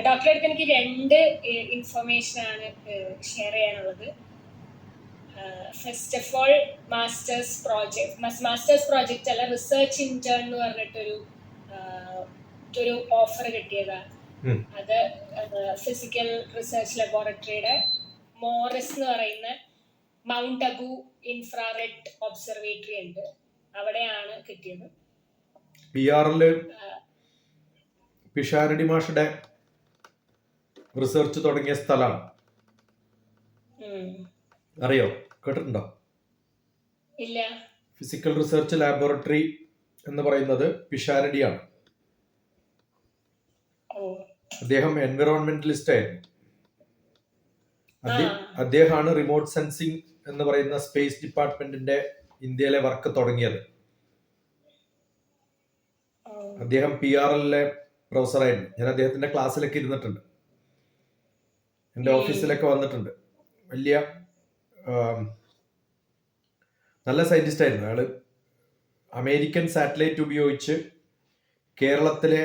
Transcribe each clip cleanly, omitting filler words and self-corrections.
ഡോക്ടറെ അടുത്ത് എനിക്ക് 2 ഇൻഫർമേഷൻ ആണ് ഷെയർ ചെയ്യാനുള്ളത്. First of all masters project അല്ല, റിസർച്ച് ഇന്റേൺ എന്ന് പറഞ്ഞിട്ടൊരു ഓഫർ കിട്ടിയതാണ്. അത് ഫിസിക്കൽ റിസർച്ച് ലബോറട്ടറിയുടെ മോറിസ് എന്ന് പറയുന്ന മൗണ്ട് അബു ഇൻഫ്രാറെഡ് ഒബ്സർവേറ്ററി ഉണ്ട്, അവിടെയാണ് കിട്ടിയത്. പിഷാരടി മാഷുടെ റിസർച്ച് തുടങ്ങിയ സ്ഥലമാണ്. അറിയോ, കേട്ടിട്ടുണ്ടോ? ഇല്ല. ഫിസിക്കൽ റിസർച്ച് ലാബോറട്ടറി എന്ന് പറയുന്നത് പിഷാരടിയാണ്. അദ്ദേഹം എൻവിറോൺമെന്റലിസ്റ്റ് ആയിരുന്നു. അദ്ദേഹമാണ് റിമോട്ട് സെൻസിങ് എന്ന് പറയുന്ന സ്പേസ് ഡിപ്പാർട്ട്മെന്റിന്റെ ഇന്ത്യയിലെ വർക്ക് തുടങ്ങിയത്. അദ്ദേഹം PRLലെ പ്രൊഫസറായിരുന്നു. ഞാൻ അദ്ദേഹത്തിന്റെ ക്ലാസ്സിലൊക്കെ ഇരുന്നിട്ടുണ്ട്, എൻ്റെ ഓഫീസിലൊക്കെ വന്നിട്ടുണ്ട്. വലിയ നല്ല സയന്റിസ്റ്റ് ആയിരുന്നു അയാള്. അമേരിക്കൻ സാറ്റലൈറ്റ് ഉപയോഗിച്ച് കേരളത്തിലെ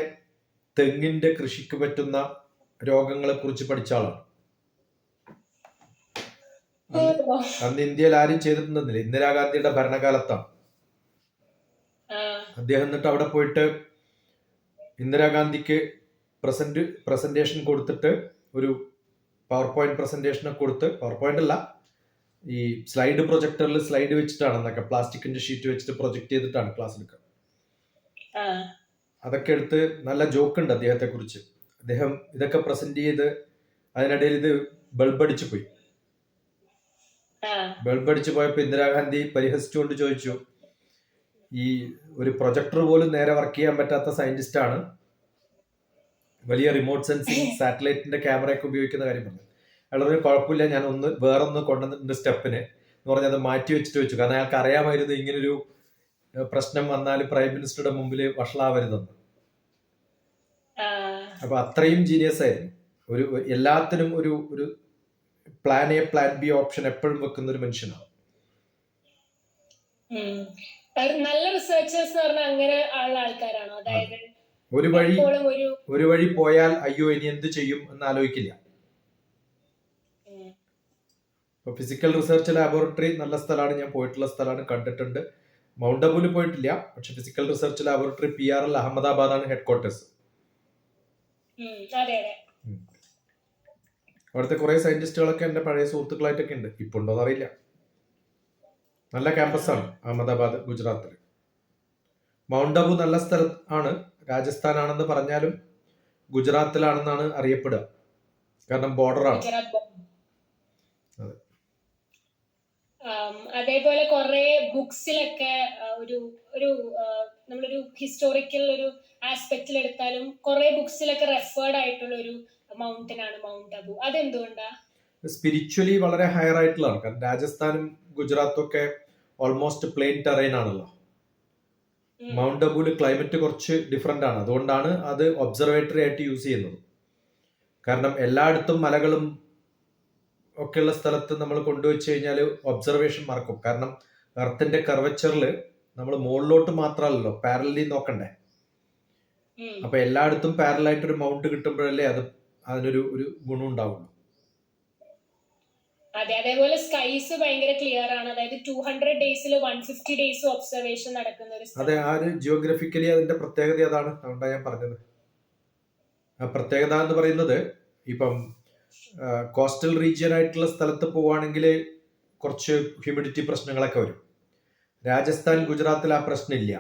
തെങ്ങിന്റെ കൃഷിക്ക് പറ്റുന്ന രോഗങ്ങളെ കുറിച്ച് പഠിച്ച ആളാണ്. അന്ന് ഇന്ത്യയിൽ ആരും ചെയ്തിട്ടുണ്ടെന്നില്ല, ഇന്ദിരാഗാന്ധിയുടെ ഭരണകാലത്താണ്. അദ്ദേഹം എന്നിട്ട് അവിടെ പോയിട്ട് ഇന്ദിരാഗാന്ധിക്ക് പ്രസന്റേഷൻ കൊടുത്തിട്ട്, ഒരു പവർ പോയിന്റ് പ്രസന്റേഷൻ കൊടുത്ത്, പവർ പോയിന്റ് അല്ല, ഈ സ്ലൈഡ് പ്രൊജക്ടറിൽ സ്ലൈഡ് വെച്ചിട്ടാണ് എന്നൊക്കെ, പ്ലാസ്റ്റിക്കിന്റെ ഷീറ്റ് വെച്ചിട്ട് പ്രൊജക്ട് ചെയ്തിട്ടാണ് ക്ലാസ് എടുക്കുക. അതൊക്കെ എടുത്ത് നല്ല ജോക്കുണ്ട് അദ്ദേഹത്തെ കുറിച്ച്. അദ്ദേഹം ഇതൊക്കെ പ്രസന്റ് ചെയ്ത് അതിനിടയിൽ ഇത് ബൾബടിച്ചു പോയി. ബൾബടിച്ചു പോയപ്പോ ഇന്ദിരാഗാന്ധി പരിഹസിച്ചുകൊണ്ട് ചോദിച്ചു, ഈ ഒരു പ്രൊജക്ടർ പോലും നേരെ വർക്ക് ചെയ്യാൻ പറ്റാത്ത സയന്റിസ്റ്റ് ആണ് വലിയ റിമോട്ട് സെൻസിങ് സാറ്റലൈറ്റിന്റെ ക്യാമറയൊക്കെ ഉപയോഗിക്കുന്ന കാര്യം പറഞ്ഞു. അയാൾ പറഞ്ഞു, കുഴപ്പമില്ല, ഞാൻ വേറൊന്ന് കൊണ്ടുവന്നിട്ടുണ്ട് സ്റ്റെപ്പിന് എന്ന് പറഞ്ഞ് അത് മാറ്റി വെച്ചിട്ട് വെച്ചു. കാരണം അയാൾക്ക് അറിയാമായിരുന്നു ഇങ്ങനൊരു പ്രശ്നം വന്നാൽ പ്രൈം മിനിസ്റ്ററുടെ മുമ്പിൽ വഷളാവരുതെന്ന്. അപ്പൊ അത്രയും ജീനിയസ് ആയിരുന്നു. ഒരു എല്ലാത്തിനും ഒരു plan A plan B option എപ്പോഴും വെക്കുന്ന ഒരു മനുഷ്യനാണ്. നല്ല റിസർച്ചേഴ്സ് അങ്ങനെ ആൾക്കാരാണോ? അതായത് ഒരു വഴി പോയാൽ അയ്യോ ഇനി എന്ത് ചെയ്യും എന്ന് ആലോചിക്കില്ല. ഫിസിക്കൽ റിസർച്ച് ലാബോറട്ടറി നല്ല സ്ഥലമാണ്, ഞാൻ പോയിട്ടുള്ള സ്ഥലമാണ്, കണ്ടിട്ടുണ്ട്. മൗണ്ട് അബുവിൽ പോയിട്ടില്ല, പക്ഷെ ഫിസിക്കൽ റിസർച്ച് ലാബോറട്ടറി PRL അഹമ്മദാബാദാണ് ഹെഡ് ക്വാർട്ടേഴ്സ്. അവിടുത്തെ കുറെ സയന്റിസ്റ്റുകളൊക്കെ എന്റെ പഴയ സുഹൃത്തുക്കളായിട്ടൊക്കെ ഉണ്ട്. ഇപ്പൊ ഉണ്ടോന്ന് അറിയില്ല. നല്ല ക്യാമ്പസാണ് അഹമ്മദാബാദ്, ഗുജറാത്തിൽ. മൗണ്ട് അബു നല്ല സ്ഥലമാണ്, രാജസ്ഥാനാണെന്ന് പറഞ്ഞാലും ഗുജറാത്തിലാണെന്നാണ് അറിയപ്പെടുക, കാരണം ബോർഡറാണ്. അതേപോലെ കുറെ ബുക്സിലൊക്കെ നമ്മളൊരു ഹിസ്റ്റോറിക്കൽ ഒരു ആസ്പെക്റ്റിൽ എടുത്താലും കുറെ ബുക്സിലൊക്കെ റെഫേർഡ് ആയിട്ടുള്ള ഒരു മൗണ്ടൻ ആണ് മൗണ്ട് അബു. അതെന്തുകൊണ്ടാ? സ്പിരിച്വലി വളരെ ഹയർ ആയിട്ടുള്ളതാണ്. കാരണം രാജസ്ഥാനും ഗുജറാത്തും ഒക്കെ ഓൾമോസ്റ്റ് പ്ലെയിൻ ടെറൈൻ ആണല്ലോ. മൗണ്ട് അബുവിൽ ക്ലൈമറ്റ് കുറച്ച് ഡിഫറെന്റ് ആണ്. അതുകൊണ്ടാണ് അത് ഒബ്സർവേറ്ററി ആയിട്ട് യൂസ് ചെയ്യുന്നത്. കാരണം എല്ലായിടത്തും മലകളും ഒക്കെയുള്ള സ്ഥലത്ത് നമ്മൾ കൊണ്ടുവച്ച് കഴിഞ്ഞാൽ ഒബ്സർവേഷൻ മറക്കും. കാരണം എർത്തിന്റെ കർവച്ചറിൽ നമ്മൾ മുകളിലോട്ട് മാത്രമല്ലല്ലോ, പാരലലി നോക്കണ്ടേ. അപ്പൊ എല്ലായിടത്തും പാരലായിട്ടൊരു മൗണ്ട് കിട്ടുമ്പോഴല്ലേ അതിനൊരു ഗുണം ഉണ്ടാവുള്ളൂ. അതെ, അതേപോലെ സ്കൈസ് ഭയങ്കര ക്ലിയർ ആണ്. അതായത് 200 ഡേയ്സിൽ 150 ഡേയ്സ് ഒബ്സർവേഷൻ നടക്കുന്ന ഒരു. അതെ, ആ ഒരു ജിയോഗ്രഫിക്കലി അതിന്റെ പ്രത്യേകത അതാണ്. അതുകൊണ്ടാണ് ഞാൻ പറഞ്ഞത്. ആ പ്രത്യേകത എന്ന് പറയുന്നത്, ഇപ്പം കോസ്റ്റൽ റീജിയൻ ആയിട്ടുള്ള സ്ഥലത്ത് പോവുകയാണെങ്കിൽ കുറച്ച് ഹ്യൂമിഡിറ്റി പ്രശ്നങ്ങളൊക്കെ വരും. രാജസ്ഥാൻ, ഗുജറാത്തിൽ ആ പ്രശ്നമില്ല.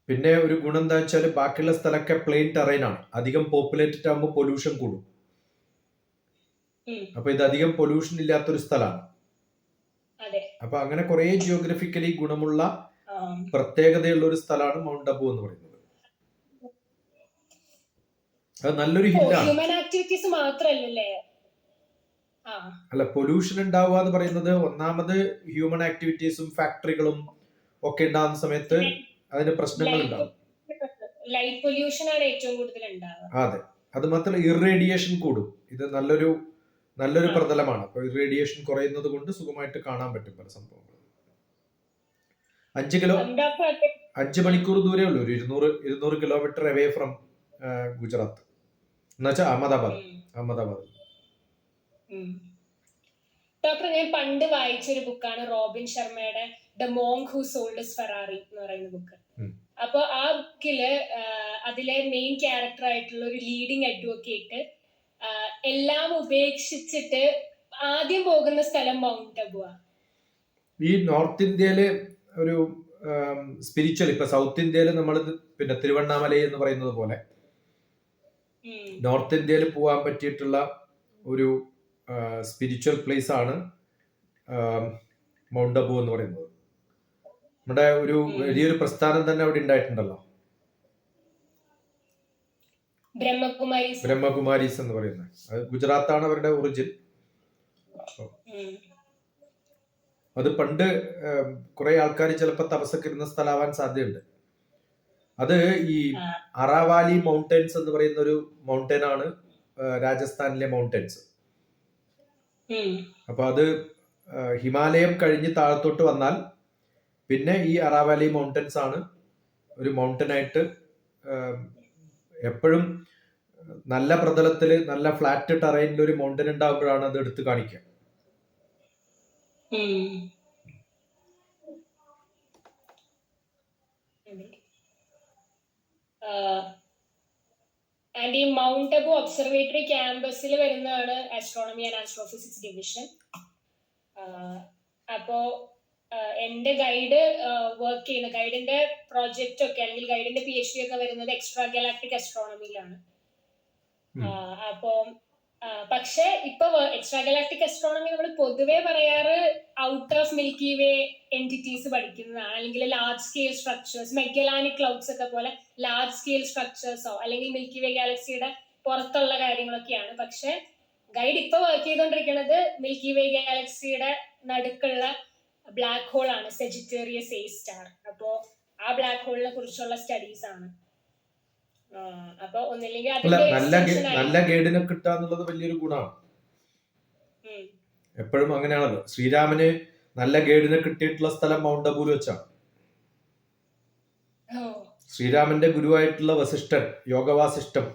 പിന്നെ ഒരു ഗുണം എന്താ വെച്ചാൽ ബാക്കിയുള്ള സ്ഥലമൊക്കെ പ്ലെയിൻ ടെറൈൻ ആണ്. അധികം പോപ്പുലേറ്റഡ് ആകുമ്പോൾ പൊല്യൂഷൻ കൂടും. അപ്പൊ ഇത് അധികം പൊല്യൂഷൻ ഇല്ലാത്തൊരു സ്ഥലമാണ്. അപ്പൊ അങ്ങനെ കുറെ ജിയോഗ്രഫിക്കലി ഗുണമുള്ള പ്രത്യേകതയുള്ള ഒരു സ്ഥലമാണ് മൗണ്ട് അബു എന്ന് പറയുന്നത്. അത് നല്ലൊരു ഹില്ലാണ്. അല്ല, പൊല്യൂഷൻ ഉണ്ടാവുക എന്ന് പറയുന്നത് ഒന്നാമത് ഹ്യൂമൻ ആക്ടിവിറ്റീസും ഫാക്ടറികളും ഒക്കെ ഉണ്ടാകുന്ന സമയത്ത് അതിന് പ്രശ്നങ്ങൾ ഉണ്ടാവും. ലൈറ്റ് പൊല്യൂഷൻ ആണ് ഏറ്റവും കൂടുതൽ ഉണ്ടാവുക. അതെ, അത് മാത്രമല്ല ഇറേഡിയേഷൻ കൂടും. ഇത് നല്ലൊരു പ്രതലമാണ്. അപ്പൊ ഇറേഡിയേഷൻ കുറയുന്നത് കൊണ്ട് സുഖമായിട്ട് കാണാൻ പറ്റും പല സംഭവങ്ങൾ. 5 മണിക്കൂർ ദൂരേ ഉള്ളൂ, ഒരു 200 കിലോമീറ്റർ അവേ ഫ്രം ഗുജറാത്ത് എന്നുവെച്ചാൽ അഹമ്മദാബാദ്. ഡോക്ടർ, ഞാൻ പണ്ട് വായിച്ചൊരു ബുക്കാണ് റോബിൻ ശർമ്മയുടെ the monk who sold his Ferrari എന്ന് പറയുന്ന ബുക്ക്. അപ്പൊ ആ ബുക്കില് അതിലെ മെയിൻ ക്യാരക്ടർ ആയിട്ടുള്ള ഒരു ലീഡിങ് അഡ്വക്കേറ്റ് എല്ലാം ഉപേക്ഷിച്ചിട്ട് ആദ്യം പോകുന്ന സ്ഥലം മൗണ്ട് അബു. ഈ നോർത്ത് ഇന്ത്യയില് ഒരു സ്പിരിച്വൽ, ഇപ്പൊ സൗത്ത് ഇന്ത്യയിൽ നമ്മൾ പിന്നെ തിരുവണ്ണാമല എന്ന് പറയുന്നത് പോലെ നോർത്ത് ഇന്ത്യയിൽ പോകാൻ പറ്റിയിട്ടുള്ള ഒരു സ്പിരിച്വൽ പ്ലേസ് ആണ് മൗണ്ട് അബു എന്ന് പറയുന്നത്. നമ്മുടെ ഒരു വലിയൊരു പ്രസ്ഥാനം തന്നെ അവിടെ ഉണ്ടായിട്ടുണ്ടല്ലോ, ബ്രഹ്മകുമാരീസ് എന്ന് പറയുന്നത്. അത് ഗുജറാത്താണ് അവരുടെ ഒറിജിൻ. അത് പണ്ട് കുറെ ആൾക്കാർ ചിലപ്പോൾ തപസ്സൊക്കെ ഇരുന്ന സ്ഥലമാവാൻ സാധ്യതയുണ്ട്. അത് ഈ അറാവാലി മൗണ്ടൻസ് എന്ന് പറയുന്ന ഒരു മൗണ്ടൻ ആണ്, രാജസ്ഥാനിലെ മൗണ്ടൻസ്. അപ്പൊ അത് ഹിമാലയം കഴിഞ്ഞ് താഴത്തോട്ട് വന്നാൽ പിന്നെ ഈ അറാവാലി മൗണ്ടൻസ് ആണ് ഒരു മൗണ്ടനായിട്ട്. എപ്പോഴും നല്ല പ്രതലത്തില് നല്ല ഫ്ലാറ്റ് ടെറൈനിൽ ഒരു മൗണ്ടൻ ഉണ്ടാകുമ്പോഴാണ് അത് എടുത്ത് കാണിക്കുക. ആൻഡ് ഈ മൗണ്ട് അബു ഒബ്സർവേറ്ററി ക്യാമ്പസിൽ വരുന്നതാണ് ആസ്ട്രോണമി ആൻഡ് ആസ്ട്രോഫിസിക്സ് ഡിവിഷൻ. അപ്പോ എന്റെ ഗൈഡ് വർക്ക് ചെയ്യുന്ന ഗൈഡിന്റെ പ്രോജക്റ്റ് ഒക്കെ അല്ലെങ്കിൽ ഗൈഡിന്റെ PhD ഒക്കെ വരുന്നത് എക്സ്ട്രാ ഗാലാക്ടിക് ആസ്ട്രോണമിയിലാണ്. അപ്പോ പക്ഷെ ഇപ്പൊ എക്സ്ട്രാ ഗാലാക്ടിക് ആസ്ട്രോണമി നമ്മൾ പൊതുവെ പറയാറ് out of milky way entities പഠിക്കുന്നതാണ്, അല്ലെങ്കിൽ ലാർജ് സ്കെയിൽ സ്ട്രക്ചേഴ്സ്, മെഗലാനിക് ക്ലൗഡ്സ് ഒക്കെ പോലെ ലാർജ് സ്കെയിൽ സ്ട്രക്ചേഴ്സോ അല്ലെങ്കിൽ മിൽക്കി വേ ഗാലക്സിയുടെ പുറത്തുള്ള കാര്യങ്ങളൊക്കെയാണ്. പക്ഷെ ഗൈഡ് ഇപ്പൊ വർക്ക് ചെയ്തുകൊണ്ടിരിക്കുന്നത് മിൽക്കി വേ ഗാലക്സിയുടെ നടുക്കുള്ള ബ്ലാക്ക് ഹോൾ ആണ്, സെജിറ്റേറിയസ് എ സ്റ്റാർ. അപ്പോ ആ ബ്ലാക്ക് ഹോളിനെ കുറിച്ചുള്ള സ്റ്റഡീസ് ആണ്. അപ്പൊ ഒന്നില്ലെങ്കിൽ നല്ല ഗൈഡിനെ കിട്ടാന്നുള്ളത് വലിയൊരു ഗുണമാണ്. എപ്പോഴും അങ്ങനെയാണല്ലോ. ശ്രീരാമന് നല്ല ഗൈഡിനെ കിട്ടിയിട്ടുള്ള സ്ഥലം മൗണ്ട് അബുവിൽ വെച്ചാണ്. ശ്രീരാമന്റെ ഗുരുവായിട്ടുള്ള വസിഷ്ഠൻ, യോഗവാസിഷ്ഠം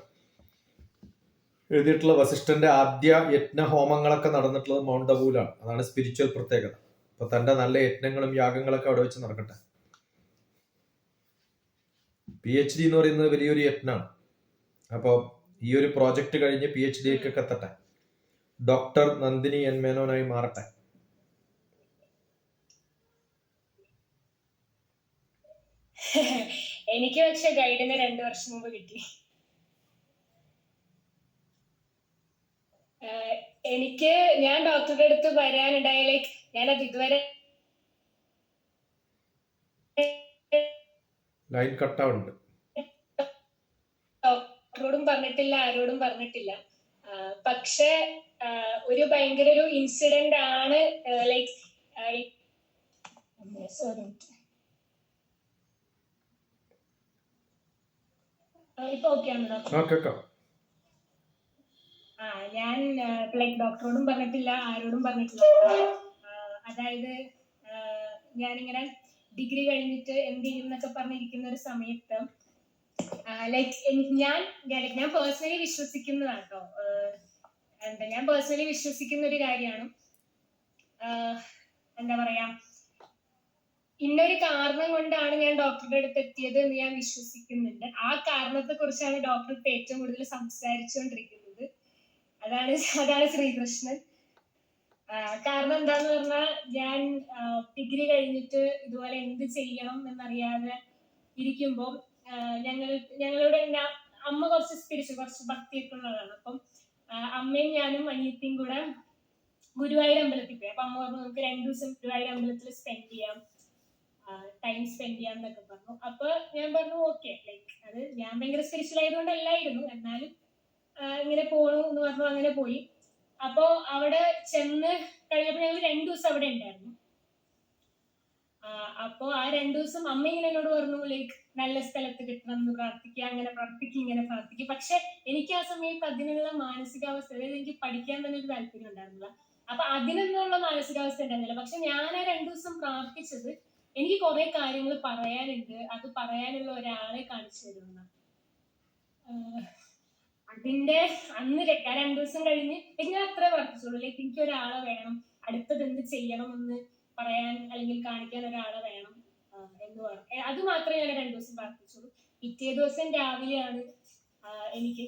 എഴുതിയിട്ടുള്ള വസിഷ്ഠന്റെ ആദ്യ യജ്ഞ ഹോമങ്ങളൊക്കെ നടന്നിട്ടുള്ളത് മൗണ്ട് അബുവിലാണ്. അതാണ് സ്പിരിച്വൽ പ്രത്യേകത. അപ്പൊ തന്റെ നല്ല യജ്ഞങ്ങളും യാഗങ്ങളൊക്കെ അവിടെ വെച്ച് നടക്കട്ടെ. PhD എന്ന് പറയുന്നത് വലിയൊരു യജ്ഞാണ്. അപ്പോൾ ഈ ഒരു പ്രോജക്റ്റ് കഴിഞ്ഞ് PhD-ക്ക് എത്തട്ടെ. ഡോക്ടർ നന്ദിനി എൻ മേനോനായി മാറട്ടെ. എനിക്ക് പക്ഷെ ഗൈഡിനെ 2 വർഷം മുമ്പ് കിട്ടി. എനിക്ക് ഞാൻ ഡോക്ടറുടെ അടുത്ത് വരാനുണ്ടായ ലൈക്ക് ഞാനത് ഇതുവരെ ലൈൻ കട്ടാവുന്നുണ്ട്. ഡോക്ടറോടും പറഞ്ഞിട്ടില്ല, ആരോടും പറഞ്ഞിട്ടില്ല. പക്ഷെ ഒരു ഭയങ്കര ഒരു ഇൻസിഡന്റ് ആണ്. ലൈക്ക് ഇപ്പൊ ഓക്കെ ആണോ? ഞാൻ ലൈക്ക് ഡോക്ടറോടും പറഞ്ഞിട്ടില്ല, ആരോടും പറഞ്ഞിട്ടില്ല. അതായത് ഞാനിങ്ങനെ ഡിഗ്രി കഴിഞ്ഞിട്ട് എന്ത് ചെയ്യും എന്നൊക്കെ പറഞ്ഞിരിക്കുന്ന ഒരു സമയത്ത് ലൈക്ക് ഞാൻ പേഴ്സണലി വിശ്വസിക്കുന്നതാണ് കേട്ടോ. ഞാൻ പേഴ്സണലി വിശ്വസിക്കുന്ന ഒരു കാര്യമാണ്, എന്താ പറയാ, ഇന്നൊരു കാരണം കൊണ്ടാണ് ഞാൻ ഡോക്ടറുടെ അടുത്ത് എത്തിയത് എന്ന് ഞാൻ വിശ്വസിക്കുന്നുണ്ട്. ആ കാരണത്തെ കുറിച്ചാണ് ഡോക്ടർ ഇപ്പൊ ഏറ്റവും കൂടുതൽ സംസാരിച്ചുകൊണ്ടിരിക്കുന്നത്. അതാണ് ശ്രീകൃഷ്ണൻ. കാരണം എന്താന്ന് പറഞ്ഞാൽ ഞാൻ ഡിഗ്രി കഴിഞ്ഞിട്ട് ഇതുപോലെ എന്ത് ചെയ്യണം എന്നറിയാതെ ഇരിക്കുമ്പോൾ ഞങ്ങളുടെ അമ്മ കുറച്ച് സ്പിരിച്വൽ, കുറച്ച് ഭക്തിയൊക്കെ ഉള്ളതാണ്. അപ്പം അമ്മയും ഞാനും അനിയത്തിയും കൂടെ ഗുരുവായൂർ അമ്പലത്തിൽ പോയി. അപ്പൊ അമ്മ പറഞ്ഞു നമുക്ക് 2 ദിവസം ഗുരുവായൂർ അമ്പലത്തിൽ ടൈം സ്പെൻഡ് ചെയ്യാം എന്നൊക്കെ പറഞ്ഞു. അപ്പൊ ഞാൻ പറഞ്ഞു ഓക്കെ. ലൈക്ക് അത് ഞാൻ ഭയങ്കര സ്പിരിച്വൽ ആയതുകൊണ്ടല്ലായിരുന്നു, എന്നാലും ഇങ്ങനെ പോണു എന്ന് പറഞ്ഞു. അങ്ങനെ പോയി. അപ്പോ അവിടെ ചെന്ന് കഴിഞ്ഞപ്പോ ഞങ്ങൾ 2 ദിവസം അവിടെ ഉണ്ടായിരുന്നു. അപ്പോ ആ 2 ദിവസം അമ്മ ഇങ്ങനെ എന്നോട് പറഞ്ഞു ലൈക്ക് നല്ല സ്ഥലത്ത് കിട്ടണം എന്ന് പ്രാർത്ഥിക്കുക, അങ്ങനെ പ്രാർത്ഥിക്കുക, ഇങ്ങനെ പ്രാർത്ഥിക്കുക. പക്ഷെ എനിക്ക് ആ സമയത്ത് അതിനുള്ള മാനസികാവസ്ഥ, അതായത് എനിക്ക് പഠിക്കാൻ തന്നെ ഒരു താല്പര്യം ഉണ്ടായിരുന്നില്ല. അപ്പൊ അതിനൊന്നുള്ള മാനസികാവസ്ഥ ഉണ്ടായിരുന്നില്ല. പക്ഷെ ഞാൻ ആ 2 ദിവസം പ്രാർത്ഥിച്ചത് എനിക്ക് കുറെ കാര്യങ്ങൾ പറയാനുണ്ട്, അത് പറയാനുള്ള ഒരാളെ കാണിച്ചു തരുന്ന. അതിന്റെ അന്ന് 2 ദിവസം കഴിഞ്ഞ് ഞാൻ അത്ര വർദ്ധിച്ചുള്ളൂ. ലൈക്ക് എനിക്ക് ഒരാളെ വേണം, അടുത്തത് എന്ത് ചെയ്യണം എന്ന് പറയാൻ അല്ലെങ്കിൽ കാണിക്കാൻ ഒരാളെ വേണം എന്ന് പറഞ്ഞു. അത് മാത്രമേ ഞാൻ 2 ദിവസം പ്രാർത്ഥിച്ചുള്ളൂ. പിറ്റേ ദിവസം രാവിലെയാണ് എനിക്ക്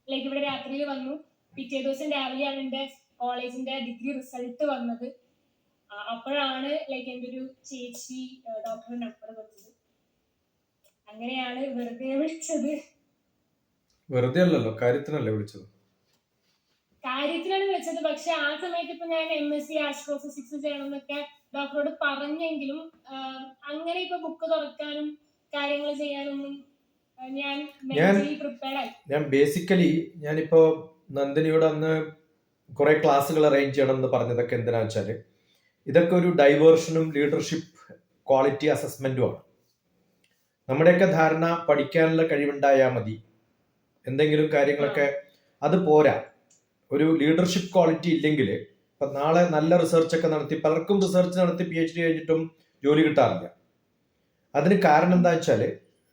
ലൈക്ക് ഇവിടെ രാത്രിയിൽ വന്നു. പിറ്റേ ദിവസം രാവിലെയാണ് എൻ്റെ കോളേജിന്റെ ഡിഗ്രി റിസൾട്ട് വന്നത്. അപ്പോഴാണ് ലൈക്ക് എൻ്റെ ഒരു ചേച്ചി ഡോക്ടറുടെ നമ്പർ തന്നത്. അങ്ങനെയാണ് വെറുതെ വിളിച്ചത്. വെറുതെ അല്ലല്ലോ, കാര്യത്തിനല്ലേ വിളിച്ചത്? കാര്യത്തിനാണ് വിളിച്ചത്. പക്ഷെ ആ സമയത്ത് ഇപ്പൊ ഞാൻ MSc ആസ്ട്രോഫിസിക്സ് ചെയ്യണം എന്നൊക്കെ ഡോക്ടറോട് പറഞ്ഞെങ്കിലും അങ്ങനെ ഇപ്പൊ ബുക്ക് തുറക്കാനും കാര്യങ്ങൾ ചെയ്യാനൊന്നും ഞാൻ പ്രിപ്പയർഡ് ആയി. ഞാൻ ബേസിക്കലി ഞാനിപ്പോ നന്ദിനിയോട് അന്ന് കുറെ ക്ലാസ്സുകൾ അറേഞ്ച് ചെയ്യണം എന്ന് പറഞ്ഞതൊക്കെ എന്തിനാ വെച്ചാല് ഇതൊക്കെ ഒരു ഡൈവേർഷനും ലീഡർഷിപ്പ് ക്വാളിറ്റി അസസ്മെന്റുമാണ്. നമ്മുടെയൊക്കെ ധാരണ പഠിക്കാനുള്ള കഴിവുണ്ടായാൽ മതി, എന്തെങ്കിലും കാര്യങ്ങളൊക്കെ അത് പോരാ. ഒരു ലീഡർഷിപ്പ് ക്വാളിറ്റി ഇല്ലെങ്കിൽ ഇപ്പൊ നാളെ നല്ല റിസർച്ച് ഒക്കെ നടത്തി, പലർക്കും റിസർച്ച് നടത്തി PhD കഴിഞ്ഞിട്ടും ജോലി കിട്ടാറില്ല. അതിന് കാരണം എന്താ വെച്ചാല്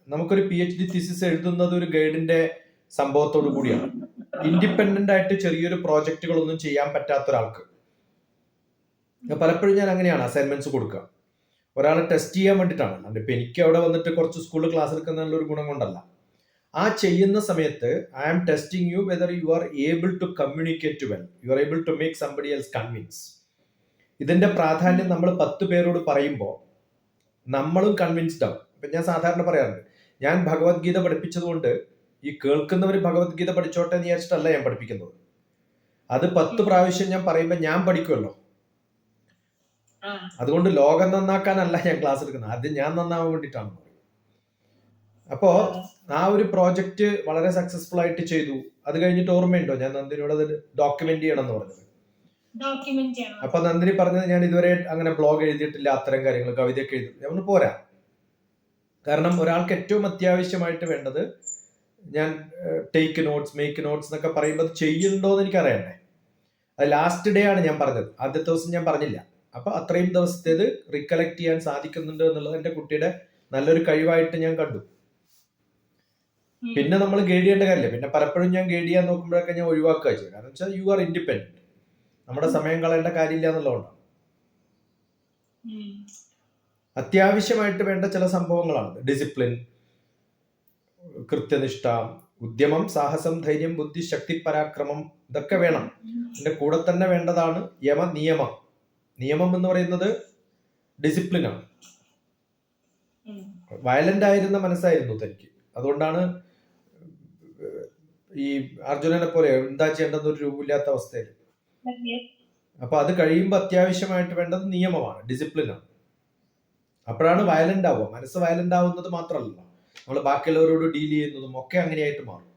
നമുക്കൊരു PhD തീസിസ് എഴുതുന്നത് ഒരു ഗൈഡിന്റെ സംഭവത്തോടു കൂടിയാണ്. ഇൻഡിപെൻഡന്റ് ആയിട്ട് ചെറിയൊരു പ്രോജക്റ്റുകളൊന്നും ചെയ്യാൻ പറ്റാത്ത ഒരാൾക്ക് പലപ്പോഴും ഞാൻ അങ്ങനെയാണ് അസൈൻമെന്റ്സ് കൊടുക്കുക. ഒരാളെ ടെസ്റ്റ് ചെയ്യാൻ വേണ്ടിയിട്ടാണ്. അല്ലാണ്ട് ഇപ്പൊ എനിക്ക് അവിടെ വന്നിട്ട് കുറച്ച് സ്കൂളിൽ ക്ലാസ് എടുക്കുന്ന ഒരു ഗുണം കൊണ്ടല്ല. ആ ചെയ്യുന്ന സമയത്ത് I am testing you whether you are able to communicate well, you are able to make somebody else convince. ഇതിന്റെ പ്രാധാന്യം നമ്മൾ 10 പേരോട് പറയുമ്പോൾ നമ്മളും കൺവിൻസ്ഡ് ആവും. ഇപ്പൊ ഞാൻ സാധാരണ പറയാറുണ്ട്, ഞാൻ ഭഗവത്ഗീത പഠിപ്പിച്ചതുകൊണ്ട് ഈ കേൾക്കുന്നവർ ഭഗവത്ഗീത പഠിച്ചോട്ടെ എന്ന് വിചാരിച്ചിട്ടല്ല ഞാൻ പഠിപ്പിക്കുന്നത്. അത് 10 പ്രാവശ്യം ഞാൻ പറയുമ്പോൾ ഞാൻ പഠിക്കുമല്ലോ. അതുകൊണ്ട് ലോകം നന്നാക്കാനല്ല ഞാൻ ക്ലാസ് എടുക്കുന്നത്, ആദ്യം ഞാൻ നന്നാവാൻ വേണ്ടിയിട്ടാണ്. അപ്പോ ആ ഒരു പ്രോജക്റ്റ് വളരെ സക്സസ്ഫുൾ ആയിട്ട് ചെയ്തു. അത് കഴിഞ്ഞിട്ട് ഓർമ്മയുണ്ടോ ഞാൻ നന്ദിനിയോട് അത് ഡോക്യുമെന്റ് ചെയ്യണം എന്ന് പറഞ്ഞത്? അപ്പൊ നന്ദിനി പറഞ്ഞത് ഞാൻ ഇതുവരെ അങ്ങനെ ബ്ലോഗ് എഴുതിയിട്ടില്ല, അത്തരം കാര്യങ്ങൾ കവിതയൊക്കെ എഴുതി. ഞാൻ പോരാ. കാരണം ഒരാൾക്ക് ഏറ്റവും അത്യാവശ്യമായിട്ട് വേണ്ടത്, ഞാൻ ടേക്ക് നോട്ട്സ്, മേക്ക് നോട്ട്സ് എന്നൊക്കെ പറയുമ്പോൾ ചെയ്യുന്നുണ്ടോ എന്ന് എനിക്ക് അറിയണ്ടേ. അത് ലാസ്റ്റ് ഡേ ആണ് ഞാൻ പറഞ്ഞത്, ആദ്യത്തെ ദിവസം ഞാൻ പറഞ്ഞില്ല. അപ്പൊ അത്രയും ദിവസത്തേത് റിക്കലക്ട് ചെയ്യാൻ സാധിക്കുന്നുണ്ട് എന്നുള്ളത് എന്റെ കുട്ടിയുടെ നല്ലൊരു കഴിവായിട്ട് ഞാൻ കണ്ടു. പിന്നെ നമ്മൾ ഗൈഡ് ചെയ്യേണ്ട കാര്യമില്ല. പിന്നെ പലപ്പോഴും ഞാൻ ഗൈഡ് ചെയ്യാൻ നോക്കുമ്പോഴൊക്കെ ഞാൻ ഒഴിവാക്കുക ചെയ്യും. കാരണം വെച്ചാൽ യു ആർ ഇൻഡിപെൻഡന്റ്, നമ്മുടെ സമയം കളയേണ്ട കാര്യമില്ല എന്നുള്ളതുകൊണ്ടാണ്. അത്യാവശ്യമായിട്ട് വേണ്ട ചില സംഭവങ്ങളാണ് ഡിസിപ്ലിൻ, കൃത്യനിഷ്ഠ, ഉദ്യമം, സാഹസം, ധൈര്യം, ബുദ്ധി, ശക്തി, പരാക്രമം, ഇതൊക്കെ വേണം. അതിന്റെ കൂടെ തന്നെ വേണ്ടതാണ് നിയമം. നിയമം എന്ന് പറയുന്നത് ഡിസിപ്ലിനാണ്. വയലന്റ് ആയിരുന്ന മനസ്സായിരുന്നു തനിക്ക്. അതുകൊണ്ടാണ് ഈ അർജുനനെ പോലെ എന്താ ചെയ്യേണ്ടെന്ന് ഒരു രൂപമില്ലാത്ത അവസ്ഥയിൽ. അപ്പൊ അത് കഴിയുമ്പോൾ അത്യാവശ്യമായിട്ട് വേണ്ടത് നിയമമാണ്, ഡിസിപ്ലിനാണ്. അപ്പോഴാണ് വയലന്റ് ആവുക. മനസ്സ് വയലന്റ് ആവുന്നത് മാത്രമല്ല, നമ്മൾ ബാക്കിയുള്ളവരോട് ഡീൽ ചെയ്യുന്നതും ഒക്കെ അങ്ങനെയായിട്ട് മാറും.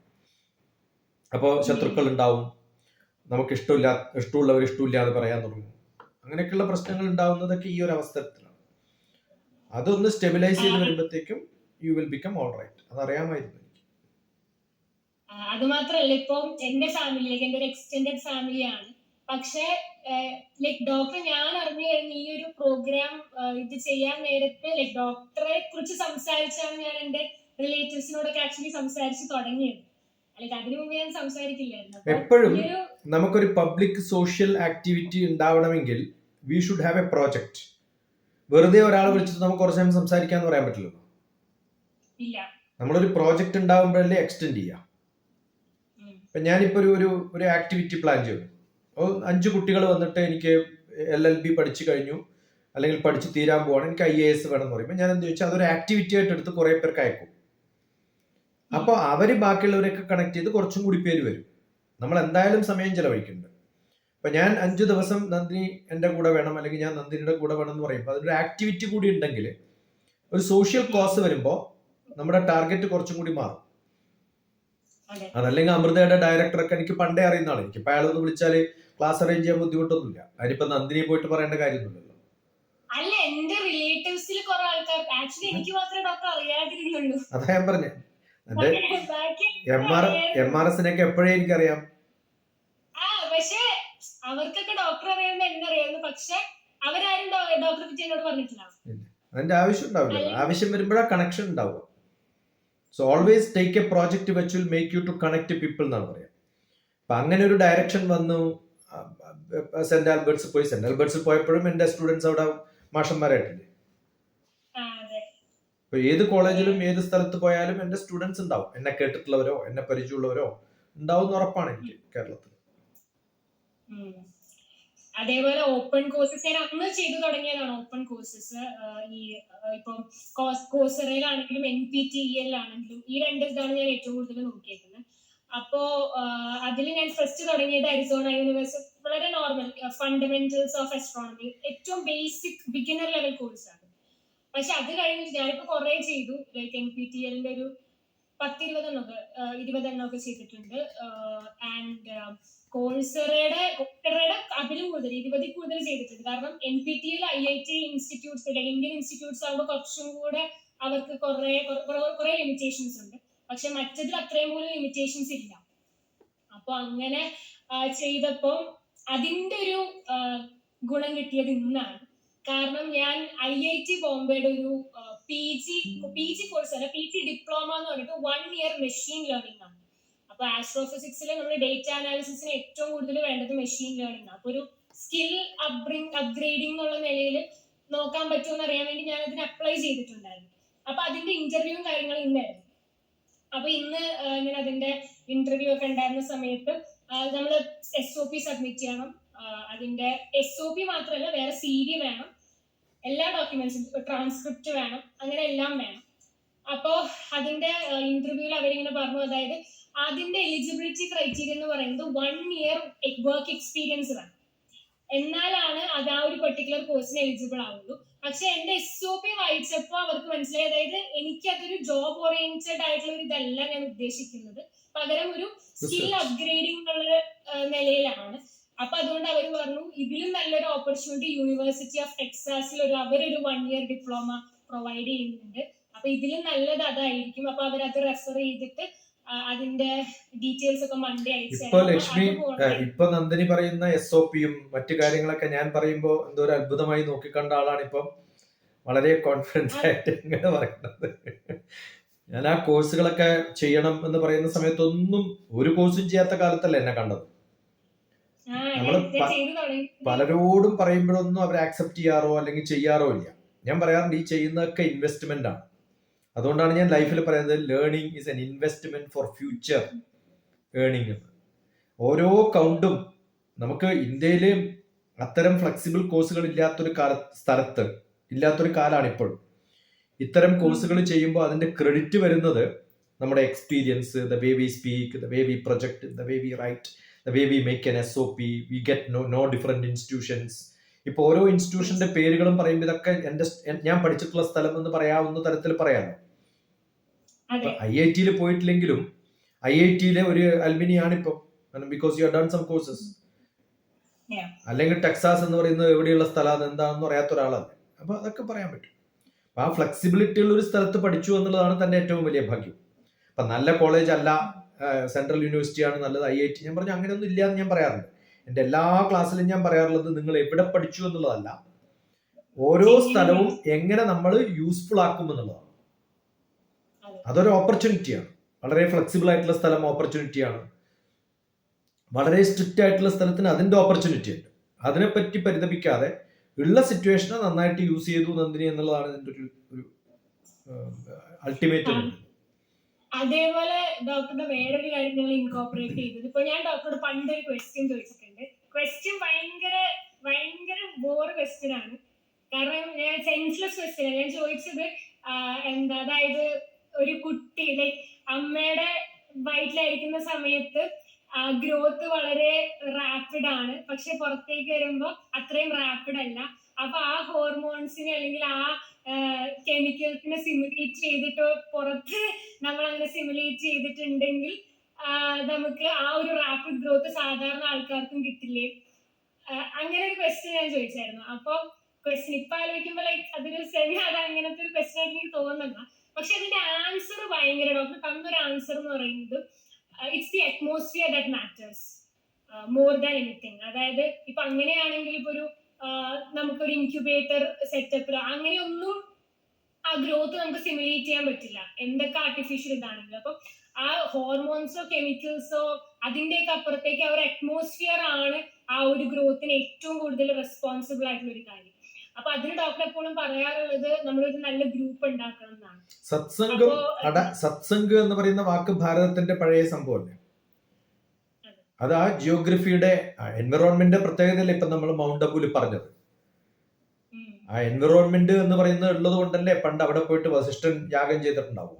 അപ്പോൾ ശത്രുക്കൾ ഉണ്ടാവും, നമുക്ക് ഇഷ്ടമുള്ളവർ ഇഷ്ടമില്ല എന്ന് പറയാൻ തുടങ്ങും. അങ്ങനെയൊക്കെയുള്ള പ്രശ്നങ്ങൾ ഉണ്ടാവുന്നതൊക്കെ ഈ ഒരു അവസരത്തിലാണ്. അതൊന്ന് സ്റ്റെബിലൈസ് ചെയ്ത് വരുമ്പോഴത്തേക്കും you will become all right. അതറിയാമായിരുന്നു എനിക്ക്. അത് മാത്രല്ല, ഇപ്പം എന്റെ ഫാമിലി, എന്റെ ഒരു എക്സ്റ്റെൻഡഡ് ഫാമിലിയാണ്. പക്ഷെ ലൈക് ഡോക്ടർ ഞാൻ അറിഞ്ഞു കഴിഞ്ഞ ഈ ഒരു പ്രോഗ്രാം ഇത് ചെയ്യാൻ നേരത്തെ ലൈക് ഡോക്ടറെ കുറിച്ച് സംസാരിച്ചാണ് ഞാൻ എന്റെ റിലേറ്റീവ്സിനോടൊക്കെ ആക്ച്വലി സംസാരിച്ച് തുടങ്ങിയത്. ലൈക് അതിനു മുമ്പ് ഞാൻ സംസാരിക്കില്ലായിരുന്നു. എപ്പോഴും നമുക്കൊരു പബ്ലിക് സോഷ്യൽ ആക്ടിവിറ്റി ഉണ്ടാവണമെങ്കിൽ we should have a project. വെറുതെ ഒരാൾ വിളിച്ചിട്ട് നമുക്ക് കുറച്ച് സമയം സംസാരിക്കാന്ന് പറയാൻ പറ്റില്ലല്ലോ. നമ്മളൊരു പ്രോജക്റ്റ് ഉണ്ടാവുമ്പോഴല്ലേ എക്സ്റ്റെൻഡ് ചെയ്യാം. ഇപ്പൊ ഞാനിപ്പോ ഒരു ആക്ടിവിറ്റി പ്ലാൻ ചെയ്തു. 5 കുട്ടികൾ വന്നിട്ട് എനിക്ക് LLB പഠിച്ചു കഴിഞ്ഞു അല്ലെങ്കിൽ പഠിച്ചു തീരാൻ പോവാണ്, എനിക്ക് IAS വേണം എന്ന് പറയുമ്പോൾ ഞാൻ എന്ത് ചോദിച്ചാൽ അതൊരു ആക്ടിവിറ്റി ആയിട്ട് എടുത്ത് കുറെ പേർക്ക് അയക്കും. അപ്പൊ അവര് ബാക്കിയുള്ളവരൊക്കെ കണക്ട് ചെയ്ത് കുറച്ചും കൂടി പേര് വരും. നമ്മൾ എന്തായാലും സമയം ചെലവഴിക്കുന്നുണ്ട്. അപ്പൊ ഞാൻ 5 ദിവസം നന്ദിനി എന്റെ കൂടെ വേണം അല്ലെങ്കിൽ ഞാൻ നന്ദിനിയുടെ കൂടെ വേണം എന്ന് പറയുമ്പോൾ അതൊരു ആക്ടിവിറ്റി കൂടി ഉണ്ടെങ്കിൽ ഒരു സോഷ്യൽ കോസ് വരുമ്പോൾ നമ്മുടെ ടാർഗറ്റ് കുറച്ചും കൂടി മാറും. അതല്ലെങ്കിൽ അമൃതയുടെ ഡയറക്ടറൊക്കെ എനിക്ക് പണ്ടേ അറിയുന്ന ആളാണ്. എനിക്ക് അയാളൊന്ന് വിളിച്ചാല് ക്ലാസ് അറേഞ്ച് ചെയ്യാൻ ബുദ്ധിമുട്ടൊന്നുമില്ല. അതിനിപ്പോ നന്ദിനി പോയിട്ട് പറയേണ്ട കാര്യമൊന്നുമില്ലല്ലോ. അല്ല, എന്റെ റിലേറ്റീവ്സിൽ കുറെ ആൾക്കാർ ആക്ച്വലി എനിക്ക് മാത്രമേ ഡോക്ടർ അറിയാതിരുന്നുള്ളൂ. അതാ ഞാൻ പറഞ്ഞേ, എന്റെ MRSനൊക്കെ എപ്പോഴേ എനിക്കറിയാം. പക്ഷെ അവർക്കൊക്കെ ഡോക്ടർ അറിയാമെന്ന് എന്നറിയായിരുന്നു. പക്ഷെ അവരാരും ഡോക്ടറെ പറ്റി എന്നോട് പറഞ്ഞിട്ടില്ല. അതിന്റെ ആവശ്യം ഉണ്ടാവില്ല. ആവശ്യം വരുമ്പോഴാ കണക്ഷൻ ഉണ്ടാവുക. So always take a project which will make you to connect people എന്നാണ് പറയാം. അപ്പൊ അങ്ങനെ ഒരു ഡയറക്ഷൻ വന്നു. സെന്റ് ആൽബർട്ട്സ് പോയി. സെന്റ് ആൽബർട്ട്സിൽ പോയപ്പോഴും എന്റെ സ്റ്റുഡൻസ് അവിടെ മാഷന്മാരായിട്ടില്ലേ. ഇപ്പൊ ഏത് കോളേജിലും ഏത് സ്ഥലത്ത് പോയാലും എന്റെ സ്റ്റുഡൻസ് ഉണ്ടാവും. എന്നെ കേട്ടിട്ടുള്ളവരോ എന്നെ പരിചയമുള്ളവരോ ഉണ്ടാവും ഉറപ്പാണ് എനിക്ക് കേരളത്തിൽ. അതേപോലെ ഓപ്പൺ കോഴ്സസ് ഞാൻ അന്ന് ചെയ്തു തുടങ്ങിയതാണ്. ഓപ്പൺ കോഴ്സസ് ഈ ഇപ്പം കോഴ്സറയിലാണെങ്കിലും NPTEL ആണെങ്കിലും ഈ രണ്ട് ഇതാണ് ഞാൻ ഏറ്റവും കൂടുതൽ നോക്കിയേക്കുന്നത്. അപ്പോ അതിൽ ഞാൻ ഫസ്റ്റ് തുടങ്ങിയത് അരിസോണ യൂണിവേഴ്സിറ്റി. വളരെ നോർമൽ ഫണ്ടമെന്റൽസ് ഓഫ് അസ്ട്രോണമി, ഏറ്റവും ബേസിക് ബിഗിനർ ലെവൽ കോഴ്സാണ്. പക്ഷെ അത് കഴിഞ്ഞ് ഞാനിപ്പോ കുറെ ചെയ്തു. ലൈക്ക് NPTELന്റെ ഒരു 10-20 ഒക്കെ ചെയ്തിട്ടുണ്ട്. ആൻഡ് കോഴ്സറയുടെ അതിലും കൂടുതൽ 20 കൂടുതൽ ചെയ്തിട്ടുണ്ട്. കാരണം NPTEL IIT institutes, Indian institutes ആകുമ്പോൾ കുറച്ചും കൂടെ അവർക്ക് കുറെ ലിമിറ്റേഷൻസ് ഉണ്ട്. പക്ഷെ മറ്റതിൽ അത്രയും പോലും ലിമിറ്റേഷൻസ് ഇല്ല. അപ്പൊ അങ്ങനെ ചെയ്തപ്പോ അതിന്റെ ഒരു ഗുണം കിട്ടിയത് ഇന്നാണ്. കാരണം ഞാൻ IIT ബോംബെയുടെ ഒരു PG കോഴ്സ് അല്ല, PG ഡിപ്ലോമ എന്ന് പറഞ്ഞിട്ട് 1 year മെഷീൻ ലേണിംഗ് ആണ്. അപ്പൊ ആസ്ട്രോഫിസിക്സിൽ നമ്മൾ ഡേറ്റ അനാലിസിസിന് ഏറ്റവും കൂടുതൽ വേണ്ടത് മെഷീൻ ലേണിംഗ് ആണ്. അപ്പൊ ഒരു സ്കിൽ അപ്ഗ്രേഡിംഗ് എന്നുള്ള നിലയിൽ നോക്കാൻ പറ്റുമെന്ന് അറിയാൻ വേണ്ടി ഞാൻ അതിന് അപ്ലൈ ചെയ്തിട്ടുണ്ടായിരുന്നു. അപ്പൊ അതിന്റെ ഇന്റർവ്യൂവും കാര്യങ്ങളും ഇന്നായിരുന്നു. അപ്പൊ ഇന്ന് ഇങ്ങനെ അതിന്റെ ഇന്റർവ്യൂ ഒക്കെ ഉണ്ടായിരുന്ന സമയത്ത് നമ്മൾ SOP സബ്മിറ്റ് ചെയ്യണം. അതിന്റെ SOP മാത്രമല്ല, വേറെ CV വേണം, എല്ലാ ഡോക്യുമെന്റ്സും, ട്രാൻസ്ക്രിപ്റ്റ് വേണം, അങ്ങനെ എല്ലാം വേണം. അപ്പോ അതിന്റെ ഇന്റർവ്യൂവിൽ അവരിങ്ങനെ പറഞ്ഞു, അതായത് അതിന്റെ എലിജിബിലിറ്റി ക്രൈറ്റീരിയ എന്ന് പറയുന്നത് 1 year വർക്ക് എക്സ്പീരിയൻസ് വേണം, എന്നാലാണ് അത് ആ ഒരു പെർട്ടിക്കുലർ കോഴ്സിന് എലിജിബിൾ ആവുള്ളൂ. പക്ഷെ എന്റെ SOP വായിച്ചപ്പോ അവർക്ക് മനസ്സിലായി, അതായത് എനിക്ക് അതൊരു ജോബ് ഓറിയന്റഡ് ആയിട്ടുള്ള ഒരു ഇതല്ല ഞാൻ ഉദ്ദേശിക്കുന്നത്, പകരം ഒരു സ്കിൽ അപ്ഗ്രേഡിംഗ് എന്നുള്ള നിലയിലാണ്. അപ്പൊ അതുകൊണ്ട് അവർ പറഞ്ഞു ഇതിലും നല്ലൊരു ഓപ്പർച്യൂണിറ്റി യൂണിവേഴ്സിറ്റി ഓഫ് ടെക്സാസിൽ അവരൊരു 1 year ഡിപ്ലോമ പ്രൊവൈഡ് ചെയ്യുന്നുണ്ട്. അപ്പൊ ഇതിലും നല്ലത് അതായിരിക്കും. അപ്പൊ അവരത് റെഫർ ചെയ്തിട്ട് അതിന്റെ ഡീറ്റെയിൽസ് ഒക്കെ മൺഡേ അയച്ചു. ഇപ്പൊ ലക്ഷ്മി, ഇപ്പൊ നന്ദിനി പറയുന്ന SOPയും മറ്റു കാര്യങ്ങളൊക്കെ ഞാൻ പറയുമ്പോ എന്തോ ഒരു അത്ഭുതമായി നോക്കിക്കണ്ട ആളാണ് ഇപ്പം വളരെ കോൺഫിഡൻസ് ആയിട്ട് ഇങ്ങനെ പറയുന്നത്. ഞാൻ ആ കോഴ്സുകളൊക്കെ ചെയ്യണം എന്ന് പറയുന്ന സമയത്തൊന്നും ഒരു കോഴ്സും ചെയ്യാത്ത കാലത്തല്ലേ എന്നെ കണ്ടത്. നമ്മള് പലരോടും പറയുമ്പോഴൊന്നും അവർ ആക്സെപ്റ്റ് ചെയ്യാറോ അല്ലെങ്കിൽ ചെയ്യാറോ ഇല്ല. ഞാൻ പറയാറുണ്ട് ഈ ചെയ്യുന്നതൊക്കെ ഇൻവെസ്റ്റ്മെന്റ് ആണ്. അതുകൊണ്ടാണ് ഞാൻ ലൈഫിൽ പറയുന്നത് learning is N investment for future earning എന്ന്. ഓരോ കൗണ്ടും നമുക്ക് ഇന്ത്യയില് അത്തരം ഫ്ലെക്സിബിൾ കോഴ്സുകൾ ഇല്ലാത്തൊരു സ്ഥലത്ത് ഇല്ലാത്തൊരു കാലാണ് ഇപ്പോഴും. ഇത്തരം കോഴ്സുകൾ ചെയ്യുമ്പോൾ അതിന്റെ ക്രെഡിറ്റ് വരുന്നത് നമ്മുടെ experience, the way we speak, the way we project, the way we write, the way we make an SOP, we get know different institutions. ഇപ്പൊ ഓരോ ഇൻസ്റ്റിറ്റ്യൂഷന്റെ പേരുകളും പറയുമ്പോൾ ഇതൊക്കെ ഞാൻ പഠിച്ചിട്ടുള്ള സ്ഥലം എന്ന് പറയാവുന്ന തരത്തിൽ പറയാമോ. IIT പോയിട്ടില്ലെങ്കിലും IIT ഒരു അൽമിനിയാണ് ഇപ്പൊ, because you have done some courses. അല്ലെങ്കിൽ ടെക്സാസ് എന്ന് പറയുന്നത് എവിടെയുള്ള സ്ഥലം എന്താണെന്ന് അറിയാത്ത ഒരാളാണ്. അപ്പൊ അതൊക്കെ പറയാൻ പറ്റും. അപ്പൊ ആ ഫ്ലെക്സിബിലിറ്റി ഉള്ള ഒരു സ്ഥലത്ത് പഠിച്ചു എന്നുള്ളതാണ് തന്റെ ഏറ്റവും വലിയ ഭാഗ്യം. അപ്പൊ നല്ല കോളേജ് അല്ല, സെൻട്രൽ യൂണിവേഴ്സിറ്റി ആണ് നല്ലത്, IIT. ഞാൻ പറഞ്ഞു അങ്ങനെയൊന്നും ഇല്ല എന്ന് ഞാൻ പറയാറുണ്ട്. എന്റെ എല്ലാ ക്ലാസ്സിലും ഞാൻ പറയാറുള്ളത് നിങ്ങൾ എവിടെ പഠിച്ചു എന്നുള്ളതല്ല, ഓരോ സ്ഥലവും എങ്ങനെ നമ്മൾ യൂസ്ഫുൾ ആക്കും എന്നുള്ളതാണ്. അതൊരു ഓപ്പർച്യൂണിറ്റിയാണ്. വളരെ ഫ്ലെക്സിബിൾ ആയിട്ടുള്ള സ്ഥലം ഓപ്പർച്യൂണിറ്റിയാണ്. വളരെ സ്ട്രിക്റ്റ് ആയിട്ടുള്ള സ്ഥലത്തിന് അതിന്റെ ഓപ്പർച്യൂണിറ്റി ഉണ്ട്. അതിനെപ്പറ്റി പരിതപിക്കാതെ ഉള്ള സിറ്റുവേഷനെ നന്നായിട്ട് യൂസ് ചെയ്തു നന്ദിനി എന്നുള്ളതാണ് ഇതിന്റെ ഒരു അൾട്ടിമേറ്റ്. അതേപോലെ ഡോക്ടറുടെ വേറൊരു കാര്യം നിങ്ങൾ ഇൻകോർപ്പറേറ്റ് ചെയ്തത്, ഇപ്പൊ ഞാൻ ഡോക്ടറോട് പണ്ടൊരു ക്വസ്റ്റ്യൻ ചോദിച്ചിട്ടുണ്ട്. ക്വസ്റ്റ്യൻ ഭയങ്കര ബോർ ക്വസ്റ്റ്യൻ ആണ്. കാരണം ഞാൻ സെൻസ്ലെസ് ക്വസ്റ്റ്യൻ ഞാൻ ചോദിച്ചത്. അതായത് ഒരു കുട്ടി ലൈക്ക് അമ്മയുടെ വയറ്റിലായിരിക്കുന്ന സമയത്ത് ഗ്രോത്ത് വളരെ റാപ്പിഡ് ആണ്, പക്ഷെ പുറത്തേക്ക് വരുമ്പോൾ അത്രയും റാപ്പിഡ് അല്ല. അപ്പൊ ആ ഹോർമോൺസിനെ അല്ലെങ്കിൽ ആ കെമിക്കൽസിനെ സിമുലേറ്റ് ചെയ്തിട്ട് പുറത്ത് നമ്മൾ അങ്ങനെ സിമുലേറ്റ് ചെയ്തിട്ടുണ്ടെങ്കിൽ നമുക്ക് ആ ഒരു റാപ്പിഡ് ഗ്രോത്ത് സാധാരണ ആൾക്കാർക്കും കിട്ടില്ലേ? അങ്ങനെ ഒരു ക്വസ്റ്റ്യൻ ഞാൻ ചോദിച്ചായിരുന്നു. അപ്പൊ ക്വസ്റ്റ്യൻ ഇപ്പൊ ആലോചിക്കുമ്പോൾ ലൈക്ക് അതൊരു അത് അങ്ങനത്തെ ഒരു ക്വസ്റ്റ്യൻ ആയിട്ട് എനിക്ക് തോന്നുന്നില്ല. പക്ഷെ അതിന്റെ ആൻസർ ഭയങ്കര, ഡോക്ടർ തന്നൊരു ആൻസർ എന്ന് പറയുന്നത് it's the atmosphere that matters more than anything. അതായത് ഇപ്പൊ അങ്ങനെയാണെങ്കിൽ ഇപ്പൊ ഒരു നമുക്കൊരു ഇൻക്യുബേറ്റർ സെറ്റപ്പിലോ അങ്ങനെയൊന്നും ആ ഗ്രോത്ത് നമുക്ക് സിമുലേറ്റ് ചെയ്യാൻ പറ്റില്ല, എന്തൊക്കെ ആർട്ടിഫിഷ്യൽ ഇതാണെങ്കിലും. അപ്പം ആ ഹോർമോൺസോ കെമിക്കൽസോ അതിന്റെയൊക്കെ അപ്പുറത്തേക്ക് ആ ഒരു അറ്റ്മോസ്ഫിയർ ആണ് ആ ഒരു ഗ്രോത്തിന് ഏറ്റവും കൂടുതൽ റെസ്പോൺസിബിൾ ആയിട്ടുള്ള ഒരു കാര്യം. അപ്പൊ അതിന് ഡോക്ടർ എപ്പോഴും പറയാറുള്ളത് നമ്മളൊരു നല്ല ഗ്രൂപ്പ് ഉണ്ടാക്കണം എന്നാണ്. സത്സംഗം സത്സംഗ് എന്ന് പറയുന്ന വാക്ക് ഭാരതത്തിന്റെ പഴയ സംഭവമല്ലേ? അത് ആ ജിയോഗ്രഫിയുടെ എൻവിറോൺമെന്റ് പ്രത്യേകതയല്ലേ ഇപ്പൊ നമ്മൾ മൗണ്ട് അബുവിൽ പറഞ്ഞത്. ആ എൻവിറോൺമെന്റ് എന്ന് പറയുന്നത് ഉള്ളത് കൊണ്ടല്ലേ പണ്ട് അവിടെ പോയിട്ട് വസിഷ്ഠൻ യാഗം ചെയ്തിട്ടുണ്ടാവും.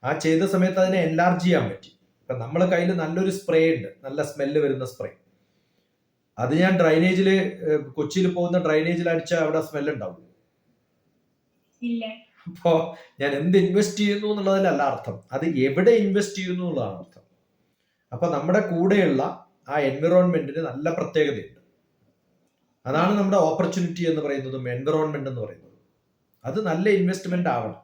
ആ ചെയ്ത സമയത്ത് അതിനെ എൻലാർജ് ചെയ്യാൻ പറ്റി. ഇപ്പൊ നമ്മളെ കയ്യിൽ നല്ലൊരു സ്പ്രേ ഉണ്ട്, നല്ല സ്മെല്ല് വരുന്ന സ്പ്രേ. അത് ഞാൻ ഡ്രൈനേജില് കൊച്ചിയിൽ പോകുന്ന ഡ്രൈനേജിൽ അടിച്ചാൽ അവിടെ സ്മെല്ല് ഉണ്ടാവും. അപ്പോ ഞാൻ എന്ത് ഇൻവെസ്റ്റ് ചെയ്യുന്നു എന്നുള്ളതിലല്ല അർത്ഥം, അത് എവിടെ ഇൻവെസ്റ്റ് ചെയ്യുന്നു എന്നുള്ളതാണ് അർത്ഥം. അപ്പൊ നമ്മുടെ കൂടെയുള്ള ആ എൻവിറോൺമെന്റിന് നല്ല പ്രത്യേകതയുണ്ട്. അതാണ് നമ്മുടെ ഓപ്പർച്യൂണിറ്റി എന്ന് പറയുന്നതും എൻവിറോൺമെന്റ് എന്ന് പറയുന്നതും. അത് നല്ല ഇൻവെസ്റ്റ്മെന്റ് ആവണം.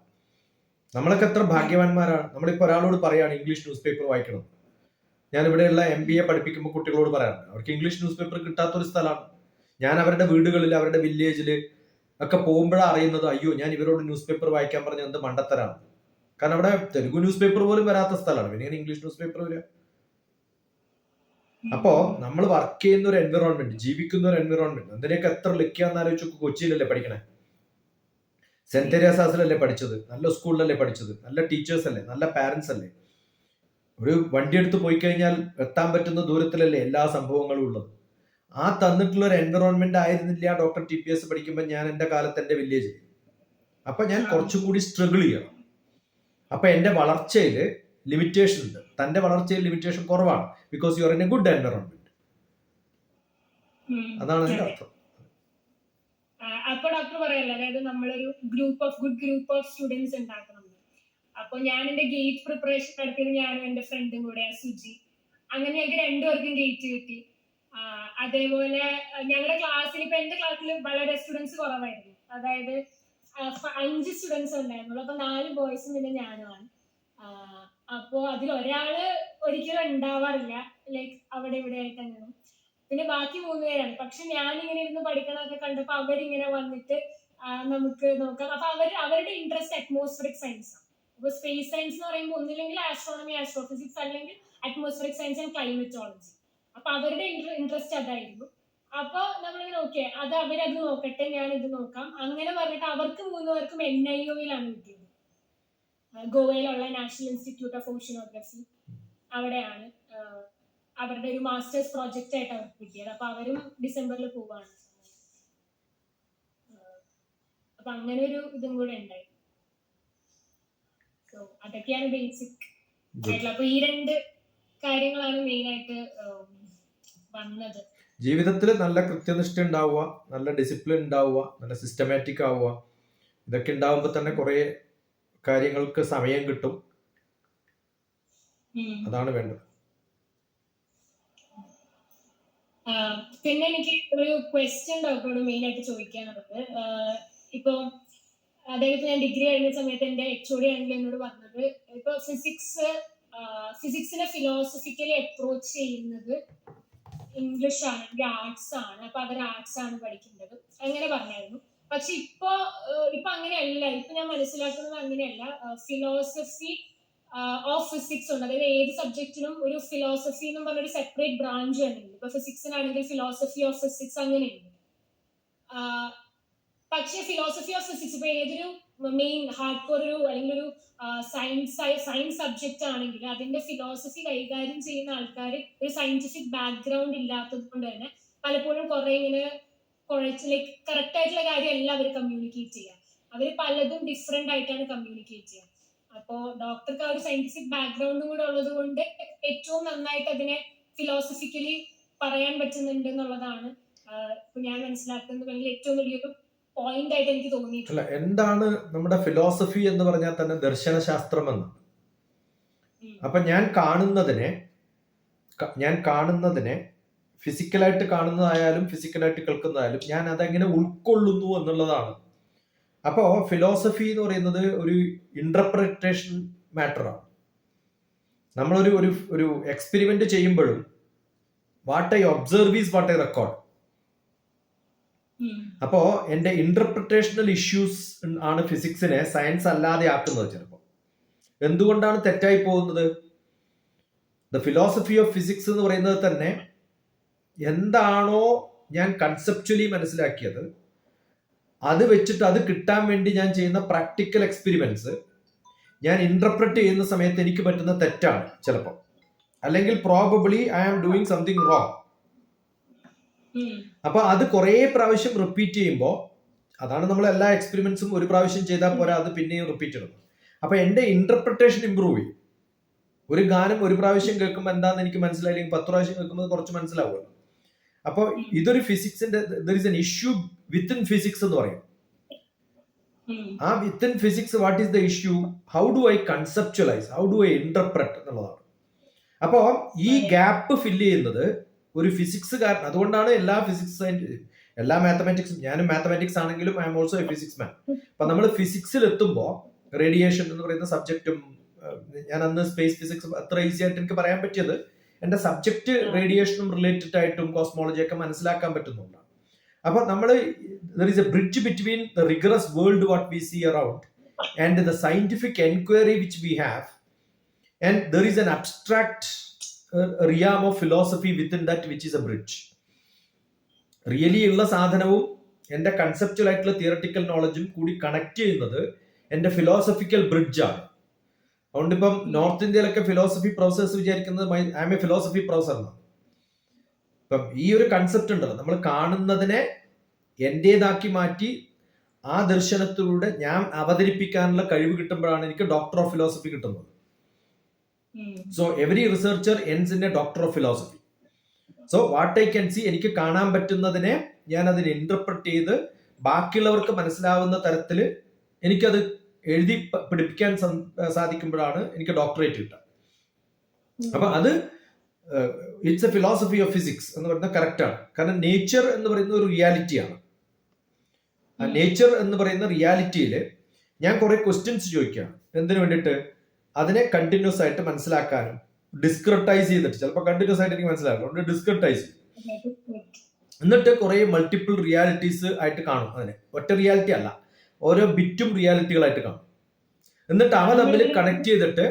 നമ്മളൊക്കെ എത്ര ഭാഗ്യവാന്മാരാണ്. നമ്മളിപ്പോ ഒരാളോട് പറയാണ് ഇംഗ്ലീഷ് ന്യൂസ് പേപ്പർ വായിക്കണം. ഞാൻ ഇവിടെയുള്ള MBA പഠിപ്പിക്കുമ്പോൾ കുട്ടികളോട് പറയാറുണ്ട്, അവർക്ക് ഇംഗ്ലീഷ് ന്യൂസ് പേപ്പർ കിട്ടാത്തൊരു സ്ഥലമാണ്. ഞാൻ അവരുടെ വീടുകളിൽ അവരുടെ വില്ലേജിൽ ഒക്കെ പോകുമ്പോഴാണ് അറിയുന്നത്, അയ്യോ ഞാൻ ഇവരോട് ന്യൂസ് പേപ്പർ വായിക്കാൻ പറഞ്ഞ എന്ത് മണ്ടത്തരാണ്. കാരണം അവിടെ തെലുഗു ന്യൂസ് പേപ്പർ പോലും വരാത്ത സ്ഥലമാണ്, പിന്നെ ഇംഗ്ലീഷ് ന്യൂസ് പേപ്പർ വരിക. അപ്പോ നമ്മൾ വർക്ക് ചെയ്യുന്ന ഒരു എൻവിറോൺമെന്റ്, ജീവിക്കുന്ന ഒരു എൻവിറോൺമെന്റ്, അതിനൊക്കെ എത്ര ലക്കിയാന്ന് ആലോചിച്ചു. കൊച്ചിയിലല്ലേ പഠിക്കണേ, സെന്റ് തെരേസാസിലല്ലേ പഠിച്ചത്, നല്ല സ്കൂളിലല്ലേ പഠിച്ചത്, നല്ല ടീച്ചേഴ്സ് അല്ലേ, നല്ല പാരന്റ്സ് അല്ലേ. ഒരു വണ്ടി എടുത്ത് പോയി കഴിഞ്ഞാൽ എത്താൻ പറ്റുന്ന ദൂരത്തിലല്ലേ എല്ലാ സംഭവങ്ങളും ഉള്ളത്. ആ തന്നിട്ടുള്ള ഒരു എൻവിറോൺമെന്റ് ആയിരുന്നില്ല ഡോക്ടർ TPS പഠിക്കുമ്പോൾ ഞാൻ എന്റെ കാലത്ത് എന്റെ വില്ലേജിൽ. അപ്പൊ ഞാൻ കുറച്ചുകൂടി സ്ട്രഗിൾ ചെയ്യണം. അപ്പൊ എന്റെ വളർച്ചയിൽ ലിമിറ്റേഷൻ ഉണ്ട്, തന്റെ വളർച്ചയിൽ ലിമിറ്റേഷൻ കുറവാണ്. Because you are in A good environment. അതാണ് അതിന്റെ അർത്ഥം. അപ്പൊ ഡോക്ടർ പറയല്ലോ, അതായത് നമ്മളൊരു ഗുഡ് ഗ്രൂപ്പ് ഓഫ് സ്റ്റുഡൻസ് ഉണ്ടാക്കണം. അപ്പൊ ഞാൻ എന്റെ ഗേറ്റ് പ്രിപ്പറേഷൻ നടത്തിയത് ഞാനും എന്റെ ഫ്രണ്ടും കൂടെ, സുജി. അങ്ങനെ ഞങ്ങൾക്ക് രണ്ടുപേർക്കും ഗേറ്റ് കിട്ടി. അതേപോലെ ഞങ്ങളുടെ ക്ലാസ്സിൽ, ഇപ്പൊ എന്റെ ക്ലാസ്സിൽ വളരെ സ്റ്റുഡൻസ് കുറവായിരുന്നു. അതായത് 5 സ്റ്റുഡൻസ് ഉണ്ടായിരുന്നുള്ളൂ. അപ്പൊ 4 ബോയ്സും പിന്നെ ഞാനുമാണ്. അപ്പോ അതിൽ ഒരാള് ഒരിക്കലും ഉണ്ടാവാറില്ല, ലൈക്ക് അവിടെ ഇവിടെ ആയിട്ട് അങ്ങനെ. പിന്നെ ബാക്കി 3 പേരാണ്. പക്ഷെ ഞാനിങ്ങനെ ഇരുന്ന് പഠിക്കണമൊക്കെ കണ്ടപ്പോ അവരിങ്ങനെ വന്നിട്ട് നമുക്ക് നോക്കാം. അപ്പൊ അവരുടെ ഇൻട്രസ്റ്റ് അറ്റ്മോസ്ഫിയറിക് സയൻസ് ആണ്. അപ്പൊ സ്പേസ് സയൻസ് എന്ന് പറയുമ്പോൾ ഒന്നില്ലെങ്കിൽ ആസ്ട്രോണമി, ആസ്ട്രോഫിസിക്സ്, അല്ലെങ്കിൽ അറ്റ്മോസ്ഫിയറിക് സയൻസ് ആൻഡ് ക്ലൈമറ്റോളജി. അപ്പൊ അവരുടെ ഇൻട്രസ്റ്റ് അതായിരുന്നു. അപ്പൊ നമ്മളിങ്ങനെ ഓക്കെ, അത് അവരത് നോക്കട്ടെ, ഞാൻ ഇത് നോക്കാം, അങ്ങനെ പറഞ്ഞിട്ട് അവർക്ക് 3 പേർക്കും NIOയിലാണ് കിട്ടിയത്. ഗോവയിലുള്ള നാഷണൽ ഇൻസ്റ്റിറ്റ്യൂട്ട് ഓഫ് ഓഷ്യനോഗ്രഫി, അവിടെയാണ് അവരുടെ ഒരു മാസ്റ്റേഴ്സ് പ്രോജക്റ്റ് ആയിട്ട് അവർക്ക് കിട്ടിയത്. അപ്പൊ അവരും ഡിസംബറിൽ പോവാണ്. അപ്പൊ അങ്ങനെ ഒരു ഇതും കൂടെ ഉണ്ടായി. സോ അതൊക്കെയാണ് ബേസിക് ആയിട്ടുള്ള. അപ്പൊ ഈ 2 കാര്യങ്ങളാണ് മെയിൻ ആയിട്ട് വന്നത്. ജീവിതത്തിൽ നല്ല കൃത്യനിഷ്ഠ ഉണ്ടാവുക, നല്ല ഡിസിപ്ലിൻ ഉണ്ടാവുക, നല്ല സിസ്റ്റമാറ്റിക് ആവുക. ഇതൊക്കെ ഉണ്ടാവുമ്പോൾ തന്നെ കുറെ കാര്യങ്ങൾക്ക് സമയം കിട്ടും. അതാണ് വേണ്ടത്. പിന്നെ എനിക്ക് ഒരു ക്വസ്റ്റ്യൻ ഡോക്ടറോട് മെയിൻ ആയിട്ട് ചോദിക്കാനുള്ളത്, ഇപ്പൊ അതായത് ഞാൻ ഡിഗ്രി കഴിഞ്ഞ സമയത്ത് എന്റെ HOD ആണെങ്കിൽ എന്നോട് പറഞ്ഞത്, ഇപ്പൊ ഫിസിക്സിനെ ഫിലോസഫിക്കലി അപ്രോച്ച് ചെയ്യുന്നത് ഇംഗ്ലീഷ് ആണെങ്കിൽ ആർട്സ് ആണ്, അപ്പൊ അവർ ആർട്സ് ആണ് പഠിക്കേണ്ടത്, അങ്ങനെ പറഞ്ഞായിരുന്നു. പക്ഷെ ഇപ്പൊ അങ്ങനെയല്ല. ഇപ്പൊ ഞാൻ മനസ്സിലാക്കുന്നത് അങ്ങനെയല്ല. ഫിലോസഫി ഓഫ് ഫിസിക്സ് ഉണ്ട്. അതായത് ഏത് സബ്ജക്റ്റിനും ഒരു ഫിലോസഫി എന്ന് പറഞ്ഞൊരു സെപ്പറേറ്റ് ബ്രാഞ്ച് തന്നെ ഉണ്ട്. ഇപ്പൊ ഫിസിക്സിനാണെങ്കിൽ ഫിലോസഫി ഓഫ് ഫിസിക്സ് അങ്ങനെയുണ്ട്. പക്ഷെ ഫിലോസഫി ഓഫ് ഫിസിക്സ് ഇപ്പൊ ഏതൊരു മെയിൻ ഹാർഡ് കോർ അല്ലെങ്കിൽ ഒരു സയൻസ് സബ്ജക്റ്റ് ആണെങ്കിൽ അതിന്റെ ഫിലോസഫി കൈകാര്യം ചെയ്യുന്ന ആൾക്കാർ ഒരു സയന്റിഫിക് ബാക്ക്ഗ്രൗണ്ട് ഇല്ലാത്തത് കൊണ്ട് തന്നെ പലപ്പോഴും കുറെ ഇങ്ങനെ ലൈക്ക് കറക്റ്റ് ആയിട്ടുള്ള കാര്യമല്ല അവർ കമ്മ്യൂണിക്കേറ്റ് ചെയ്യുക. അവർ പലതും ഡിഫറെന്റ് ആയിട്ടാണ് കമ്മ്യൂണിക്കേറ്റ് ചെയ്യുക. അപ്പോ ഡോക്ടർക്ക് ആ ഒരു സയന്റിഫിക് ബാക്ക്ഗ്രൗണ്ടും കൂടെ ഉള്ളത് കൊണ്ട് ഏറ്റവും നന്നായിട്ട് അതിനെ ഫിലോസഫിക്കലി പറയാൻ പറ്റുന്നുണ്ട് എന്നുള്ളതാണ് ഞാൻ മനസ്സിലാക്കുന്നത് ഏറ്റവും വലിയൊരു പോയിന്റ് ആയിട്ട് എനിക്ക് തോന്നിയിട്ടില്ല. എന്താണ് നമ്മുടെ ഫിലോസഫി എന്ന് പറഞ്ഞാൽ തന്നെ ദർശനശാസ്ത്രം എന്നാണ്. അപ്പൊ ഞാൻ കാണുന്നതിനെ ഫിസിക്കലായിട്ട് കാണുന്നതായാലും ഫിസിക്കലായിട്ട് കേൾക്കുന്നതായാലും ഞാൻ അതെങ്ങനെ ഉൾക്കൊള്ളുന്നു എന്നുള്ളതാണ്. അപ്പോ ഫിലോസഫി എന്ന് പറയുന്നത് ഒരു ഇന്റർപ്രിറ്റേഷൻ മാറ്ററാണ്. നമ്മളൊരു ഒരു എക്സ്പെരിമെന്റ് ചെയ്യുമ്പോഴും what I observe is what I record. അപ്പോ എന്റെ ഇന്റർപ്രിട്ടേഷണൽ ഇഷ്യൂസ് ആണ് ഫിസിക്സിനെ സയൻസ് അല്ലാതെ ആക്കുന്നത്. ചിലപ്പോൾ എന്തുകൊണ്ടാണ് തെറ്റായി പോകുന്നത്? ദ ഫിലോസഫി ഓഫ് ഫിസിക്സ് എന്ന് പറയുന്നത് തന്നെ എന്താണോ ഞാൻ കൺസെപ്ച്വലി മനസ്സിലാക്കിയത് അത് വെച്ചിട്ട് അത് കിട്ടാൻ വേണ്ടി ഞാൻ ചെയ്യുന്ന പ്രാക്ടിക്കൽ എക്സ്പെരിമെന്റ്സ് ഞാൻ ഇന്റർപ്രറ്റ് ചെയ്യുന്ന സമയത്ത് എനിക്ക് പറ്റുന്ന തെറ്റാണ് ചിലപ്പോൾ. അല്ലെങ്കിൽ probably I am doing something wrong. അപ്പൊ അത് കുറെ പ്രാവശ്യം റിപ്പീറ്റ് ചെയ്യുമ്പോൾ, അതാണ് നമ്മൾ എല്ലാ എക്സ്പെരിമെന്റ്സും ഒരു പ്രാവശ്യം ചെയ്താൽ പോരാ, അത് പിന്നെയും റിപ്പീറ്റ് ചെയ്യണം. അപ്പൊ എന്റെ ഇന്റർപ്രിട്ടേഷൻ ഇമ്പ്രൂവ് ചെയ്യും. ഒരു ഗാനം ഒരു പ്രാവശ്യം കേൾക്കുമ്പോൾ എന്താന്ന് എനിക്ക് മനസ്സിലായില്ലെങ്കിൽ 10 പ്രാവശ്യം കേൾക്കുമ്പോൾ കുറച്ച് മനസ്സിലാവുമല്ലോ. അപ്പോൾ ഇതൊരു ഫിസിക്സിന്റെ there is an issue within physics എന്ന് പറയും. ആ within physics what is the issue? How do I conceptualise, how do I interpret എന്നുള്ളതാണ്. അപ്പോ ഈ ഗ്യാപ്പ് ഫില്ല് ചെയ്യുന്നത് ഒരു ഫിസിക്സുകാരൻ. അതുകൊണ്ടാണ് എല്ലാ ഫിസിക്സ് എല്ലാ മാത്തമാറ്റിക്സും, ഞാനും മാത്തമാറ്റിക്സ് ആണെങ്കിലും I am also a physics man. അപ്പൊ നമ്മൾ ഫിസിക്സിൽ എത്തുമ്പോൾ റേഡിയേഷൻ എന്ന് പറയുന്ന സബ്ജക്റ്റും, ഞാൻ അന്ന് സ്പേസ് ഫിസിക്സ് അത്ര ഈസി ആയിട്ട് എനിക്ക് പറയാൻ പറ്റിയത് എന്റെ സബ്ജക്ട് റേഡിയേഷനും റിലേറ്റഡ് ആയിട്ടും കോസ്മോളജി ഒക്കെ മനസ്സിലാക്കാൻ പറ്റുന്നുണ്ടാണ്. അപ്പൊ നമ്മൾ there is a bridge between the rigorous world what we see around and the scientific enquiry which we have, and there is an abstract realm of philosophy within that which is a bridge. Really ഉള്ള സാധനവും എന്റെ conceptual ആയിട്ടുള്ള theoretical നോളജും കൂടി connect ചെയ്യുന്നത് എന്റെ philosophical ബ്രിഡ്ജാണ്. അതുകൊണ്ട് ഇപ്പം north ഇന്ത്യയിലൊക്കെ ഫിലോസഫി പ്രൊഫസേഴ്സ് വിചാരിക്കുന്നത് I M A philosophy professor എന്നാണ്. ഇപ്പം ഈ ഒരു കൺസെപ്റ്റ് ഉണ്ടല്ലോ, നമ്മൾ കാണുന്നതിനെ എന്റേതാക്കി മാറ്റി ആ ദർശനത്തിലൂടെ ഞാൻ അവതരിപ്പിക്കാനുള്ള കഴിവ് കിട്ടുമ്പോഴാണ് എനിക്ക് ഡോക്ടർ ഓഫ് ഫിലോസഫി കിട്ടുന്നത്. So every researcher ends in A doctor of philosophy. So what I can see, എനിക്ക് കാണാൻ പറ്റുന്നതിനെ ഞാൻ അതിനെ ഇന്റർപ്രറ്റ് ചെയ്ത് ബാക്കിയുള്ളവർക്ക് മനസ്സിലാവുന്ന തരത്തിൽ എനിക്കത് എഴുതി പഠിപ്പിക്കാൻ സാധിക്കുമ്പോഴാണ് എനിക്ക് ഡോക്ടറേറ്റ് കിട്ടുക. അപ്പൊ അത് it's A philosophy of physics എന്ന് പറയുന്നത് കറക്റ്റ് ആണ്. കാരണം നേച്ചർ എന്ന് പറയുന്ന ഒരു റിയാലിറ്റിയാണ്. ആ നേച്ചർ എന്ന് പറയുന്ന റിയാലിറ്റിയിൽ ഞാൻ കുറെ ക്വസ്റ്റ്യൻസ് ചോദിക്കുകയാണ്. എന്തിനു വേണ്ടിയിട്ട്? അതിനെ കണ്ടിന്യൂസ് ആയിട്ട് മനസ്സിലാക്കാനും ഡിസ്ക്രിപ്റ്റൈസ് ചെയ്തിട്ട്, ചിലപ്പോൾ കണ്ടിന്യൂസ് ആയിട്ട് എനിക്ക് മനസ്സിലാക്കും, അതുകൊണ്ട് ഡിസ്ക്രിപ്റ്റൈസ് ചെയ്യും. എന്നിട്ട് കുറെ മൾട്ടിപ്പിൾ റിയാലിറ്റീസ് ആയിട്ട് കാണും. അതിനെ ഒറ്റ റിയാലിറ്റി അല്ല, ഓരോ ബിറ്റും റിയാലിറ്റികളായിട്ട് കാണും. എന്നിട്ട് അവ തമ്മിൽ കണക്ട് ചെയ്തിട്ട്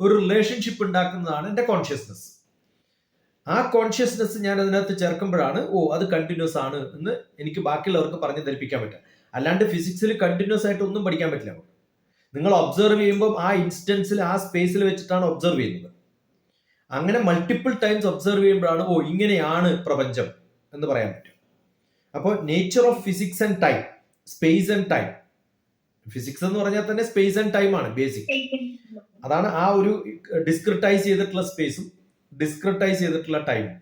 ഒരു റിലേഷൻഷിപ്പ് ഉണ്ടാക്കുന്നതാണ് എന്റെ കോൺഷ്യസ്നെസ്. ആ കോൺഷ്യസ്നെസ് ഞാൻ അതിനകത്ത് ചേർക്കുമ്പോഴാണ് അത് കണ്ടിന്യൂസ് ആണ് എന്ന് എനിക്ക് ബാക്കിയുള്ളവർക്ക് പറഞ്ഞ് ധരിപ്പിക്കാൻ പറ്റുക. അല്ലാണ്ട് ഫിസിക്സിൽ കണ്ടിന്യൂസ് ആയിട്ട് ഒന്നും പഠിക്കാൻ പറ്റില്ല. നിങ്ങൾ ഒബ്സർവ് ചെയ്യുമ്പോൾ ആ ഇൻസ്റ്റൻസിൽ ആ സ്പേസിൽ വെച്ചിട്ടാണ് ഒബ്സർവ് ചെയ്യുന്നത്. അങ്ങനെ മൾട്ടിപ്പിൾ ടൈംസ് ഒബ്സർവ് ചെയ്യുമ്പോഴാണ് ഇങ്ങനെയാണ് പ്രപഞ്ചം എന്ന് പറയാൻ പറ്റും. അപ്പോൾ nature of physics and time, space and time, physics എന്ന് പറഞ്ഞാൽ തന്നെ സ്പേസ് ആൻഡ് ടൈം ആണ് ബേസിക്. അതാണ് ആ ഒരു ഡിസ്ക്രിപ്റ്റൈസ് ചെയ്തിട്ടുള്ള സ്പേസും ഡിസ്ക്രിപ്റ്റൈസ് ചെയ്തിട്ടുള്ള ടൈമും.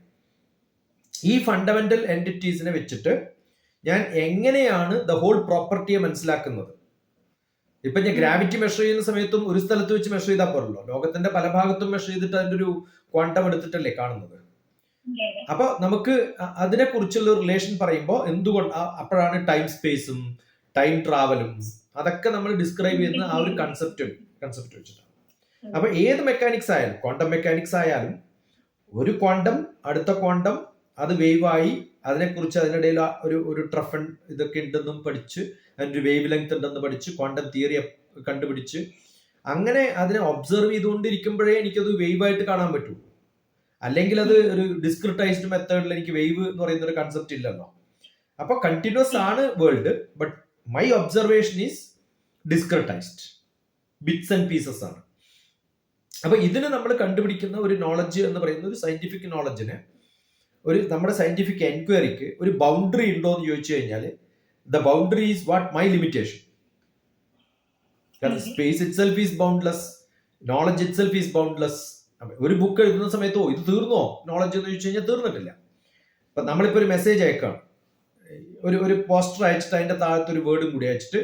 ഈ ഫണ്ടമെന്റൽ എൻറ്റിറ്റീസിനെ വെച്ചിട്ട് ഞാൻ എങ്ങനെയാണ് ദ ഹോൾ പ്രോപ്പർട്ടിയെ മനസ്സിലാക്കുന്നത്? ഇപ്പൊ ഞാൻ ഗ്രാവിറ്റി മെഷർ ചെയ്യുന്ന സമയത്തും ഒരു സ്ഥലത്ത് വെച്ച് മെഷർ ചെയ്താൽ പോരല്ലോ, ലോകത്തിന്റെ പല ഭാഗത്തും മെഷർ ചെയ്തിട്ട് അതിന്റെ ഒരു ക്വാണ്ടം എടുത്തിട്ടല്ലേ കാണുന്നത്. അപ്പൊ നമുക്ക് അതിനെ കുറിച്ചുള്ള റിലേഷൻ പറയുമ്പോൾ എന്തുകൊണ്ട് അപ്പോഴാണ് ടൈം സ്പേസും ടൈം ട്രാവലും അതൊക്കെ നമ്മൾ ഡിസ്ക്രൈബ് ചെയ്യുന്ന ആ ഒരു കൺസെപ്റ്റ് വെച്ചിട്ടാണ്. അപ്പൊ ഏത് മെക്കാനിക്സ് ആയാലും, ക്വാണ്ടം മെക്കാനിക്സ് ആയാലും, ഒരു ക്വാണ്ടം അടുത്ത ക്വാണ്ടം അത് വേവായി അതിനെക്കുറിച്ച് അതിനിടയിൽ ഒരു ട്രഫൻ ഇതൊക്കെ ഉണ്ടെന്നും പഠിച്ച്, അതിൻ്റെ ഒരു വേവ് ലെങ്ത് ഉണ്ടെന്ന് പഠിച്ച്, ക്വാണ്ടം തിയറി കണ്ടുപിടിച്ച്, അങ്ങനെ അതിനെ ഒബ്സർവ് ചെയ്തുകൊണ്ടിരിക്കുമ്പോഴേ എനിക്കത് വേവായിട്ട് കാണാൻ പറ്റൂ. അല്ലെങ്കിൽ അത് ഒരു ഡിസ്ക്രിപ്റ്റൈസ്ഡ് മെത്തേഡിൽ എനിക്ക് വേവ് എന്ന് പറയുന്ന ഒരു കൺസെപ്റ്റ് ഇല്ലല്ലോ. അപ്പൊ കണ്ടിന്യൂസ് ആണ് world, but my observation is discretised, bits and pieces ആണ്. അപ്പൊ ഇതിന് നമ്മൾ കണ്ടുപിടിക്കുന്ന ഒരു നോളജ് എന്ന് പറയുന്ന ഒരു സയന്റിഫിക് നോളജിന്, ഒരു നമ്മുടെ സയന്റിഫിക് എൻക്വയറിക്ക് ഒരു ബൗണ്ടറി ഉണ്ടോ എന്ന് ചോദിച്ചു കഴിഞ്ഞാൽ the boundary is what my limitation. Space itself is boundless, knowledge itself is boundless. ഒരു ബുക്ക് എഴുതുന്ന സമയത്തോ ഇത് തീർന്നോ നോളജ് എന്ന് ചോദിച്ചു കഴിഞ്ഞാൽ തീർന്നിട്ടില്ല. ഇപ്പൊ നമ്മളിപ്പോ ഒരു മെസ്സേജ് അയക്കാണ്, ഒരു പോസ്റ്റർ അയച്ചിട്ട് അതിന്റെ താഴത്ത് ഒരു വേർഡും കൂടി അയച്ചിട്ട്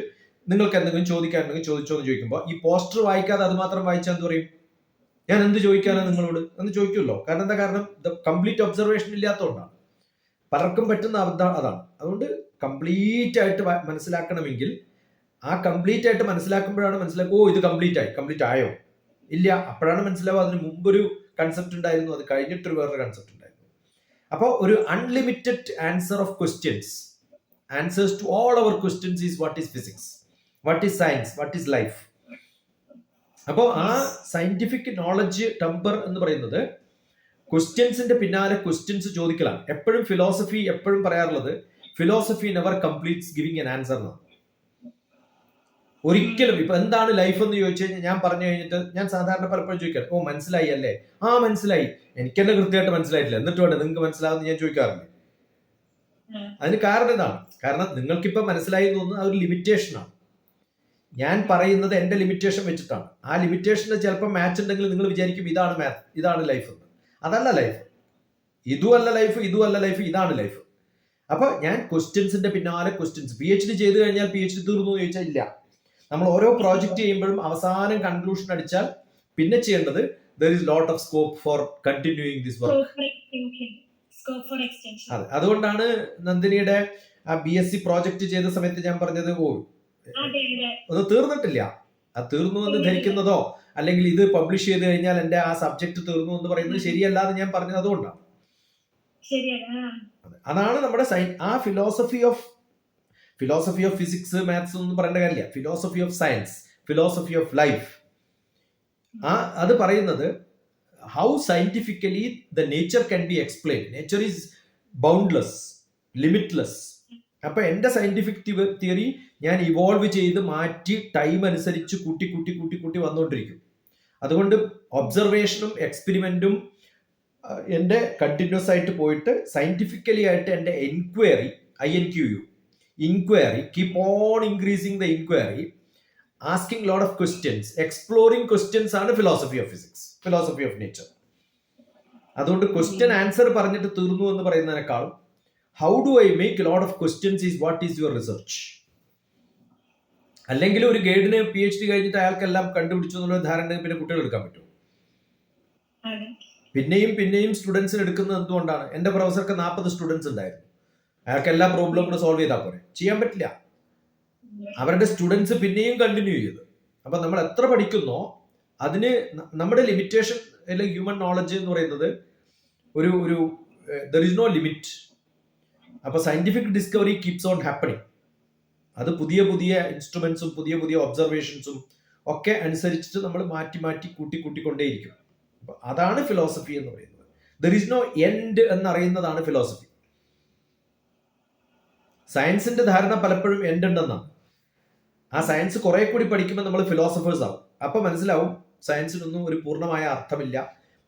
നിങ്ങൾക്ക് എന്തെങ്കിലും ചോദിക്കാനുണ്ടെങ്കിൽ ചോദിച്ചോ എന്ന് ചോദിക്കുമ്പോൾ ഈ പോസ്റ്റർ വായിക്കാതെ അത് മാത്രം വായിച്ചാൽ എന്ത് പറയും? ഞാൻ എന്ത് ചോദിക്കാനാണ് നിങ്ങളോട് എന്ന് ചോദിക്കുമല്ലോ. കാരണം എന്താ? കാരണം കംപ്ലീറ്റ് ഒബ്സർവേഷൻ ഇല്ലാത്തതുകൊണ്ടാണ്. പലർക്കും പറ്റുന്ന അതാണ്. അതുകൊണ്ട് കംപ്ലീറ്റ് ആയിട്ട് മനസ്സിലാക്കണമെങ്കിൽ ആ കംപ്ലീറ്റ് ആയിട്ട് മനസ്സിലാക്കുമ്പോഴാണ് മനസ്സിലാക്കുക ഇത് കംപ്ലീറ്റ് ആയോ ഇല്ല. അപ്പോഴാണ് മനസ്സിലാവുക അതിന് മുമ്പൊരു കൺസെപ്റ്റ് ഉണ്ടായിരുന്നു, അത് കഴിഞ്ഞിട്ടൊരു വേറൊരു കൺസെപ്റ്റ് ഉണ്ടായിരുന്നു. അപ്പോൾ ഒരു unlimited answer of questions answers to all our questions is what is physics, what is science, what is life. അപ്പോൾ ആ സയന്റിഫിക് നോളജ് ടെമ്പർ എന്ന് പറയുന്നത് ക്വസ്റ്റ്യൻസിന്റെ പിന്നാലെ ക്വസ്റ്റ്യൻസ് ചോദിക്കലാണ്. എപ്പോഴും ഫിലോസഫി എപ്പോഴും പറയാറുള്ളത് philosophy never completes giving N answer എന്നാണ്. ഒരിക്കലും ഇപ്പൊ എന്താണ് ലൈഫ് എന്ന് ചോദിച്ചു കഴിഞ്ഞാൽ ഞാൻ പറഞ്ഞു കഴിഞ്ഞിട്ട് ഞാൻ സാധാരണ പലപ്പോഴും ചോദിക്കാം, ഓ മനസ്സിലായി അല്ലേ, ആ മനസ്സിലായി, എനിക്ക് തന്നെ കൃത്യമായിട്ട് മനസ്സിലായിട്ടില്ല, എന്നിട്ട് വേണ്ട നിങ്ങൾക്ക് മനസ്സിലാവുന്ന ഞാൻ ചോദിക്കാറില്ല. അതിന് കാരണം ഇതാണ്, കാരണം നിങ്ങൾക്കിപ്പോ മനസ്സിലായി തോന്നുന്നത് ആ ഒരു ലിമിറ്റേഷനാണ്. ഞാൻ പറയുന്നത് എന്റെ ലിമിറ്റേഷൻ വെച്ചിട്ടാണ്. ആ ലിമിറ്റേഷന് ചിലപ്പോൾ മാച്ച് ഉണ്ടെങ്കിൽ നിങ്ങൾ വിചാരിക്കും ഇതാണ് മാത്ത്, ഇതാണ് ലൈഫ് എന്ന്. അതല്ല ലൈഫ്, ഇതുമല്ല ലൈഫ്, ഇതുമല്ല ലൈഫ്, ഇതാണ് ലൈഫ്. അപ്പൊ ഞാൻ ക്വസ്റ്റ്യൻസിന്റെ പിന്നാലെ ക്വസ്റ്റ്യൻസ്. PhD ചെയ്ത് കഴിഞ്ഞാൽ PhD തീർന്നു എന്ന് ചോദിച്ചാൽ ഇല്ല. നമ്മൾ ഓരോ പ്രോജക്റ്റ് ചെയ്യുമ്പോഴും അവസാനം കൺക്ലൂഷൻ അടിച്ചാൽ പിന്നെ ചെയ്യേണ്ടത് there is lot of scope for continuing this work. അതെ, അതുകൊണ്ടാണ് നന്ദിനിയുടെ ആ BSc പ്രോജക്റ്റ് ചെയ്ത സമയത്ത് ഞാൻ പറഞ്ഞത് അത് തീർന്നിട്ടില്ല. അത് തീർന്നു എന്ന് ധരിക്കുന്നതോ അല്ലെങ്കിൽ ഇത് പബ്ലിഷ് ചെയ്ത് കഴിഞ്ഞാൽ എന്റെ ആ സബ്ജക്ട് തീർന്നു എന്ന് പറയുന്നത് ശരിയല്ല എന്ന് ഞാൻ പറഞ്ഞത് അതുകൊണ്ടാണ്. അതാണ് നമ്മുടെ ആ ഫിലോസഫി ഓഫ് ഫിസിക്സ് മാത്സ് ഒന്നും പറയേണ്ട കാര്യമില്ല. Philosophy of science, philosophy of life, അത് പറയുന്നത് how scientifically the nature can B explain. Nature is boundless, limitless. അപ്പൊ എന്റെ സയന്റിഫിക് തിയറി ഞാൻ ഇവോൾവ് ചെയ്ത് മാറ്റി ടൈം അനുസരിച്ച് കൂട്ടി വന്നുകൊണ്ടിരിക്കും. അതുകൊണ്ട് ഒബ്സർവേഷനും എക്സ്പെരിമെന്റും എന്റെ കണ്ടിന്യൂസ് ആയിട്ട് പോയിട്ട് സയന്റിഫിക്കലി ആയിട്ട് എന്റെ enquiry, INQU inquiry, keep on increasing the inquiry, asking lot of questions, exploring questions ആണ് philosophy of physics, philosophy of nature. അതുകൊണ്ട് ക്വസ്റ്റ്യൻ ആൻസർ പറഞ്ഞിട്ട് തീർന്നു എന്ന് പറയുന്നതിനേക്കാളും how do I make a lot of questions is what is your research. അല്ലെങ്കിൽ ഒരു ഗൈഡിന് PhD കഴിഞ്ഞിട്ട് അയാൾക്കെല്ലാം കണ്ടുപിടിച്ചു എന്നുള്ള ധാരണ പിന്നെ കുട്ടികൾ എടുക്കാൻ പറ്റും. പിന്നെയും സ്റ്റുഡൻസിന് എടുക്കുന്നത് എന്തുകൊണ്ടാണ്? എന്റെ പ്രൊഫസർക്ക് 40 സ്റ്റുഡൻസ് ഉണ്ടായിരുന്നു, അയാൾക്ക് എല്ലാ പ്രോബ്ലം കൂടെ സോൾവ് ചെയ്താൽ പോരെ? ചെയ്യാൻ പറ്റില്ല. അവരുടെ സ്റ്റുഡൻസ് പിന്നെയും കണ്ടിന്യൂ ചെയ്ത്. അപ്പൊ നമ്മൾ എത്ര പഠിക്കുന്നോ അതിന് നമ്മുടെ ലിമിറ്റേഷൻ അല്ലെങ്കിൽ ഹ്യൂമൻ നോളജ് എന്ന് പറയുന്നത് ഒരു ദർ ഇസ് നോ ലിമിറ്റ്. അപ്പൊ scientific discovery keeps on happening. അത് പുതിയ ഇൻസ്ട്രുമെന്റ്സും പുതിയ ഒബ്സർവേഷൻസും ഒക്കെ അനുസരിച്ചിട്ട് നമ്മൾ മാറ്റി കൂട്ടിക്കൊണ്ടേയിരിക്കും. അപ്പൊ അതാണ് ഫിലോസഫി എന്ന് പറയുന്നത്. ദർ ഇസ് നോ എൻഡ് എന്നറിയുന്നതാണ് ഫിലോസഫി. സയൻസിന്റെ ധാരണ പലപ്പോഴും എൻഡ് ഉണ്ടെന്നാണ്. ആ സയൻസ് കുറെ കൂടി പഠിക്കുമ്പോൾ നമ്മൾ ഫിലോസഫേഴ്സ് ആവും. അപ്പൊ മനസ്സിലാവും സയൻസിനൊന്നും ഒരു പൂർണ്ണമായ അർത്ഥമില്ല,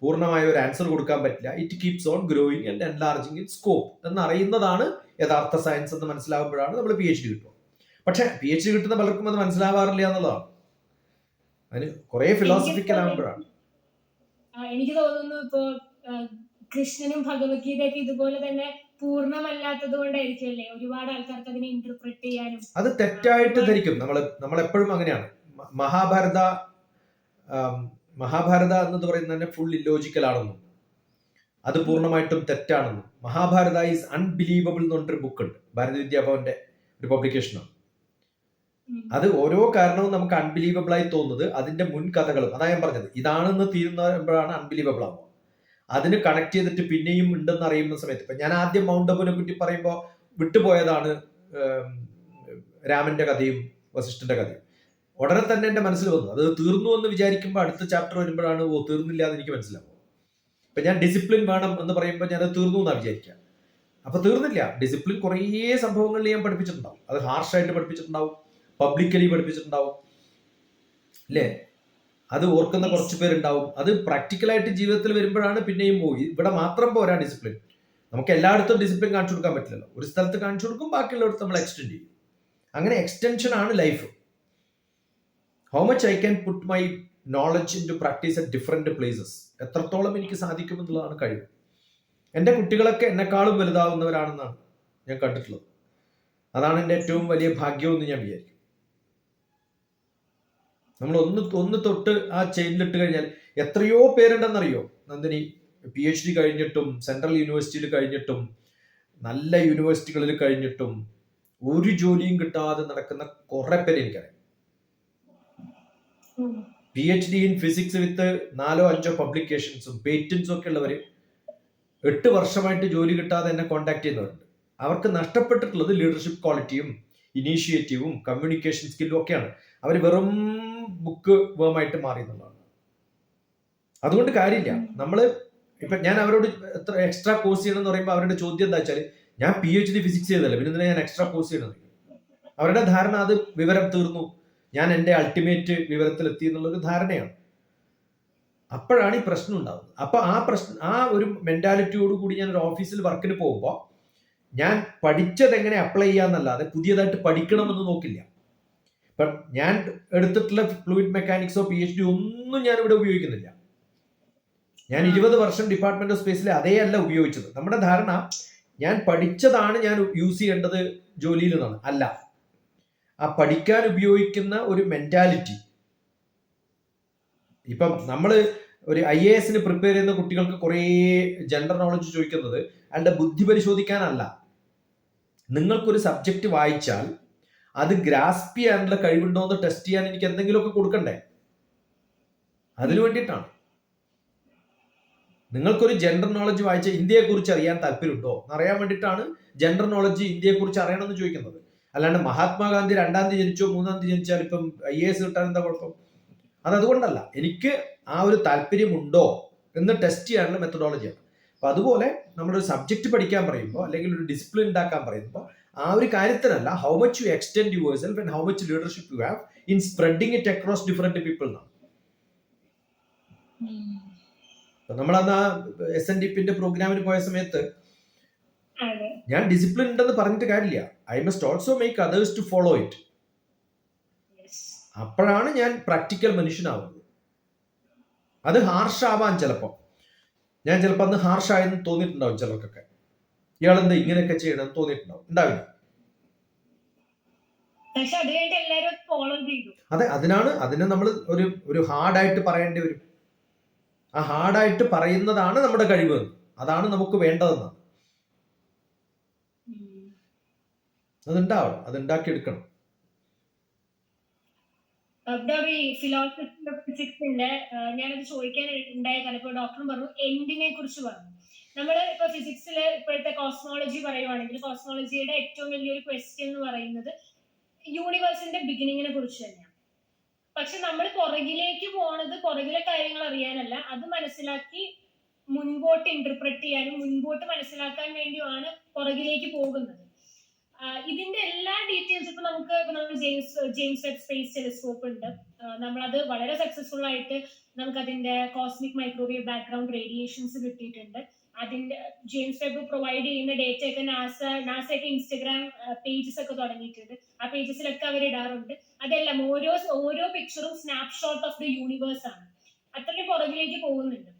പൂർണ്ണമായ ഒരു ആൻസർ കൊടുക്കാൻ പറ്റില്ല. It keeps on growing and enlarging it scope എന്നറിയുന്നതാണ് യഥാർത്ഥ സയൻസ് എന്ന് മനസ്സിലാവുമ്പോഴാണ് നമ്മൾ PhD കിട്ടുക. പക്ഷെ PhD കിട്ടുന്ന പലർക്കും അത് മനസ്സിലാവാറില്ല എന്നുള്ളതാണ്. അതിന് കുറെ ഫിലോസഫിക്കൽ ആകുമ്പോഴാണ്. എനിക്ക് തോന്നുന്നു ഇപ്പോ കൃഷ്ണനും ഭഗവത്ഗീതയൊക്കെ ഇതുപോലെ തന്നെ പൂർണ്ണമല്ലാത്തത് കൊണ്ടായിരിക്കുമല്ലേ ഒരുപാട് ആൾക്കാർക്ക് അതിനെ ഇന്റർപ്രറ്റ് ചെയ്യാനും. അത് തെറ്റായിട്ട് ധരിക്കും. നമ്മൾ എപ്പോഴും അങ്ങനെയാണ്. മഹാഭാരത എന്ന് പറയുന്നത് തന്നെ ഫുൾ ഇല്ലോജിക്കൽ ആണെന്നും അത് പൂർണ്ണമായിട്ടും തെറ്റാണെന്നും. മഹാഭാരത ഈസ് അൺബിലീവബിൾ എന്ന് പറഞ്ഞൊരു ബുക്ക് ഉണ്ട്, ഭാരത വിദ്യാഭവന്റെ ഒരു പബ്ലിക്കേഷനാണ്. അത് ഓരോ കാരണവും നമുക്ക് അൺബിലീവബിൾ ആയി തോന്നുന്നത് അതിന്റെ മുൻ കഥകളും, അതാ ഞാൻ പറഞ്ഞത്, ഇതാണെന്ന് തീരുന്നപ്പോഴാണ് അൺബിലീവബിൾ ആവുക. അതിന് കണക്ട് ചെയ്തിട്ട് പിന്നെയും ഉണ്ടെന്ന് അറിയുന്ന സമയത്ത്, ഇപ്പൊ ഞാൻ ആദ്യം മൗണ്ട് അബുവിനെ പറ്റി പറയുമ്പോൾ വിട്ടുപോയതാണ് രാമന്റെ കഥയും വസിഷ്ഠന്റെ കഥയും. ഉടനെ തന്നെ എന്റെ മനസ്സിൽ വന്നു അത് തീർന്നു എന്ന് വിചാരിക്കുമ്പോൾ അടുത്ത ചാപ്റ്റർ വരുമ്പോഴാണ് തീർന്നില്ല എന്ന് എനിക്ക് മനസ്സിലാവും. ഇപ്പൊ ഞാൻ ഡിസിപ്ലിൻ വേണം എന്ന് പറയുമ്പോൾ ഞാൻ അത് തീർന്നു എന്നാണ് വിചാരിക്കുക. അപ്പൊ തീർന്നില്ല. ഡിസിപ്ലിൻ കുറേ സംഭവങ്ങളിൽ ഞാൻ പഠിപ്പിച്ചിട്ടുണ്ടാവും. അത് ഹാർഷായിട്ട് പഠിപ്പിച്ചിട്ടുണ്ടാവും, പബ്ലിക്കലി പഠിപ്പിച്ചിട്ടുണ്ടാവും, അല്ലേ? അത് ഓർക്കുന്ന കുറച്ച് പേരുണ്ടാവും. അത് പ്രാക്ടിക്കലായിട്ട് ജീവിതത്തിൽ വരുമ്പോഴാണ് പിന്നെയും പോയി. ഇവിടെ മാത്രം പോരാ ഡിസിപ്ലിൻ. നമുക്ക് എല്ലായിടത്തും ഡിസിപ്ലിൻ കാണിച്ചു കൊടുക്കാൻ പറ്റില്ലല്ലോ. ഒരു സ്ഥലത്ത് കാണിച്ചു കൊടുക്കും, ബാക്കിയുള്ളടത്ത് നമ്മൾ എക്സ്റ്റെൻഡ് ചെയ്യും. അങ്ങനെ എക്സ്റ്റൻഷൻ ആണ് life. How much I can put my knowledge into practice at different places, എത്രത്തോളം എനിക്ക് സാധിക്കുമെന്നുള്ളതാണ് കഴിവ്. എൻ്റെ കുട്ടികളൊക്കെ എന്നെക്കാളും വലുതാവുന്നവരാണെന്നാണ് ഞാൻ കണ്ടിട്ടുള്ളത്. അതാണ് എൻ്റെ ഏറ്റവും വലിയ ഭാഗ്യമെന്ന് ഞാൻ വിചാരിക്കും. നമ്മൾ ഒന്ന് തൊട്ട് ആ ചെയിനിലിട്ട് കഴിഞ്ഞാൽ എത്രയോ പേരുണ്ടെന്നറിയോ നന്ദിനി? PhD കഴിഞ്ഞിട്ടും സെൻട്രൽ യൂണിവേഴ്സിറ്റിയിൽ കഴിഞ്ഞിട്ടും നല്ല യൂണിവേഴ്സിറ്റികളിൽ കഴിഞ്ഞിട്ടും ഒരു ജോലിയും കിട്ടാതെ നടക്കുന്ന കുറെ പേര് എനിക്കറിയാം. PhD ഇൻ ഫിസിക്സ് വിത്ത് 4-5 പബ്ലിക്കേഷൻസും പേറ്റൻസും ഒക്കെ ഉള്ളവര് 8 വർഷമായിട്ട് ജോലി കിട്ടാതെ എന്നെ കോണ്ടാക്ട് ചെയ്യുന്നവരുണ്ട്. അവർക്ക് നഷ്ടപ്പെട്ടിട്ടുള്ളത് ലീഡർഷിപ്പ് ക്വാളിറ്റിയും ഇനീഷ്യേറ്റീവും കമ്മ്യൂണിക്കേഷൻ സ്കില്ലും ഒക്കെയാണ്. അവർ വെറും ബുക്ക് വേമായിട്ട് മാറി എന്നുള്ളതാണ്. അതുകൊണ്ട് കാര്യമില്ല. നമ്മള് ഇപ്പൊ ഞാൻ അവരോട് എത്ര എക്സ്ട്രാ കോഴ്സ് ചെയ്യണം എന്ന് പറയുമ്പോൾ അവരുടെ ചോദ്യം എന്താ വെച്ചാൽ, ഞാൻ PhD ഫിസിക്സ് ചെയ്തല്ലേ, പിന്നെ എന്തിനാ ഞാൻ എക്സ്ട്രാ കോഴ്സ് ചെയ്യണത്? അവരുടെ ധാരണ അത് വിവരം തീർന്നു, ഞാൻ എൻ്റെ അൾട്ടിമേറ്റ് വിവരത്തിലെത്തി എന്നുള്ളൊരു ധാരണയാണ്. അപ്പോഴാണ് ഈ പ്രശ്നം ഉണ്ടാകുന്നത്. അപ്പൊ ആ ഒരു മെന്റാലിറ്റിയോട് കൂടി ഞാൻ ഒരു ഓഫീസിൽ വർക്കിന് പോകുമ്പോൾ ഞാൻ പഠിച്ചത് എങ്ങനെ അപ്ലൈ ചെയ്യാന്നല്ലാതെ പുതിയതായിട്ട് പഠിക്കണമെന്ന് നോക്കില്ല. ഇപ്പൊ ഞാൻ എടുത്തിട്ടുള്ള ഫ്ലൂയിഡ് മെക്കാനിക്സോ PhD ഒന്നും ഞാൻ ഇവിടെ ഉപയോഗിക്കുന്നില്ല. ഞാൻ 20 വർഷം ഡിപ്പാർട്ട്മെന്റ് ഓഫ് സ്പേസിൽ അതേ അല്ല ഉപയോഗിച്ചത്. നമ്മുടെ ധാരണ ഞാൻ പഠിച്ചതാണ് ഞാൻ യൂസ് ചെയ്യേണ്ടത് ജോലിയിൽ നിന്നാണ്. അല്ല, ആ പഠിക്കാൻ ഉപയോഗിക്കുന്ന ഒരു മെന്റാലിറ്റി. ഇപ്പം നമ്മള് ഒരു IAS പ്രിപ്പയർ ചെയ്യുന്ന കുട്ടികൾക്ക് കുറേ ജനറൽ നോളജ് ചോദിക്കുന്നത് അയാളുടെ ബുദ്ധി പരിശോധിക്കാനല്ല. നിങ്ങൾക്കൊരു സബ്ജക്റ്റ് വായിച്ചാൽ അത് ഗ്രാസ്പ് ചെയ്യാനുള്ള കഴിവുണ്ടോ എന്ന് ടെസ്റ്റ് ചെയ്യാൻ എനിക്ക് എന്തെങ്കിലുമൊക്കെ കൊടുക്കണ്ടേ? അതിനു വേണ്ടിയിട്ടാണ്. നിങ്ങൾക്കൊരു ജനറൽ നോളജ് വായിച്ച ഇന്ത്യയെ കുറിച്ച് അറിയാൻ താല്പര്യമുണ്ടോ എന്നറിയാൻ വേണ്ടിയിട്ടാണ് ജനറൽ നോളജ് ഇന്ത്യയെ കുറിച്ച് അറിയണമെന്ന് ചോദിക്കുന്നത്. അല്ലാണ്ട് മഹാത്മാഗാന്ധി 2-ാം തീയതി ജനിച്ചോ 3-ാം തീയതി ജനിച്ചാൽ ഇപ്പം IAS കിട്ടാൻ എന്താ കുഴപ്പം? അതുകൊണ്ടല്ല, എനിക്ക് ആ ഒരു താല്പര്യമുണ്ടോ എന്ന് ടെസ്റ്റ് ചെയ്യാനുള്ള മെത്തഡോളജിയാണ്. അപ്പൊ അതുപോലെ നമ്മളൊരു സബ്ജക്ട് പഠിക്കാൻ പറയുമ്പോൾ അല്ലെങ്കിൽ ഒരു ഡിസിപ്ലിൻ ഉണ്ടാക്കാൻ പറയുമ്പോൾ ആ ഒരു കാര്യത്തിനല്ല, how much you extend yourself and how much leadership you have in spreading it across different people എന്നാണ്. നമ്മളന്ന് ആ SNDP പ്രോഗ്രാമിന് പോയ സമയത്ത് ഞാൻ ഡിസിപ്ലിൻ ഉണ്ടെന്ന് പറഞ്ഞിട്ട് കാര്യമില്ല, I must also make others to follow it. അപ്പോഴാണ് ഞാൻ പ്രാക്ടിക്കൽ മനുഷ്യനാവുന്നത്. അത് ഹാർഷ് ആവാൻ ഞാൻ ചിലപ്പോൾ അന്ന് ഹാർഷ് ആയെന്ന് തോന്നിയിട്ടുണ്ടാവും ചിലർക്കൊക്കെ. ഇയാളെന്താ ഇങ്ങനെയൊക്കെ ചെയ്യണമെന്ന് തോന്നിയിട്ടുണ്ടാവും, ഉണ്ടാവില്ല? അതെ, അതിന് നമ്മൾ ഒരു ഹാർഡായിട്ട് പറയേണ്ടി വരും. ആ ഹാർഡായിട്ട് പറയുന്നതാണ് നമ്മുടെ കഴിവ്, അതാണ് നമുക്ക് വേണ്ടതെന്നാണ്. അതുണ്ടാവണം, അത് ഉണ്ടാക്കിയെടുക്കണം. ഫിസിക്സിന്റെ ഞാനത് ചോദിക്കാൻ ഉണ്ടായ കാരണം ഇപ്പൊ ഡോക്ടറും പറഞ്ഞു എൻഡിനെ കുറിച്ച് പറഞ്ഞു. നമ്മൾ ഇപ്പൊ ഫിസിക്സിൽ ഇപ്പോഴത്തെ കോസ്മോളജി പറയുവാണെങ്കിൽ കോസ്മോളജിയുടെ ഏറ്റവും വലിയൊരു ക്വസ്റ്റ്യൻ എന്ന് പറയുന്നത് യൂണിവേഴ്സിന്റെ ബിഗിനിങ്ങിനെ കുറിച്ച് തന്നെയാണ്. പക്ഷെ നമ്മൾ പുറകിലേക്ക് പോണത് പുറകിലെ കാര്യങ്ങൾ അറിയാനല്ല, അത് മനസ്സിലാക്കി മുൻപോട്ട് ഇന്റർപ്രറ്റ് ചെയ്യാനും മുൻപോട്ട് മനസ്സിലാക്കാൻ വേണ്ടിയാണ് പുറകിലേക്ക് പോകുന്നത്. ഇതിന്റെ എല്ലാ ഡീറ്റെയിൽസ് ഇപ്പൊ നമുക്ക് ജെയിംസ് വെബ് സ്പേസ് ടെലിസ്കോപ്പ് ഉണ്ട്. നമ്മളത് വളരെ സക്സസ്ഫുൾ ആയിട്ട് നമുക്ക് അതിന്റെ കോസ്മിക് മൈക്രോവേവ് ബാക്ക്ഗ്രൗണ്ട് റേഡിയേഷൻസ് കിട്ടിയിട്ടുണ്ട്. അതിന്റെ ജെയിംസ് വെബ് പ്രൊവൈഡ് ചെയ്യുന്ന ഡേറ്റ ഒക്കെ നാസയൊക്കെ ഇൻസ്റ്റഗ്രാം പേജസ് ഒക്കെ തുടങ്ങിയിട്ടുണ്ട്. ആ പേജസിലൊക്കെ അവർ ഇടാറുണ്ട്. അതെല്ലാം ഓരോ പിക്ചറും സ്നാപ്ഷോട്ട് ഓഫ് ദ യൂണിവേഴ്സ് ആണ്. അത്രയും പുറകിലേക്ക് പോകുന്നുണ്ട്.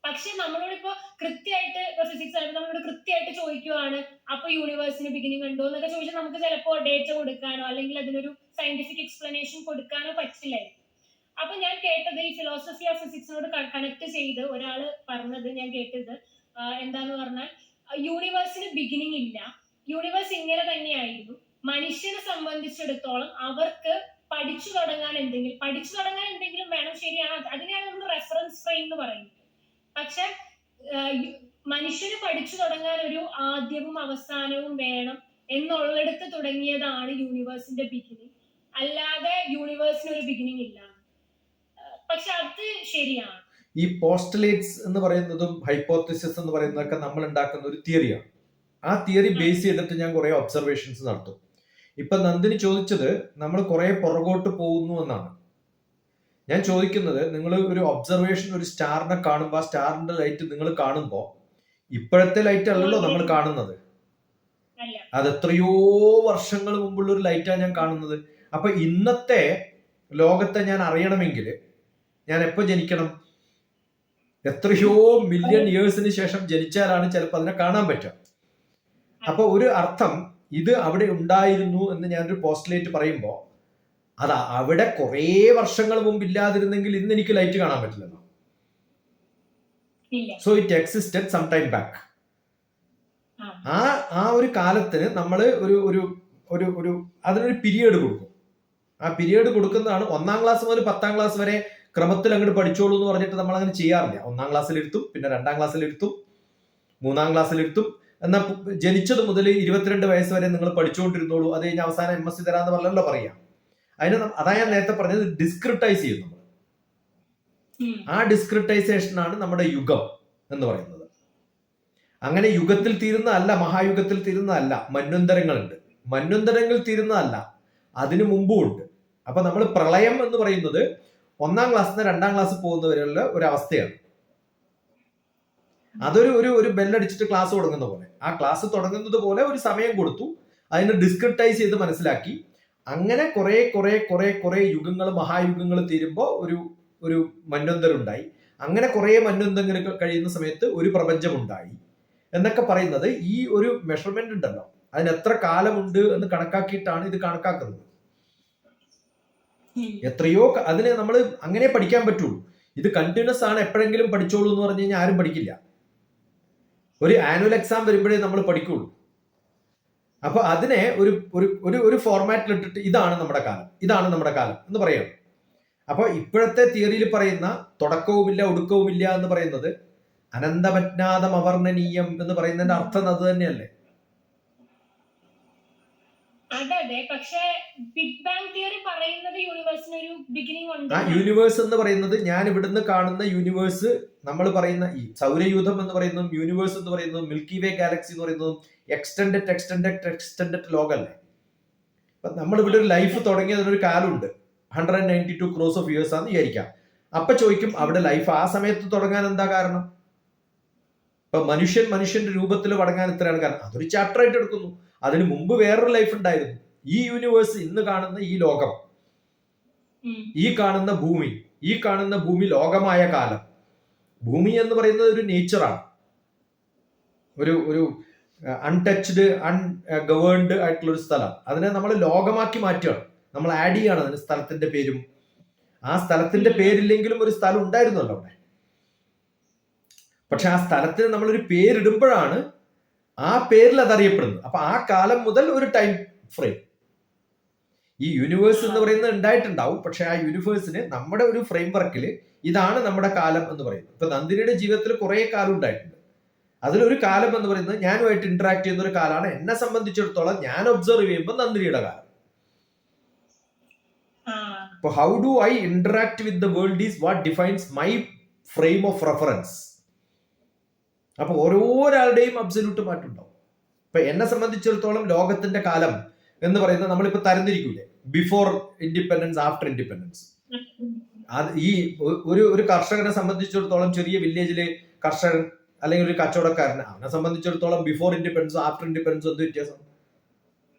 പക്ഷെ നമ്മളോടിപ്പോ കൃത്യമായിട്ട് ഇപ്പൊ ഫിസിക്സ് ആയിട്ട് നമ്മളോട് കൃത്യമായിട്ട് ചോദിക്കുവാണ് അപ്പൊ യൂണിവേഴ്സിന് ബിഗിനിങ് ഉണ്ടോ എന്നൊക്കെ ചോദിച്ചാൽ നമുക്ക് ചിലപ്പോൾ ഡേറ്റ കൊടുക്കാനോ അല്ലെങ്കിൽ അതിനൊരു സയന്റിഫിക് എക്സ്പ്ലനേഷൻ കൊടുക്കാനോ പറ്റില്ലായിരിക്കും. അപ്പൊ ഞാൻ കേട്ടത് ഈ ഫിലോസഫി ഓഫ് ഫിസിക്സിനോട് കണക്ട് ചെയ്ത് ഒരാള് പറഞ്ഞത് ഞാൻ കേട്ടത് എന്താന്ന് പറഞ്ഞാൽ യൂണിവേഴ്സിന് ബിഗിനിങ് ഇല്ല, യൂണിവേഴ്സ് ഇങ്ങനെ തന്നെയായിരുന്നു. മനുഷ്യനെ സംബന്ധിച്ചിടത്തോളം അവർക്ക് പഠിച്ചു തുടങ്ങാൻ എന്തെങ്കിലും വേണം. ശരിയാണ്, അതിനെയാണ് നമ്മൾ റെഫറൻസ് ഫ്രെയിം എന്ന് പറയുന്നത്. പക്ഷെ മനുഷ്യന് പഠിച്ചു തുടങ്ങാൻ ഒരു ആദ്യവും അവസാനവും വേണം എന്നുള്ളിടത്ത് തുടങ്ങിയതാണ് യൂണിവേഴ്സിന്റെ ബിഗിനിങ്. അല്ലാതെ യൂണിവേഴ്സിന് ഒരു ബിഗിനിങ് ഇല്ല. പക്ഷെ അത് ശരിയാണ്. ഈ പോസ്റ്റലേറ്റ്സ് എന്ന് പറയുന്നതും ഹൈപ്പോത്തിസിസ് എന്ന് പറയുന്നതൊക്കെ നമ്മൾ ഉണ്ടാക്കുന്ന ഒരു തിയറിയാണ്. ആ തിയറി ബേസ് ചെയ്തിട്ട് ഞാൻ കുറെ ഒബ്സർവേഷൻസ് നടത്തും. ഇപ്പൊ നന്ദിനി ചോദിച്ചത് നമ്മൾ കുറെ പുറകോട്ട് പോകുന്നു എന്നാണ്. ഞാൻ ചോദിക്കുന്നത്, നിങ്ങൾ ഒരു ഒബ്സർവേഷൻ ഒരു സ്റ്റാറിനെ കാണുമ്പോൾ ആ സ്റ്റാറിന്റെ ലൈറ്റ് നിങ്ങൾ കാണുമ്പോൾ ഇപ്പോഴത്തെ ലൈറ്റ് അല്ലല്ലോ നമ്മൾ കാണുന്നത്, അത് എത്രയോ വർഷങ്ങൾ മുമ്പുള്ള ഒരു ലൈറ്റാണ് ഞാൻ കാണുന്നത്. അപ്പൊ ഇന്നത്തെ ലോകത്തെ ഞാൻ അറിയണമെങ്കിൽ ഞാൻ എപ്പോ ജനിക്കണം? എത്രയോ മില്യൺ ഇയേഴ്സിന് ശേഷം ജനിച്ചാലാണ് ചിലപ്പോൾ അതിനെ കാണാൻ പറ്റുക. അപ്പൊ ഒരു അർത്ഥം ഇത് അവിടെ ഉണ്ടായിരുന്നു എന്ന് ഞാനൊരു പോസ്റ്റലേറ്റ് പറയുമ്പോൾ അത് അവിടെ കുറെ വർഷങ്ങൾ മുമ്പ് ഇല്ലാതിരുന്നെങ്കിൽ ഇന്ന് എനിക്ക് ലൈറ്റ് കാണാൻ പറ്റില്ലല്ലോ. So it existed some time back. ആ ഒരു കാലത്തിന് നമ്മൾ ഒരു അതിനൊരു പീരിയഡ് കൊടുക്കും. ആ പീരിയഡ് കൊടുക്കുന്നതാണ് 1-ാം ക്ലാസ് മുതൽ 10-ാം ക്ലാസ് വരെ ക്രമത്തിൽ അങ്ങോട്ട് പഠിച്ചോളൂ എന്ന് പറഞ്ഞിട്ട് നമ്മൾ അങ്ങനെ ചെയ്യാറില്ല. 1-ാം ക്ലാസ്സിലിരുത്തും, പിന്നെ 2-ാം ക്ലാസ്സിലിരുത്തും, 3-ാം ക്ലാസ്സിലിരുത്തും, എന്നാൽ ജനിച്ചത് മുതൽ 22 വയസ്സ് വരെ നിങ്ങൾ പഠിച്ചുകൊണ്ടിരുന്നോളൂ, അത് കഴിഞ്ഞ് അവസാനം MSc തരാന്ന് പറഞ്ഞല്ലോ പറയാം. അതാ ഞാൻ നേരത്തെ പറഞ്ഞത്, ഡിസ്ക്രിറ്റൈസ് ചെയ്യുന്നു. ആ ഡിസ്ക്രിറ്റൈസേഷനാണ് നമ്മുടെ യുഗം എന്ന് പറയുന്നത്. അങ്ങനെ യുഗത്തിൽ തീരുന്നതല്ല, മഹായുഗത്തിൽ തീരുന്നതല്ല, മന്വന്തരങ്ങളുണ്ട്. മന്വന്തരങ്ങൾ തീരുന്നതല്ല, അതിനു മുമ്പും ഉണ്ട്. അപ്പൊ നമ്മൾ പ്രളയം എന്ന് പറയുന്നത് 1ാം ക്ലാസ്സിൽ നിന്ന് 2ാം ക്ലാസ് പോകുന്നവരെയുള്ള ഒരു അവസ്ഥയാണ്. അതൊരു ഒരു ബെല്ലടിച്ചിട്ട് ക്ലാസ് തുടങ്ങുന്ന പോലെ, ആ ക്ലാസ് തുടങ്ങുന്നത് പോലെ ഒരു സമയം കൊടുത്തു, അതിനെ ഡിസ്ക്രിറ്റൈസ് ചെയ്ത് മനസ്സിലാക്കി. അങ്ങനെ കുറെ കുറെ കുറെ കുറെ യുഗങ്ങൾ, മഹായുഗങ്ങൾ തീരുമ്പോൾ ഒരു മന്വന്തരം ഉണ്ടായി. അങ്ങനെ കുറെ മന്വന്തരങ്ങൾ കഴിയുന്ന സമയത്ത് ഒരു പ്രപഞ്ചമുണ്ടായി എന്നൊക്കെ പറയുന്നത് ഈ ഒരു മെഷർമെന്റ് ഉണ്ടല്ലോ, അതിന് എത്ര കാലമുണ്ട് എന്ന് കണക്കാക്കിയിട്ടാണ് ഇത് കണക്കാക്കുന്നത്. എത്രയോ അതിനെ നമ്മൾ അങ്ങനെ പഠിക്കാൻ പറ്റുള്ളൂ. ഇത് കണ്ടിന്യൂസ് ആണ്, എപ്പോഴെങ്കിലും പഠിച്ചോളൂ എന്ന് പറഞ്ഞു കഴിഞ്ഞാൽ ആരും പഠിക്കില്ല. ഒരു ആനുവൽ എക്സാം വരുമ്പോഴേ നമ്മൾ പഠിക്കുള്ളൂ. അപ്പൊ അതിനെ ഒരു ഫോർമാറ്റിൽ ഇട്ടിട്ട് ഇതാണ് നമ്മുടെ കാലം, ഇതാണ് നമ്മുടെ കാലം എന്ന് പറയാം. അപ്പൊ ഇപ്പോഴത്തെ തിയറിയിൽ പറയുന്ന തുടക്കവുമില്ല ഒടുക്കവുമില്ല എന്ന് പറയുന്നത് അനന്തമജ്ഞാതം അവർണ്ണനീയം എന്ന് പറയുന്നതിന്റെ അർത്ഥം അത് തന്നെയല്ലേ? അതെ, പക്ഷേ ബിഗ് ബാങ് തിയറി പറയുന്നത് യൂണിവേഴ്സിന് ഒരു ബിഗിനിങ് ഉണ്ട്. ആ യൂണിവേഴ്സ് എന്ന് പറയുന്നത്, ഞാൻ ഇവിടുന്ന് കാണുന്ന യൂണിവേഴ്സ്, നമ്മൾ പറയുന്ന ഈ സൗരയൂഥം എന്ന് പറയുന്നതും യൂണിവേഴ്സ് എന്ന് പറയുന്നതും മിൽക്കി വേ ഗാലക്സി എന്ന് പറയുന്നതും എക്സ്റ്റെൻഡഡ് ലോകല്ലേ. അപ്പൊ നമ്മൾ ഇവിടെ ഒരു ലൈഫ് തുടങ്ങിയതിനൊരു കാലമുണ്ട്, 192 crores of years ആണെന്ന് വിചാരിക്കാം. അപ്പൊ ചോദിക്കും, അവിടെ ലൈഫ് ആ സമയത്ത് തുടങ്ങാൻ എന്താ കാരണം? ഇപ്പൊ മനുഷ്യന്റെ രൂപത്തിൽ തുടങ്ങാൻ ഇത്രയാണ് കാരണം. അതൊരു ചാപ്റ്റർ ആയിട്ട് എടുക്കുന്നു. അതിനു മുമ്പ് വേറൊരു ലൈഫ് ഉണ്ടായിരുന്നു. ഈ യൂണിവേഴ്സ്, ഇന്ന് കാണുന്ന ഈ ലോകം, ഈ കാണുന്ന ഭൂമി ലോകമായ കാലം. ഭൂമി എന്ന് പറയുന്നത് ഒരു നേച്ചറാണ്, ഒരു അൺടച്ച്ഡ് അൺഗവേൺഡ് ആയിട്ടുള്ള ഒരു സ്ഥലം. അതിനെ നമ്മൾ ലോകമാക്കി മാറ്റുകയാണ്, നമ്മൾ ആഡ് ചെയ്യാണ് അതിന് സ്ഥലത്തിന്റെ പേരും. ആ സ്ഥലത്തിന്റെ പേരില്ലെങ്കിലും ഒരു സ്ഥലം ഉണ്ടായിരുന്നല്ലോ അവിടെ. പക്ഷെ ആ സ്ഥലത്തിന് നമ്മളൊരു പേരിടുമ്പോഴാണ് ആ പേരിൽ അതറിയപ്പെടുന്നത്. അപ്പൊ ആ കാലം മുതൽ ഒരു ടൈം ഫ്രെയിം, ഈ യൂണിവേഴ്സ് എന്ന് പറയുന്നത് ഉണ്ടായിട്ടുണ്ടാവും. പക്ഷെ ആ യൂണിവേഴ്സിന് നമ്മുടെ ഒരു ഫ്രെയിം വർക്കിൽ ഇതാണ് നമ്മുടെ കാലം എന്ന് പറയുന്നത്. ഇപ്പൊ നന്ദിനിയുടെ ജീവിതത്തിൽ കുറെ കാലം ഉണ്ടായിട്ടുണ്ട്. അതിലൊരു കാലം എന്ന് പറയുന്നത് ഞാനുമായിട്ട് ഇന്ററാക്ട് ചെയ്യുന്ന ഒരു കാലമാണ്. എന്നെ സംബന്ധിച്ചിടത്തോളം ഞാൻ ഒബ്സർവ് ചെയ്യുമ്പോൾ നന്ദിനിയുടെ കാലം. അപ്പൊ how do I interact with the world is what defines my frame of reference. അപ്പൊ ഓരോരാളുടെയും അബ്സല്യൂട്ട് മാറ്റമുണ്ടാവും. ഇപ്പൊ എന്നെ സംബന്ധിച്ചിടത്തോളം ലോകത്തിന്റെ കാലം എന്ന് പറയുന്നത് നമ്മളിപ്പോ തരംതിരിക്കൂലേ, ബിഫോർ ഇൻഡിപെൻഡൻസ്, ആഫ്റ്റർ ഇൻഡിപെൻഡൻസ്. അത് ഈ ഒരു കർഷകനെ സംബന്ധിച്ചിടത്തോളം, ചെറിയ വില്ലേജിലെ കർഷകൻ അല്ലെങ്കിൽ ഒരു കച്ചവടക്കാരൻ, അവനെ സംബന്ധിച്ചിടത്തോളം ബിഫോർ ഇൻഡിപെൻഡൻസും ആഫ്റ്റർ ഇൻഡിപെൻഡൻസും എന്ത് വ്യത്യാസം?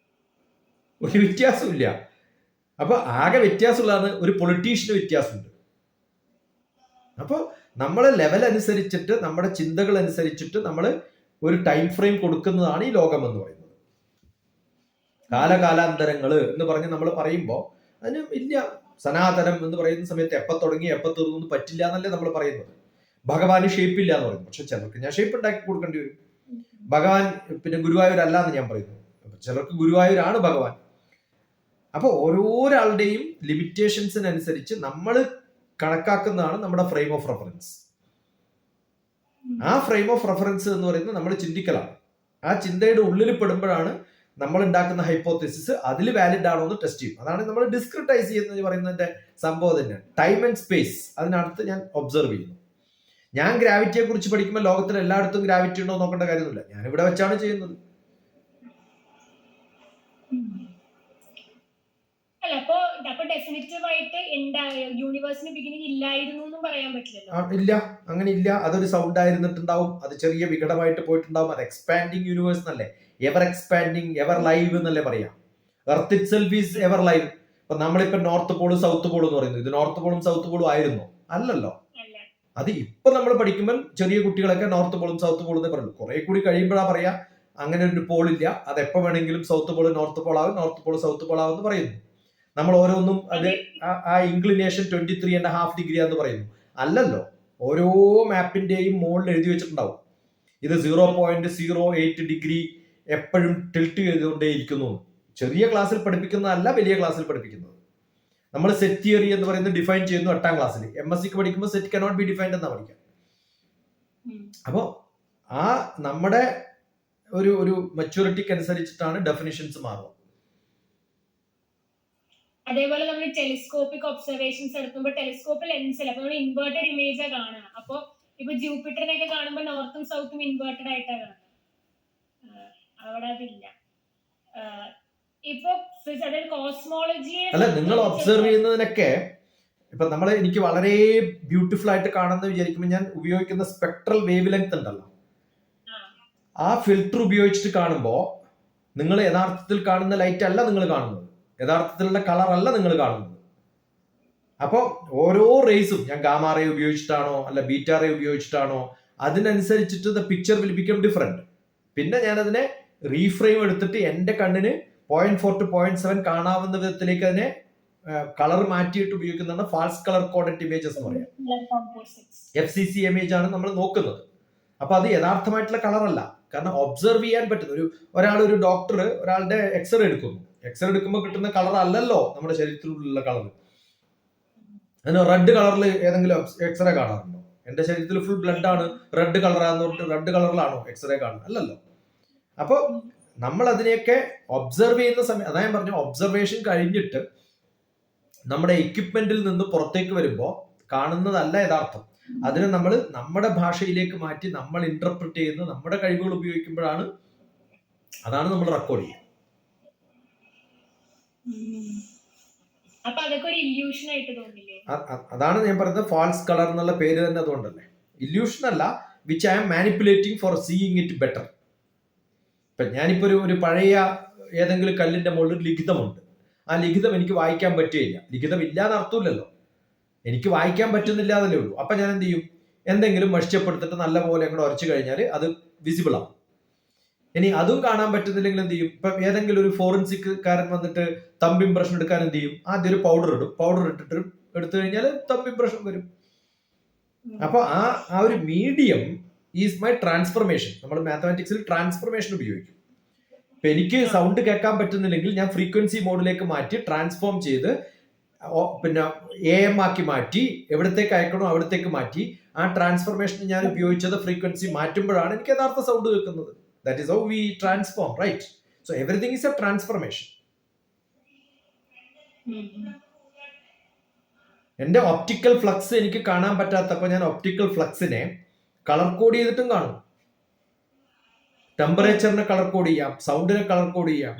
ഒരു വ്യത്യാസമില്ല. അപ്പൊ ആകെ വ്യത്യാസമുള്ളതാണ് ഒരു പൊളിറ്റീഷ്യന് വ്യത്യാസമുണ്ട്. അപ്പൊ നമ്മളെ ലെവൽ അനുസരിച്ചിട്ട്, നമ്മുടെ ചിന്തകൾ അനുസരിച്ചിട്ട് നമ്മൾ ഒരു ടൈം ഫ്രെയിം കൊടുക്കുന്നതാണ് ഈ ലോകം എന്ന് പറയുന്നത്. കാലകാലാന്തരങ്ങള് എന്ന് പറഞ്ഞ് നമ്മൾ പറയുമ്പോൾ അതിന് ഇല്ല. സനാതനം എന്ന് പറയുന്ന സമയത്ത് എപ്പോൾ തുടങ്ങി എപ്പോൾ തീർന്നു പറ്റില്ല എന്നല്ലേ നമ്മൾ പറയുന്നത്. ഭഗവാന് ഷേപ്പ് ഇല്ല എന്ന് പറയുന്നു. പക്ഷെ ചിലർക്ക് ഞാൻ ഷേപ്പ് ഉണ്ടാക്കി കൊടുക്കേണ്ടി വരും. ഭഗവാൻ പിന്നെ ഗുരുവായൂരല്ല എന്ന് ഞാൻ പറയുന്നു. ചിലർക്ക് ഗുരുവായൂരാണ് ഭഗവാൻ. അപ്പൊ ഓരോരാളുടെയും ലിമിറ്റേഷൻസിനനുസരിച്ച് നമ്മൾ കണക്കാക്കുന്നതാണ് നമ്മുടെ ഫ്രെയിം ഓഫ് റെഫറൻസ്. ആ ഫ്രെയിം ഓഫ് റെഫറൻസ് എന്ന് പറയുന്നത് നമ്മൾ ചിന്തിക്കലാണ്. ആ ചിന്തയുടെ ഉള്ളിൽ പെടുമ്പോഴാണ് നമ്മൾ ഉണ്ടാക്കുന്ന ഹൈപ്പോത്തിസിസ് അതിൽ വാലിഡ് ആണോ എന്ന് ടെസ്റ്റ് ചെയ്യും. അതാണ് നമ്മൾ ഡിസ്ക്രിറ്റൈസ് ചെയ്യുന്നത് പറയുന്നതിന്റെ സംഭവം തന്നെയാണ്. ടൈം ആൻഡ് സ്പേസ് അതിനടുത്ത് ഞാൻ ഒബ്സർവ് ചെയ്യുന്നു. ഞാൻ ഗ്രാവിറ്റിയെ കുറിച്ച് പഠിക്കുമ്പോൾ ലോകത്തിൽ എല്ലായിടത്തും ഗ്രാവിറ്റി ഉണ്ടോ നോക്കേണ്ട കാര്യമൊന്നുമില്ല. ഞാൻ ഇവിടെ വെച്ചാണ് ചെയ്യുന്നത്. ഇല്ല, അങ്ങനെ ഇല്ല. അതൊരു സൗണ്ട് ആയിരുന്നിട്ടുണ്ടാവും, അത് ചെറിയ വികടമായിട്ട് പോയിട്ടുണ്ടാവും. അത് എക്സ്പാൻഡിങ് യൂണിവേഴ്സ് എന്നല്ലേ, എവർ എക്സ്പാൻഡിങ്, എവർ ലൈവ് എന്നല്ലേ പറയാം. Earth it self is ever live. ഇപ്പൊ നമ്മളിപ്പോ നോർത്ത് പോളും സൗത്ത് പോളും എന്ന് പറയുന്നത്, ഇത് നോർത്ത് പോളും സൗത്ത് പോളും ആയിരുന്നോ? അല്ലല്ലോ. അത് ഇപ്പൊ നമ്മൾ പഠിക്കുമ്പോൾ ചെറിയ കുട്ടികളൊക്കെ നോർത്ത് പോളും സൗത്ത് പോളും എന്നേ പറയുള്ളൂ. കുറെ കൂടി കഴിയുമ്പോഴാ പറയാ അങ്ങനെ ഒരു പോളില്ല, അത് എപ്പോ വേണമെങ്കിലും സൗത്ത് പോള് നോർത്ത് പോളാവും, നോർത്ത് പോള് സൗത്ത് പോളാവും എന്ന് പറയുന്നു. നമ്മൾ ഓരോന്നും അത് ആ ഇൻക്ലിനേഷൻ 23.5 ഡിഗ്രി എന്ന് പറയുന്നു. അല്ലല്ലോ, ഓരോ മാപ്പിന്റെയും മുകളിൽ എഴുതി വെച്ചിട്ടുണ്ടാവും ഇത് 0.08 ഡിഗ്രി എപ്പോഴും ടിൽറ്റ് ചെയ്തുകൊണ്ടേയിരിക്കുന്നു. ചെറിയ ക്ലാസ്സിൽ പഠിപ്പിക്കുന്നതല്ല വലിയ ക്ലാസ്സിൽ പഠിപ്പിക്കുന്നത്. നമ്മൾ സെറ്റ് തിയറി എന്ന് പറയുന്നത് ഡിഫൈൻ ചെയ്യുന്നു 8ാം ക്ലാസ്സിൽ. MSc പഠിക്കുമ്പോൾ സെറ്റ് കനോട്ട് ബി ഡിഫൈൻഡ് എന്നാ പഠിക്കാം. അപ്പോൾ ആ നമ്മുടെ ഒരു മെച്യൂരിറ്റിക്ക് അനുസരിച്ചിട്ടാണ് ഡെഫിനിഷൻസ് മാറുക. അതേപോലെ നമ്മൾ ടെലിസ്കോപ്പിക് ഒബ്സർവേഷൻസ് എടുക്കുമ്പോൾ ടെലിസ്കോപ്പ് ലെൻസിൽ അപ്പൊ നമ്മൾ ഇൻവേർട്ടഡ് ഇമേജാ കാണുക. അപ്പൊ ഇപ്പൊ ജൂപ്പിറ്ററിനെയൊക്കെ കാണുമ്പോൾ നോർത്തും സൗത്തും ഇൻവേർട്ടഡ് ആയിട്ടാ കാണുക. അവിടെ അതില്ല. ഇപ്പൊ അതായത് കോസ്മോളജിയെ അല്ല, നിങ്ങൾ ഒബ്സർവ് ചെയ്യുന്നതിനൊക്കെ ഇപ്പൊ എനിക്ക് വളരെ ബ്യൂട്ടിഫുൾ ആയിട്ട് കാണുന്ന വിചാരിക്കുമ്പോൾ ഞാൻ ഉപയോഗിക്കുന്ന സ്പെക്ട്രൽ വേവ് ലെങ്ത് ഉണ്ടല്ലോ, ആ ഫിൽറ്റർ ഉപയോഗിച്ചിട്ട് കാണുമ്പോൾ നിങ്ങൾ യഥാർത്ഥത്തിൽ കാണുന്ന ലൈറ്റ് അല്ല നിങ്ങൾ കാണുന്നത്, യഥാർത്ഥത്തിലുള്ള കളർ അല്ല നിങ്ങൾ കാണുന്നത്. അപ്പോൾ ഓരോ റേസും ഞാൻ ഗാമാ റേ ഉപയോഗിച്ചിട്ടാണോ അല്ല ബീറ്റാ റേ ഉപയോഗിച്ചിട്ടാണോ അതിനനുസരിച്ചിട്ട് the picture will become different. പിന്നെ ഞാൻ അതിനെ റീഫ്രെയിം എടുത്തിട്ട് എൻ്റെ കണ്ണിന് 0.4 to 0.7 കാണാവുന്ന വിധത്തിലേക്ക് അതിനെ കളർ മാറ്റിയിട്ട് ഉപയോഗിക്കുന്നതാണ് ഫാൾസ് കളർ കോഡഡ് ഇമേജസ് എന്ന് പറയാം. FCC ഇമേജ് ആണ് നമ്മൾ നോക്കുന്നത്. അപ്പൊ അത് യഥാർത്ഥമായിട്ടുള്ള കളർ അല്ല. കാരണം ഒബ്സർവ് ചെയ്യാൻ പറ്റുന്ന ഒരു ഡോക്ടർ ഒരാളുടെ എക്സ്റേ എടുക്കുന്നു. എക്സ്റേ എടുക്കുമ്പോൾ കിട്ടുന്ന കളർ അല്ലല്ലോ നമ്മുടെ ശരീരത്തിലുള്ള കളർ. അതിന് റെഡ് കളറിൽ ഏതെങ്കിലും എക്സ്റേ കാണാറുണ്ടോ? എന്റെ ശരീരത്തിൽ ഫുൾ ബ്ലഡ് ആണ്, റെഡ് കളറാന്ന് പറഞ്ഞിട്ട് റെഡ് കളറിലാണോ എക്സ്റേ കാണുന്നത്? അല്ലല്ലോ. അപ്പൊ നമ്മൾ അതിനെയൊക്കെ ഒബ്സർവ് ചെയ്യുന്ന സമയം, അതാ ഞാൻ പറഞ്ഞു, ഒബ്സർവേഷൻ കഴിഞ്ഞിട്ട് നമ്മുടെ എക്യുപ്മെന്റിൽ നിന്ന് പുറത്തേക്ക് വരുമ്പോൾ കാണുന്നതല്ല യഥാർത്ഥം. അതിനെ നമ്മൾ നമ്മുടെ ഭാഷയിലേക്ക് മാറ്റി നമ്മൾ ഇന്റർപ്രറ്റ് ചെയ്യുന്ന നമ്മുടെ കഴിവുകൾ ഉപയോഗിക്കുമ്പോഴാണ്, അതാണ് നമ്മൾ റെക്കോർഡ് ചെയ്യുക. അതാണ് ഞാൻ പറയുന്നത് ഫാൾസ് കളർ എന്നുള്ള പേര് തന്നെ അതുകൊണ്ടല്ലേ. ഇല്യൂഷൻ അല്ല, which I am manipulating for seeing it better. ഇപ്പൊ ഞാനിപ്പോ ഒരു പഴയ ഏതെങ്കിലും കല്ലിന്റെ മുകളിൽ ലിഖിതമുണ്ട്. ആ ലിഖിതം എനിക്ക് വായിക്കാൻ പറ്റുകയില്ല. ലിഖിതം ഇല്ലാന്ന് അർത്ഥമില്ലല്ലോ, എനിക്ക് വായിക്കാൻ പറ്റുന്നില്ല എന്നല്ലേ ഉള്ളൂ. അപ്പൊ ഞാൻ എന്ത് ചെയ്യും? എന്തെങ്കിലും മഷിച്ചപ്പെടുത്തിട്ട് നല്ല പോലെ അങ്ങോട്ട് ഉരച്ചു കഴിഞ്ഞാൽ അത് വിസിബിൾ ആവും. ഇനി അതും കാണാൻ പറ്റുന്നില്ലെങ്കിൽ എന്ത് ചെയ്യും? ഇപ്പൊ ഏതെങ്കിലും ഒരു ഫോറൻസിക്കാരൻ വന്നിട്ട് തമ്പ് ഇംപ്രഷൻ എടുക്കാൻ എന്ത് ചെയ്യും? ആദ്യം ഒരു പൗഡർ ഇടും. പൗഡർ ഇട്ടിട്ട് എടുത്തു കഴിഞ്ഞാൽ തമ്പ് ഇംപ്രഷൻ വരും. അപ്പൊ ആ ഒരു മീഡിയം ഈസ് മൈ ട്രാൻസ്ഫർമേഷൻ. നമ്മൾ മാത്തമാറ്റിക്സിൽ ട്രാൻസ്ഫർമേഷൻ ഉപയോഗിക്കും. ഇപ്പൊ എനിക്ക് സൗണ്ട് കേൾക്കാൻ പറ്റുന്നില്ലെങ്കിൽ ഞാൻ ഫ്രീക്വൻസി മോഡിലേക്ക് മാറ്റി ട്രാൻസ്ഫോം ചെയ്ത് പിന്നെ AM ആക്കി മാറ്റി എവിടത്തേക്ക് അയക്കണോ അവിടത്തേക്ക് മാറ്റി ആ ട്രാൻസ്ഫർമേഷൻ ഞാൻ ഉപയോഗിച്ചത് ഫ്രീക്വൻസി മാറ്റുമ്പോഴാണ് എനിക്ക് യഥാർത്ഥ സൗണ്ട് കേൾക്കുന്നത്. That is how we transform, right? So everything is a transformation. എന്റെ ഒപ്റ്റിക്കൽ ഫ്ലക്സ് എനിക്ക് കാണാൻ പറ്റാത്തപ്പോൾ ഞാൻ ഒപ്റ്റിക്കൽ ഫ്ലക്സിനെ കളർ കോഡ് ചെയ്തിട്ടും കാണും. ടെമ്പറേച്ചറിനെ കളർ കോഡ് ചെയ്യാം, സൗണ്ടിനെ കളർ കോഡ് ചെയ്യാം,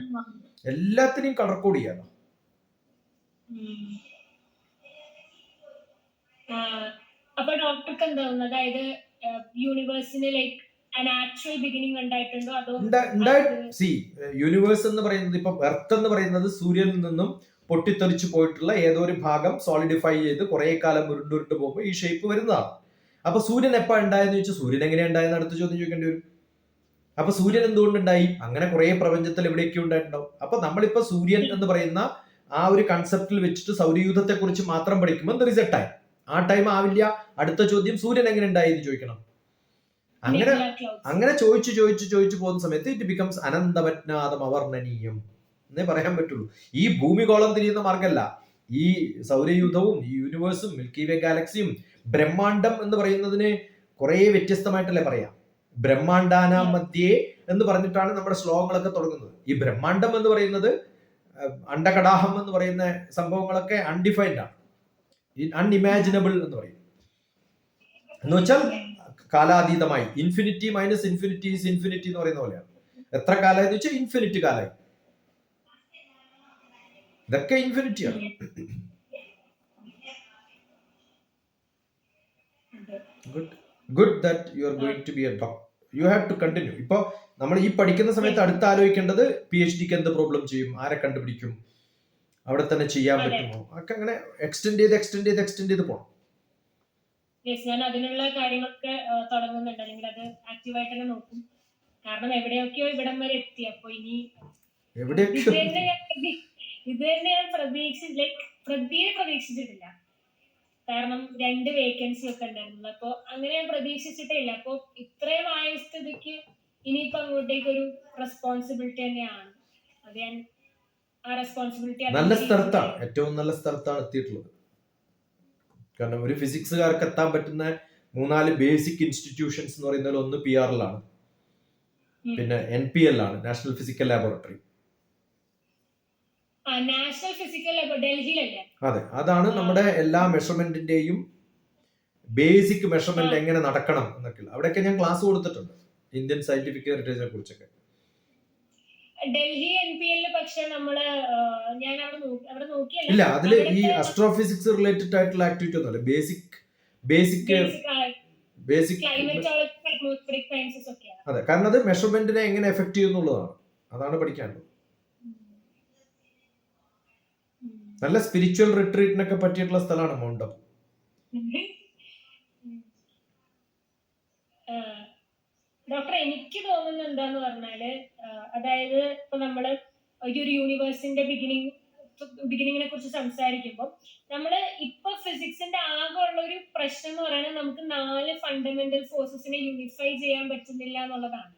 എല്ലാത്തിനെയും കളർ കോഡ് ചെയ്യാം. അപ്പൊ ഡോക്ടർക്ക് എന്താ അതായത് യൂണിവേഴ്സിന് ലൈക്ക് യൂണിവേഴ്സ് എന്ന് പറയുന്നത്, ഇപ്പൊ എർത്ത് എന്ന് പറയുന്നത് സൂര്യനിൽ നിന്നും പൊട്ടിത്തെറിച്ചു പോയിട്ടുള്ള ഏതോ ഒരു ഭാഗം സോളിഡിഫൈ ചെയ്ത് കുറെ കാലം ഉരുണ്ടുരുണ്ട് പോകുമ്പോൾ ഈ ഷേപ്പ് വരുന്നതാണ്. അപ്പൊ സൂര്യൻ എപ്പോ ഉണ്ടായെന്ന് ചോദിച്ചാൽ സൂര്യൻ എങ്ങനെയാ ഉണ്ടായെന്ന് അടുത്ത ചോദ്യം ചോദിക്കേണ്ടി വരും. അപ്പൊ സൂര്യൻ എന്തുകൊണ്ടുണ്ടായി? അങ്ങനെ കുറെ പ്രപഞ്ചത്തിൽ എവിടെയൊക്കെ ഉണ്ടായിട്ടുണ്ടാവും. അപ്പൊ നമ്മളിപ്പോ സൂര്യൻ എന്ന് പറയുന്ന ആ ഒരു കൺസെപ്റ്റിൽ വെച്ചിട്ട് സൗരയൂഥത്തെ കുറിച്ച് മാത്രം പഠിക്കുമ്പോൾ ദർ ഇസ് എ ടൈം. ആ ടൈം ആവില്ല. അടുത്ത ചോദ്യം സൂര്യൻ എങ്ങനെ ഉണ്ടായി എന്ന് ചോദിക്കണം. അങ്ങനെ ചോദിച്ചു പോകുന്ന സമയത്ത് ഇറ്റ് ബിക്കംസ് അനന്തപജ്ഞാതം അവർണ്ണനീയം എന്നേ പറയാൻ പറ്റുള്ളൂ. ഈ ഭൂമികോളം തിരിയുന്ന മാർഗമല്ല. ഈ സൗരയൂഥവും ഈ യൂണിവേഴ്സും മിൽക്കി വേ ഗാലക്സിയും ബ്രഹ്മാണ്ടം എന്ന് പറയുന്നതിന് കുറെ വ്യത്യസ്തമായിട്ടല്ലേ പറയാം. ബ്രഹ്മാണ്ടാന മധ്യേ എന്ന് പറഞ്ഞിട്ടാണ് നമ്മുടെ ശ്ലോകങ്ങളൊക്കെ തുടങ്ങുന്നത്. ഈ ബ്രഹ്മാണ്ടം എന്ന് പറയുന്നത്, അണ്ടകടാഹം എന്ന് പറയുന്ന സംഭവങ്ങളൊക്കെ അൺഡിഫൈൻഡ് ആണ്, അൺഇമാജിനബിൾ എന്ന് പറയും. എന്ന് വെച്ചാൽ കാലാതീതമായി, infinity minus infinity is infinity എന്ന് പറയുന്ന പോലെയാണ്. എത്ര കാലമായി എന്ന് വെച്ചാൽ ഇൻഫിനിറ്റി കാലമായി. ഇതൊക്കെ ഇൻഫിനിറ്റിയാണ്. Good that you are going to be a doctor. You have to continue. ഇപ്പൊ നമ്മൾ ഈ പഠിക്കുന്ന സമയത്ത് അടുത്ത് ആലോചിക്കേണ്ടത് PhDക്ക് എന്ത് പ്രോബ്ലം ചെയ്യും, ആരെ കണ്ടുപിടിക്കും, അവിടെ തന്നെ ചെയ്യാൻ പറ്റുമോ, ഒക്കെ അങ്ങനെ എക്സ്റ്റെൻഡ് ചെയ്ത് പോകണം. ഞാൻ അതിനുള്ള കാര്യങ്ങളൊക്കെ തുടങ്ങുന്നുണ്ട്, അല്ലെങ്കിൽ അത് ആക്റ്റീവായിട്ട് തന്നെ നോക്കും. കാരണം എവിടെയൊക്കെയോ ഇവിടം വരെ എത്തി. അപ്പൊ ഇനി ഇത് തന്നെ ഞാൻ പ്രതീക്ഷിച്ചിട്ടില്ല. കാരണം 2 വേക്കൻസി ഒക്കെ ഉണ്ടായിരുന്നു. അപ്പൊ അങ്ങനെ ഞാൻ പ്രതീക്ഷിച്ചിട്ടേ ഇല്ല. അപ്പൊ ഇത്രയും ആയ സ്ഥിതിക്ക് ഇനിയിപ്പോ അങ്ങോട്ടേക്ക് ഒരു റെസ്പോൺസിബിലിറ്റി തന്നെയാണ്. അത് ഞാൻ ആ റെസ്പോൺസിബിലിറ്റി നല്ല സ്ഥലത്താണ്, ഏറ്റവും നല്ല സ്ഥലത്താണ് എത്തിയിട്ടുള്ളത്. കാരണം ഒരു ഫിസിക്സുകാർക്ക് എത്താൻ പറ്റുന്ന 3-4 ബേസിക് ഇൻസ്റ്റിറ്റ്യൂഷൻസ് എന്ന് പറയുന്നത് ഒന്ന് PR-ലാണ്, പിന്നെ NPL ആണ്, national physical laboratory. National physical ഡൽഹിയിലല്ലേ? അതെ, അതാണ് നമ്മുടെ എല്ലാ മെഷർമെന്റിന്റെയും ബേസിക് മെഷർമെന്റ് എങ്ങനെ നടക്കണം എന്നൊക്കെ അവിടെയൊക്കെ ഞാൻ ക്ലാസ് കൊടുത്തിട്ടുണ്ട്, ഇന്ത്യൻ സയന്റിഫിക് ഹെറിറ്റേജിനെ കുറിച്ചൊക്കെ. ഡൽഹി NPL പക്ഷെ നമ്മള് ഞാൻ അവിടെ നോക്കിയല്ല. ഇല്ല, അതില് ഈ അസ്ട്രോഫിസിക്സ് റിലേറ്റഡ് ആയിട്ടുള്ള ആക്ടിവിറ്റി ഒന്നുമല്ല, ബേസിക് അറ്റ്മോസ്ഫിയറിക് സയൻസസ് ഒക്കെയാണ്. അതെ, കാരണം അത് മെഷർമെന്റിനെ എങ്ങനെ എഫക്ട് ചെയ്യുന്നുള്ളതാണ്, അതാണ് പഠിക്കാനുള്ളത്. നല്ല സ്പിരിച്വൽ റിട്രീറ്റിനൊക്കെ പറ്റിയിട്ടുള്ള സ്ഥലമാണ് മൗണ്ട് അബു. ഡോക്ടർ, എനിക്ക് തോന്നുന്നത് എന്താന്ന് പറഞ്ഞാല്, അതായത് ഇപ്പൊ നമ്മള് ഈ ഒരു യൂണിവേഴ്സിന്റെ ബിഗിനിങ്ങിനെ കുറിച്ച് സംസാരിക്കുമ്പോൾ നമ്മള് ഇപ്പൊ ഫിസിക്സിന്റെ ആകെ ഉള്ള ഒരു പ്രശ്നം എന്ന് പറയുന്നത് നമുക്ക് 4 ഫണ്ടമെന്റൽ ഫോഴ്സസിനെ യൂണിഫൈ ചെയ്യാൻ പറ്റുന്നില്ല എന്നുള്ളതാണ്.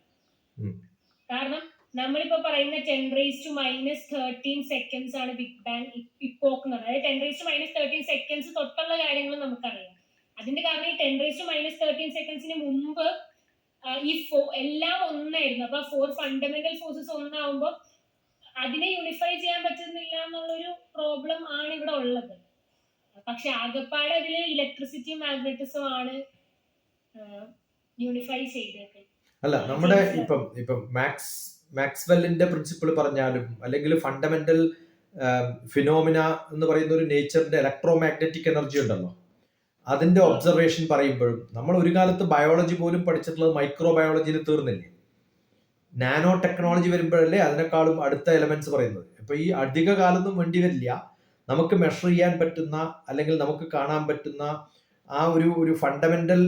കാരണം നമ്മളിപ്പോ പറയുന്ന 10⁻⁻13 സെക്കൻഡ്സ് ആണ് ബിഗ് ബാങ് ഇപ്പോക്ക് എന്ന് പറയുന്നത്. അതായത് 10⁻13 സെക്കൻഡ്സ് തൊട്ടുള്ള കാര്യങ്ങൾ നമുക്കറിയാം. അതിന്റെ കാരണം ഈ 10⁻13 സെക്കൻഡ്സിന് മുമ്പ് ഈ എല്ലാം ഒന്നായിരുന്നു. അപ്പൊ 4 ഫണ്ടമെന്റൽ ഫോഴ്സസ് ഒന്നാവുമ്പോൾ അതിനെ യൂണിഫൈ ചെയ്യാൻ പറ്റുന്നില്ല എന്നുള്ളൊരു പ്രോബ്ലം ആണ് ഇവിടെ ഉള്ളത്. പക്ഷെ ആകെപ്പാടെ അതില് ഇലക്ട്രിസിറ്റി മാഗ്നറ്റിസം ആണ് യൂണിഫൈ ചെയ്തത്. അല്ല, നമ്മുടെ ഇപ്പം മാക്സ്വെല്ലിന്റെ പ്രിൻസിപ്പിൾ പറഞ്ഞാലും അല്ലെങ്കിൽ ഫണ്ടമെന്റൽ ഫിനോമിന എന്ന് പറയുന്ന ഒരു നേച്ചറിന്റെ ഇലക്ട്രോ മാഗ്നറ്റിക് എനർജി ഉണ്ടല്ലോ, അതിന്റെ ഒബ്സർവേഷൻ പറയുമ്പോഴും നമ്മൾ ഒരു കാലത്ത് ബയോളജി പോലും പഠിച്ചിട്ടുള്ളത് മൈക്രോ ബയോളജിയിൽ തീർന്നില്ലേ, നാനോ ടെക്നോളജി വരുമ്പോഴല്ലേ അതിനേക്കാളും അടുത്ത എലമെന്റ്സ് പറയുന്നത്. ഇപ്പൊ ഈ അധിക കാലമൊന്നും വേണ്ടി വരില്ല, നമുക്ക് മെഷർ ചെയ്യാൻ പറ്റുന്ന അല്ലെങ്കിൽ നമുക്ക് കാണാൻ പറ്റുന്ന ആ ഒരു ഫണ്ടമെന്റൽ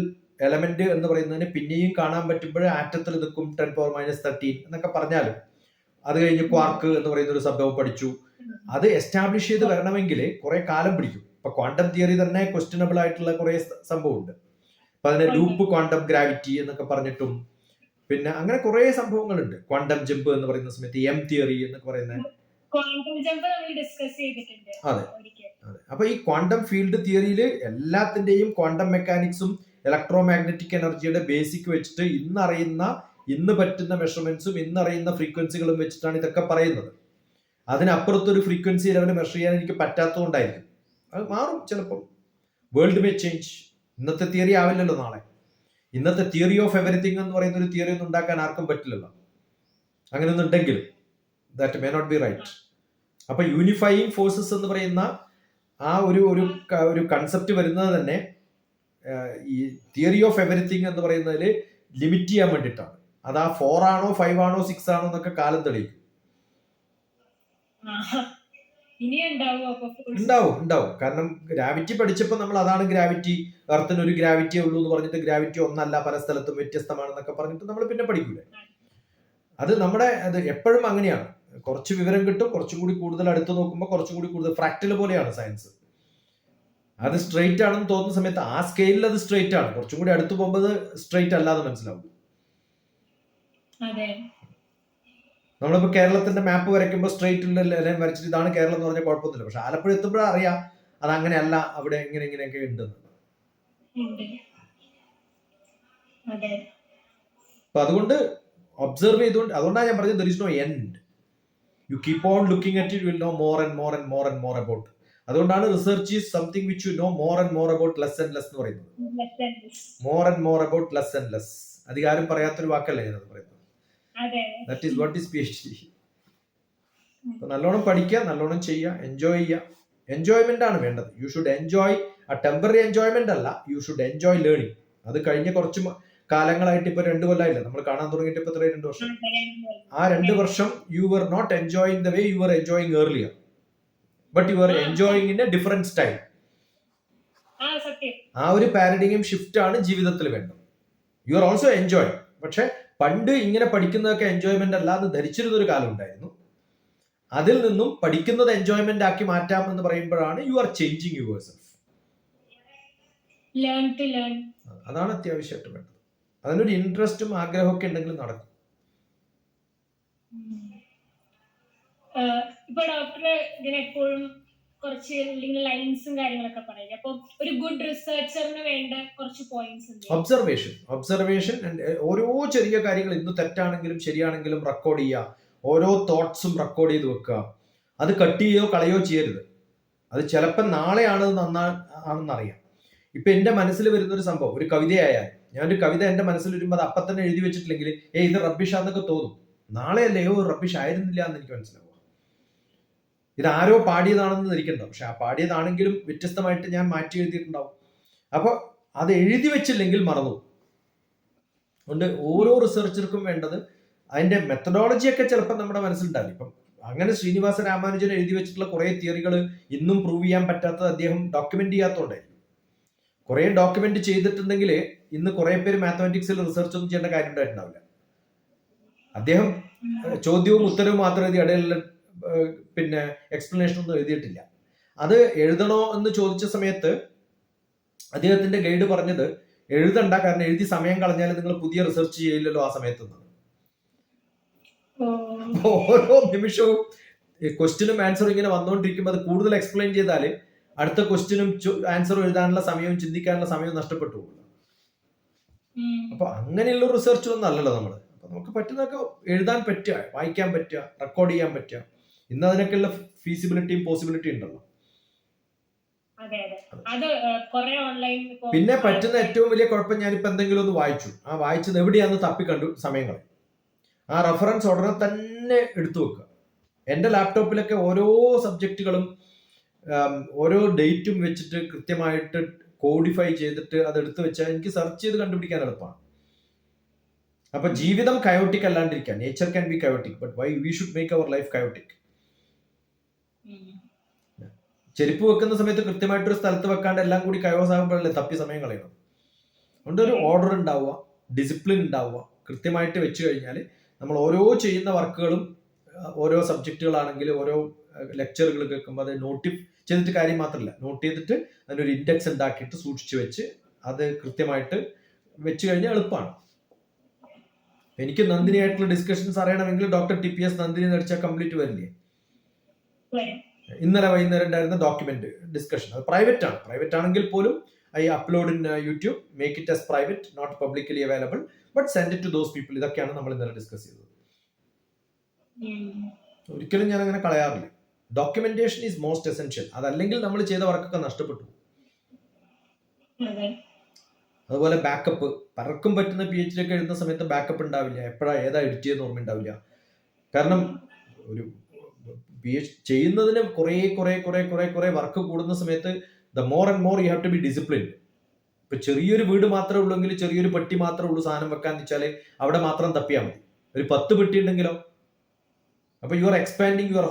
എലമെന്റ് എന്ന് പറയുന്നതിന് പിന്നെയും കാണാൻ പറ്റുമ്പോൾ ആറ്റത്തിൽ നിൽക്കും 10⁻13 എന്നൊക്കെ പറഞ്ഞാലും, അത് കഴിഞ്ഞ് ക്വാർക്ക് എന്ന് പറയുന്ന ഒരു സംഭവം പഠിച്ചു. അത് എസ്റ്റാബ്ലിഷ് ചെയ്ത് വരണമെങ്കിൽ കുറെ കാലം പിടിക്കും. ഇപ്പൊ ക്വാണ്ടം തിയറി തന്നെ ക്വസ്റ്റ്യനബിൾ ആയിട്ടുള്ള കുറെ സംഭവമുണ്ട്. അപ്പൊ അതിനെ ലൂപ്പ് ക്വാണ്ടം ഗ്രാവിറ്റി എന്നൊക്കെ പറഞ്ഞിട്ടും പിന്നെ അങ്ങനെ കുറെ സംഭവങ്ങളുണ്ട്. ക്വാണ്ടം ജമ്പ് എന്ന് പറയുന്ന സമയത്ത് എം തിയറി എന്നൊക്കെ പറയുന്നത്. അതെ, അപ്പൊ ഈ ക്വാണ്ടം ഫീൽഡ് തിയറിയിൽ എല്ലാത്തിന്റെയും ക്വാണ്ടം മെക്കാനിക്സും ഇലക്ട്രോ മാഗ്നറ്റിക് എനർജിയുടെ ബേസിക് വെച്ചിട്ട് ഇന്ന് പറ്റുന്ന മെഷർമെന്റ്സും ഇന്നറിയുന്ന ഫ്രീക്വൻസികളും വെച്ചിട്ടാണ് ഇതൊക്കെ പറയുന്നത്. അതിനപ്പുറത്തൊരു ഫ്രീക്വൻസി ലെവൽ മെഷർ ചെയ്യാൻ എനിക്ക് പറ്റാത്തതുകൊണ്ടായിരിക്കും. അത് മാറും ചിലപ്പോൾ. World may change. ഇന്നത്തെ തിയറി ആവില്ലല്ലോ നാളെ. ഇന്നത്തെ തിയറി ഓഫ് എവരിത്തിങ് എന്ന് പറയുന്ന ഒരു തിയറി ഒന്നും ഉണ്ടാക്കാൻ ആർക്കും പറ്റില്ലല്ലോ. അങ്ങനെ ഒന്നും ഉണ്ടെങ്കിലും that may not be right. അപ്പൊ യൂണിഫൈയിങ് ഫോഴ്സസ് എന്ന് പറയുന്ന ആ ഒരു കൺസെപ്റ്റ് വരുന്നത് തന്നെ ഈ തിയറി ഓഫ് എവരിത്തിങ് എന്ന് പറയുന്നതിൽ ലിമിറ്റ് ചെയ്യാൻ വേണ്ടിയിട്ടാണ്. അത് ആ 4 ആണോ 5 ആണോ 6 ആണോ എന്നൊക്കെ കാലം തെളിയിക്കും. ഉണ്ടാവും. കാരണം ഗ്രാവിറ്റി പഠിച്ചപ്പോൾ നമ്മൾ അതാണ് ഗ്രാവിറ്റി, എർത്തിന് ഒരു ഗ്രാവിറ്റിയേ ഉള്ളൂ എന്ന് പറഞ്ഞിട്ട് ഗ്രാവിറ്റി ഒന്നല്ല, പല സ്ഥലത്തും വ്യത്യസ്തമാണെന്നൊക്കെ പറഞ്ഞിട്ട് നമ്മൾ പിന്നെ പഠിക്കൂലേ. അത് എപ്പോഴും അങ്ങനെയാണ്. കുറച്ച് വിവരം കിട്ടും, കുറച്ചും കൂടി കൂടുതൽ അടുത്ത് നോക്കുമ്പോൾ കുറച്ചും കൂടി കൂടുതൽ ഫ്രാക്ടൽ പോലെയാണ് സയൻസ്. അത് സ്ട്രെയിറ്റ് ആണെന്ന് തോന്നുന്ന സമയത്ത് ആ സ്കെയിലിൽ അത് സ്ട്രെയിറ്റ് ആണ്, കുറച്ചും കൂടി അടുത്ത് പോകുമ്പോൾ സ്ട്രെയിറ്റ് അല്ലാതെ മനസ്സിലാവും. നമ്മളിപ്പോ കേരളത്തിന്റെ മാപ്പ് വരയ്ക്കുമ്പോൾ സ്ട്രെയിറ്റ് ലൈൻ വരച്ചിട്ട് ഇതാണ് കേരളം എന്ന് പറഞ്ഞാൽ കുഴപ്പമൊന്നുമില്ല. പക്ഷെ ആലപ്പുഴ എത്തുമ്പോഴാണ് അറിയാം അത് അങ്ങനെയല്ല, അവിടെ ഇങ്ങനെയൊക്കെ ഉണ്ടെന്ന്. അപ്പൊ അതുകൊണ്ട് ഒബ്സർവ് ചെയ്തുകൊണ്ട്, അതുകൊണ്ടാണ് ഞാൻ പറഞ്ഞത് there is no end. You keep on looking at it, you will know more and more and more and more about. അതുകൊണ്ടാണ് research is something which you know more and more about less and less എന്ന് പറയുന്നത്. More and more about less and less. അധികാരം പറയാത്തൊരു വാക്കല്ലേ ഞാനത് പറയുന്നത്. That is what is PhD. അപ്പൊ നല്ലോണം പഠിക്കുക, നല്ലോണം ചെയ്യുക, എൻജോയ് ചെയ്യുക. എൻജോയ്മെന്റ് ആണ് വേണ്ടത്. You should enjoy. ആ ടെമ്പററി എൻജോയ്മെന്റ് അല്ല, യു ഷുഡ് എൻജോയ് ലേണിംഗ്. അത് കഴിഞ്ഞ കുറച്ച് കാലങ്ങളായിട്ട് ഇപ്പൊ 2 കൊല്ലമായില്ല നമ്മൾ കാണാൻ തുടങ്ങിയിട്ട്. ഇപ്പൊ 2 വർഷം. ആ 2 വർഷം you were not enjoying the way you were enjoying earlier, but you are enjoying in a different style. ആ ഒരു പാരഡിഗം ഷിഫ്റ്റ് ആണ് ജീവിതത്തിൽ വേണ്ടത്. You are also enjoy. പക്ഷെ പണ്ട് ഇങ്ങനെ പഠിക്കുന്നതൊക്കെ എൻജോയ്മെന്റ് അല്ല എന്ന് ധരിച്ചിരുന്നൊരു കാലം ഉണ്ടായിരുന്നു. അതിൽ നിന്നും പഠിക്കുന്നത് എൻജോയ്മെന്റ് ആക്കി മാറ്റാം എന്ന് പറയുമ്പോഴാണ് you are changing your self. അതാണ് അത്യാവശ്യമായിട്ട് വേണ്ടത്. അതിനൊരു ഇൻട്രസ്റ്റും ആഗ്രഹമൊക്കെ ഉണ്ടെങ്കിൽ നടക്കും. ഇപ്പൊ ഡോക്ടർ ഇങ്ങനെ എപ്പോഴും കുറച്ച് ലൈൻസും കാര്യങ്ങളൊക്കെ പറയില്ലേ, അപ്പൊ ഒരു ഗുഡ് റിസർച്ചറിന് വേണ്ട കുറച്ച് പോയിന്റ്സ് ഉണ്ട്. ഒബ്സർവേഷൻ ഓരോ ചെറിയ കാര്യങ്ങൾ ഇന്ന് തെറ്റാണെങ്കിലും ശരിയാണെങ്കിലും റെക്കോർഡ് ചെയ്യുക. ഓരോ തോട്ട്സും റെക്കോർഡ് ചെയ്ത് വെക്കുക. അത് കട്ട് ചെയ്യോ കളയോ ചെയ്യരുത്. അത് ചിലപ്പോൾ നാളെയാണ് ആണെന്നറിയാം. ഇപ്പൊ എന്റെ മനസ്സിൽ വരുന്ന ഒരു സംഭവം, ഒരു കവിതയായാൽ, ഞാനൊരു കവിത എന്റെ മനസ്സിൽ വരുമ്പോൾ അത് അപ്പം തന്നെ എഴുതി വെച്ചിട്ടില്ലെങ്കിൽ ഇത് റബ്ബിഷാന്നൊക്കെ തോന്നും. നാളെയല്ലയോ റബ്ബിഷ് ആയിരുന്നില്ല എന്ന് എനിക്ക് മനസ്സിലാവും. ഇത് ആരോ പാടിയതാണെന്ന് ധരിക്കണ്ടാവും, പക്ഷെ ആ പാടിയതാണെങ്കിലും വ്യത്യസ്തമായിട്ട് ഞാൻ മാറ്റി എഴുതിയിട്ടുണ്ടാവും. അപ്പൊ അത് എഴുതി വെച്ചില്ലെങ്കിൽ മറന്നു. അതുകൊണ്ട് ഓരോ റിസർച്ചർക്കും വേണ്ടത് അതിന്റെ മെത്തഡോളജിയൊക്കെ ചിലപ്പോൾ നമ്മുടെ മനസ്സിലുണ്ടാവില്ല. ഇപ്പം അങ്ങനെ ശ്രീനിവാസ രാമാനുജൻ എഴുതി വെച്ചിട്ടുള്ള കുറെ തിയറികൾ ഇന്നും പ്രൂവ് ചെയ്യാൻ പറ്റാത്തത് അദ്ദേഹം ഡോക്യുമെന്റ് ചെയ്യാത്തതുകൊണ്ടായിരിക്കും. കുറെ ഡോക്യുമെന്റ് ചെയ്തിട്ടുണ്ടെങ്കിൽ ഇന്ന് കുറെ പേര് മാത്തമാറ്റിക്സിൽ റിസർച്ച് ഒന്നും ചെയ്യേണ്ട കാര്യം ഉണ്ടായിട്ടുണ്ടാവില്ല. അദ്ദേഹം ചോദ്യവും ഉത്തരവും മാത്രം എഴുതി, ഇടയിലുള്ള പിന്നെ എക്സ്പ്ലനേഷൻ ഒന്നും എഴുതിയിട്ടില്ല. അത് എഴുതണോ എന്ന് ചോദിച്ച സമയത്ത് അദ്ദേഹത്തിന്റെ ഗൈഡ് പറഞ്ഞത് എഴുതണ്ട, കാരണം എഴുതി സമയം കളഞ്ഞാൽ നിങ്ങൾ പുതിയ റിസർച്ച് ചെയ്യില്ലല്ലോ ആ സമയത്ത്. ഓരോ നിമിഷവും ക്വസ്റ്റ്യനും ആൻസറും ഇങ്ങനെ വന്നുകൊണ്ടിരിക്കുമ്പോൾ അത് കൂടുതൽ എക്സ്പ്ലെയിൻ ചെയ്താൽ അടുത്ത ക്വസ്റ്റ്യനും ആൻസറും എഴുതാനുള്ള സമയവും ചിന്തിക്കാനുള്ള സമയവും നഷ്ടപ്പെട്ടു പോകും. അപ്പൊ അങ്ങനെയുള്ള റിസർച്ച് ഒന്നും അല്ലല്ലോ നമ്മള്. അപ്പൊ നമുക്ക് പറ്റുന്നതൊക്കെ എഴുതാൻ പറ്റുക, വായിക്കാൻ പറ്റുക, റെക്കോർഡ് ചെയ്യാൻ പറ്റുക. ഇന്ന് അതിനൊക്കെയുള്ള ഫീസിബിലിറ്റിയും പോസിബിലിറ്റിയും ഉണ്ടല്ലോ. പിന്നെ പറ്റുന്ന ഏറ്റവും വലിയ കുഴപ്പം, ഞാനിപ്പോ എന്തെങ്കിലും ഒന്ന് വായിച്ചു, ആ വായിച്ചത് എവിടെയാന്ന് തപ്പിക്കണ്ടു സമയങ്ങൾ, ആ റെഫറൻസ് ഉടനെ തന്നെ എടുത്തു വെക്കുക. എൻ്റെ ലാപ്ടോപ്പിലൊക്കെ ഓരോ സബ്ജക്റ്റുകളും ഓരോ ഡേറ്റും വെച്ചിട്ട് കൃത്യമായിട്ട് കോഡിഫൈ ചെയ്തിട്ട് അത് എടുത്തു വെച്ചാൽ എനിക്ക് സെർച്ച് ചെയ്ത് കണ്ടുപിടിക്കാൻ എളുപ്പമാണ്. അപ്പൊ ജീവിതം കയോട്ടിക് അല്ലാണ്ടിരിക്കാൻ, nature can be chaotic, but why we should make our life chaotic. ചെരുപ്പ് വെക്കുന്ന സമയത്ത് കൃത്യമായിട്ടൊരു സ്ഥലത്ത് വെക്കാണ്ട് എല്ലാം കൂടി കയോസ് ആകുമ്പോഴല്ലേ തപ്പി സമയം കളയണം. അതുകൊണ്ട് ഒരു ഓർഡർ ഉണ്ടാവുക, ഡിസിപ്ലിൻ ഉണ്ടാവുക. കൃത്യമായിട്ട് വെച്ച് കഴിഞ്ഞാൽ നമ്മൾ ഓരോ ചെയ്യുന്ന വർക്കുകളും, ഓരോ സബ്ജക്റ്റുകളാണെങ്കിൽ ഓരോ ലെക്ചറുകൾ കേൾക്കുമ്പോൾ അത് നോട്ട് ചെയ്തിട്ട് കാര്യം മാത്രമല്ല, നോട്ട് ചെയ്തിട്ട് അതിനൊരു ഇൻഡെക്സ് ഉണ്ടാക്കിയിട്ട് സൂക്ഷിച്ചു വെച്ച് അത് കൃത്യമായിട്ട് വെച്ച് കഴിഞ്ഞാൽ എളുപ്പമാണ്. എനിക്ക് നന്ദിനിയായിട്ടുള്ള ഡിസ്കഷൻസ് അറിയണമെങ്കിൽ ഡോക്ടർ TPS നന്ദിനി നടിച്ചാൽ കംപ്ലീറ്റ് വരില്ലേ? ഇന്നലെ വൈകുന്നേരം ഉണ്ടായിരുന്ന ഡോക്യുമെന്റ് ഡിസ്കഷൻ, അത് പ്രൈവറ്റ് ആണെങ്കിൽ പോലും I upload in YouTube, make it as private, not publicly available, but send it to those people. ഇതൊക്കെയാണ് നമ്മൾ ഇന്നലെ ഡിസ്കസ് ചെയ്തത്. ഒരിക്കലും ഞാൻ അങ്ങനെ കളയാറില്ല. Documentation is most essential. അതല്ലെങ്കിൽ നമ്മൾ ചെയ്ത വർക്കൊക്കെ നഷ്ടപ്പെട്ടു. അതുപോലെ ബാക്കപ്പ്, പലർക്കും പറ്റുന്ന PhD ഒക്കെ എഴുതുന്ന സമയത്ത് ബാക്കപ്പ് ഉണ്ടാവില്ല. എപ്പോഴാ ഏതാ എഡിറ്റ് ചെയ്യുന്ന ഓർമ്മ ഉണ്ടാവില്ല. കാരണം ഒരു PhD ചെയ്യുന്നതിന് കുറെ വർക്ക് കൂടുന്ന സമയത്ത് the more and more you have to be disciplined. ഇപ്പൊ ചെറിയൊരു വീട് മാത്രമേ ഉള്ളെങ്കിൽ, ചെറിയൊരു പെട്ടി മാത്രമേ ഉള്ളൂ സാധനം വെക്കാന്ന് വെച്ചാല് അവിടെ മാത്രം തപ്പിയാൽ മതി. ഒരു 10 പെട്ടി ഉണ്ടെങ്കിലോ? അപ്പൊ you are expanding your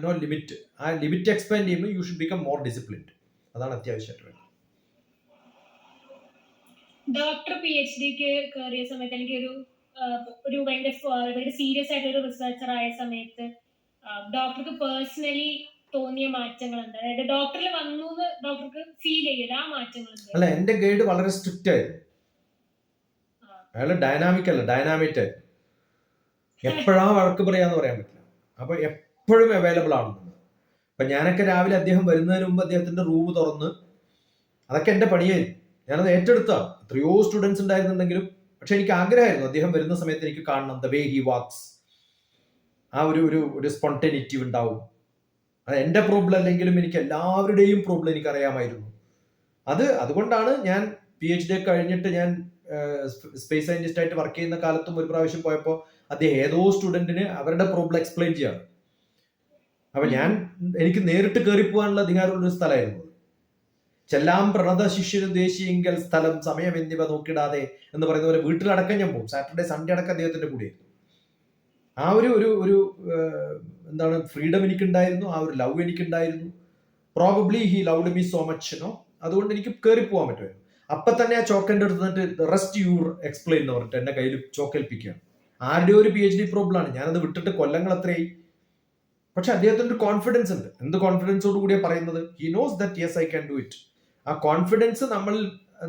no limit. ആ ലിമിറ്റ് എക്സ്പാൻഡ് ചെയ്യുമ്പോൾ you should become more disciplined. അതാണ് അത്യാവശ്യമായിട്ട് വേണ്ടത്. ഡോക്ടർ PhDക്ക് കയറിയ സമയത്ത് എനിക്ക് ഒരു ഭയങ്കര സീരിയസ് ആയിട്ട് ഒരു റിസർച്ചർ ആയ സമയത്ത് ഡോക്ടർക്ക് പേഴ്സണലി തോന്നിയ മാറ്റങ്ങൾ എന്താ? അതായത് ഡോക്ടറിൽ വന്നു ഡോക്ടർക്ക് ഫീൽ ചെയ്യില്ല ആ മാറ്റങ്ങൾ? അല്ല, എന്റെ ഗൈഡ് വളരെ സ്ട്രിക്റ്റ് ആയിരുന്നു. അയാള് ഡൈനാമിക് അല്ല, ഡൈനാമിക് ആയിരുന്നു. എപ്പോഴാ വഴക്ക് പറയാന്ന് പറയാൻ പറ്റില്ല. അപ്പൊ എപ്പോഴും അവൈലബിൾ ആണ്. അപ്പൊ ഞാനൊക്കെ രാവിലെ അദ്ദേഹം വരുന്നതിന് മുമ്പ് അദ്ദേഹത്തിന്റെ റൂം തുറന്ന്, അതൊക്കെ എന്റെ പണിയായിരുന്നു. ഞാനത് ഏറ്റെടുത്താണ്. എത്രയോ സ്റ്റുഡൻസ് ഉണ്ടായിരുന്നുണ്ടെങ്കിലും, പക്ഷെ എനിക്ക് ആഗ്രഹമായിരുന്നു അദ്ദേഹം വരുന്ന സമയത്ത് എനിക്ക് കാണണം. ദ വേ ഹി വാക്സ്, ആ ഒരു സ്പോണ്ടനിറ്റി ഉണ്ടാവും. അത് എന്റെ പ്രോബ്ലം അല്ലെങ്കിലും എനിക്ക് എല്ലാവരുടെയും പ്രോബ്ലം എനിക്ക് അറിയാമായിരുന്നു. അതുകൊണ്ടാണ് ഞാൻ PhD കഴിഞ്ഞിട്ട് ഞാൻ സ്പേസ് സയന്റിസ്റ്റ് ആയിട്ട് വർക്ക് ചെയ്യുന്ന കാലത്തും ഒരു പ്രാവശ്യം പോയപ്പോൾ അദ്ദേഹം ഏതോ സ്റ്റുഡന്റിന് അവരുടെ പ്രോബ്ലം എക്സ്പ്ലെയിൻ ചെയ്യാണ്. അപ്പൊ എനിക്ക് നേരിട്ട് കയറി പോകാനുള്ള അധികാരമുള്ള ഒരു സ്ഥലമായിരുന്നു. ചെല്ലാം പ്രണത ശിഷ്യന് ദേശീയെങ്കിൽ സ്ഥലം സമയം എന്നിവ നോക്കിടാതെ എന്ന് പറയുന്ന പോലെ വീട്ടിലടക്കം ഞാൻ പോകും. സാറ്റർഡേ സൺഡേ അടക്കം അദ്ദേഹത്തിന്റെ കൂടെയായിരുന്നു. ആ ഒരു എന്താണ് ഫ്രീഡം എനിക്കുണ്ടായിരുന്നു, ആ ഒരു ലവ് എനിക്കുണ്ടായിരുന്നു. Probably he loved me so much no. അതുകൊണ്ട് എനിക്ക് കയറി പോകാൻ പറ്റുമായിരുന്നു. അപ്പൊ തന്നെ ആ ചോക്കൻ്റെ എടുത്തിട്ട് റെസ്റ്റ് യു എക്സ്പ്ലെയിൻ എന്ന് പറഞ്ഞിട്ട് എന്റെ കയ്യിൽ ചോക്കേൽപ്പിക്കുകയാണ്. ആരുടെ ഒരു PhD പ്രോബ്ലം ആണ്. ഞാനത് വിട്ടിട്ട് കൊല്ലങ്ങൾ അത്രയായി. പക്ഷെ അദ്ദേഹത്തിന്റെ ഒരു കോൺഫിഡൻസ് ഉണ്ട്. എന്ത് കോൺഫിഡൻസോട് കൂടിയാണ് പറയുന്നത്? He knows that yes I can do it. ആ കോൺഫിഡൻസ്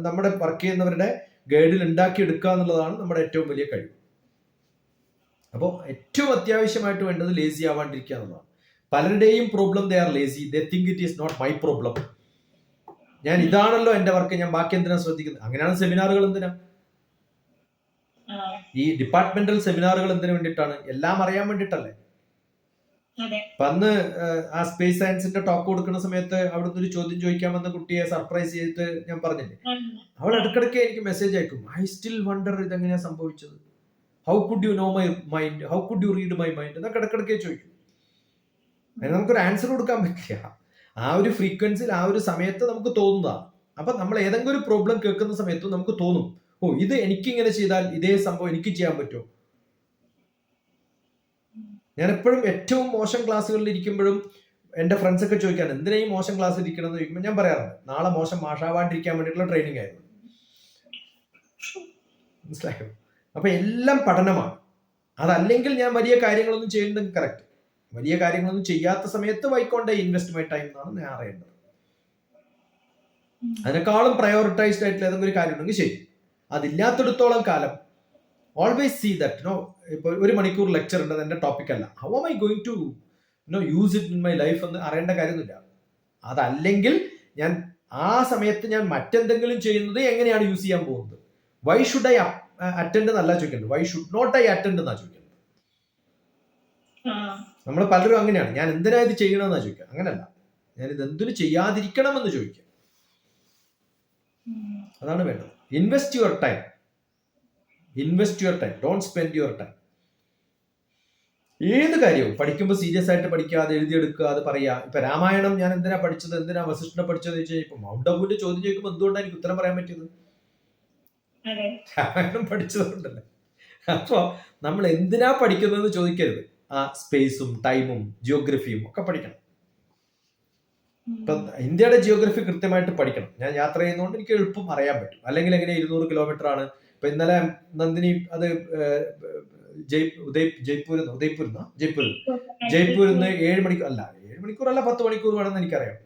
നമ്മുടെ വർക്ക് ചെയ്യുന്നവരുടെ ഗൈഡിൽ ഉണ്ടാക്കി എടുക്കുക എന്നുള്ളതാണ് നമ്മുടെ ഏറ്റവും വലിയ കഴിവ്. അപ്പോൾ ഏറ്റവും അത്യാവശ്യമായിട്ട് വേണ്ടത് ലേസി ആവാണ്ടിരിക്കുക എന്നുള്ളതാണ്. പലരുടെയും problem they are lazy, they think it is not my problem. ഞാൻ ഇതാണല്ലോ എന്റെ വർക്ക്, ഞാൻ ബാക്കി എന്തിനാ ശ്രദ്ധിക്കുന്നത്? അങ്ങനെയാണ് സെമിനാറുകൾ എന്തിനാ, ഈ ഡിപ്പാർട്ട്മെന്റൽ സെമിനാറുകൾ എന്തിനു വേണ്ടിയിട്ടാണ്? എല്ലാം അറിയാൻ വേണ്ടിയിട്ടല്ലേ. അപ്പൊ അന്ന് ആ സ്പേസ് സയൻസിന്റെ ടോക്ക് കൊടുക്കുന്ന സമയത്ത് അവിടുന്ന് ഒരു ചോദ്യം ചോദിക്കാൻ വന്ന കുട്ടിയെ സർപ്രൈസ് ചെയ്തിട്ട് ഞാൻ പറഞ്ഞില്ലേ, അവൾ ഇടക്കിടയ്ക്ക് എനിക്ക് മെസ്സേജ് അയക്കും, ഐ സ്റ്റിൽ വണ്ടർ ഇതെങ്ങനെയാ സംഭവിച്ചത്, how could you know my mind, how could you read my mind എന്നൊക്കെ ഇടക്കിടയ്ക്ക് ചോദിക്കും. അതിന് നമുക്കൊരു ആൻസർ കൊടുക്കാൻ പറ്റില്ല. ആ ഒരു ഫ്രീക്വൻസിയിൽ ആ ഒരു സമയത്ത് നമുക്ക് തോന്നുന്നതാണ്. അപ്പൊ നമ്മൾ ഏതെങ്കിലും ഒരു പ്രോബ്ലം കേൾക്കുന്ന സമയത്ത് നമുക്ക് തോന്നും, ഓ ഇത് എനിക്ക് ഇങ്ങനെ ചെയ്താൽ ഇതേ സംഭവം എനിക്ക് ചെയ്യാൻ പറ്റുമോ. ഞാൻ എപ്പോഴും ഏറ്റവും മോശം ക്ലാസ്സുകളിൽ ഇരിക്കുമ്പോഴും എന്റെ ഫ്രണ്ട്സ് ഒക്കെ ചോദിക്കാണ് എന്തിനാ ഈ മോശം ക്ലാസ്സിൽ ഇരിക്കണം എന്ന് ചോദിക്കുമ്പോൾ ഞാൻ പറയാറുണ്ട്, നാളെ മോശം മാഷാവാണ്ടിരിക്കാൻ വേണ്ടിയിട്ടുള്ള ട്രെയിനിങ് ആയിരുന്നു. മനസ്സിലായോ? അപ്പൊ എല്ലാം പഠനമാണ്. അതല്ലെങ്കിൽ ഞാൻ വലിയ കാര്യങ്ങളൊന്നും ചെയ്യുന്നത് കറക്റ്റ്. വലിയ കാര്യങ്ങളൊന്നും ചെയ്യാത്ത സമയത്ത് വൈക്കോണ്ടേ ഇൻവെസ്റ്റ് മൈ ടൈം എന്നാണ് ഞാൻ അറിയേണ്ടത്. അതിനേക്കാളും പ്രയോറിറ്റൈസ്ഡ് ആയിട്ടുള്ള ഏതെങ്കിലും ഒരു കാര്യം ഉണ്ടെങ്കിൽ ശരി. അതില്ലാത്തിടത്തോളം കാലം ഓൾവേസ് സീ ദാറ്റ് നോ, ഇപ്പൊ 1 മണിക്കൂർ ലെക്ചർ ഉണ്ട്, എന്റെ ടോപ്പിക് അല്ല, how am I going to use it in my life എന്ന് അറിയേണ്ട കാര്യമൊന്നുമില്ല. അതല്ലെങ്കിൽ ഞാൻ ആ സമയത്ത് ഞാൻ മറ്റെന്തെങ്കിലും ചെയ്യുന്നത് എങ്ങനെയാണ് യൂസ് ചെയ്യാൻ പോകുന്നത്. വൈ ഷുഡ് ഐ അറ്റൻഡ് എന്നല്ല ചോദിക്കേണ്ടത്, why should not I attend എന്നാ ചോദിക്കേണ്ടത്. നമ്മൾ പലരും അങ്ങനെയാണ്, ഞാൻ എന്തിനാ ഇത് ചെയ്യണമെന്നാ ചോദിക്കുക. അങ്ങനല്ല, ഞാൻ ഇത് എന്തിനു ചെയ്യാതിരിക്കണമെന്ന് ചോദിക്കുക. അതാണ് വേണ്ടത്. Invest your time, invest your time, don't spend your time. ഏത് കാര്യവും പഠിക്കുമ്പോൾ സീരിയസ് ആയിട്ട് പഠിക്കാതെ എഴുതിയെടുക്കുക, അത് പറയാ. ഇപ്പൊ രാമായണം ഞാൻ എന്തിനാ പഠിച്ചത്, എന്തിനാ വസിഷ്ഠനെ പഠിച്ചതെന്ന് ചോദിച്ചാൽ ഇപ്പൊ മൗണ്ട് അബുവിന്റെ ചോദ്യം ചോദിക്കുമ്പോൾ എന്തുകൊണ്ടാണ് എനിക്ക് ഉത്തരം പറയാൻ പറ്റിയത്? രാമായണം പഠിച്ചതുകൊണ്ടല്ലേ. അപ്പൊ നമ്മൾ എന്തിനാ പഠിക്കുന്നതെന്ന് ചോദിക്കരുത്. ആ സ്പേസും ടൈമും ജിയോഗ്രഫിയും ഒക്കെ പഠിക്കണം. ഇപ്പൊ ഇന്ത്യയുടെ ജിയോഗ്രഫി കൃത്യമായിട്ട് പഠിക്കണം. ഞാൻ യാത്ര ചെയ്യുന്നതുകൊണ്ട് എനിക്ക് എളുപ്പം അറിയാൻ പറ്റും. അല്ലെങ്കിൽ എങ്ങനെ 200 കിലോമീറ്റർ ആണ്. ഇപ്പൊ ഇന്നലെ നന്ദിനി അത് ജയ്പൂരിൽ 7 മണിക്കൂർ അല്ല 7 മണിക്കൂറല്ല 10 മണിക്കൂർ വേണമെന്ന് എനിക്കറിയാം.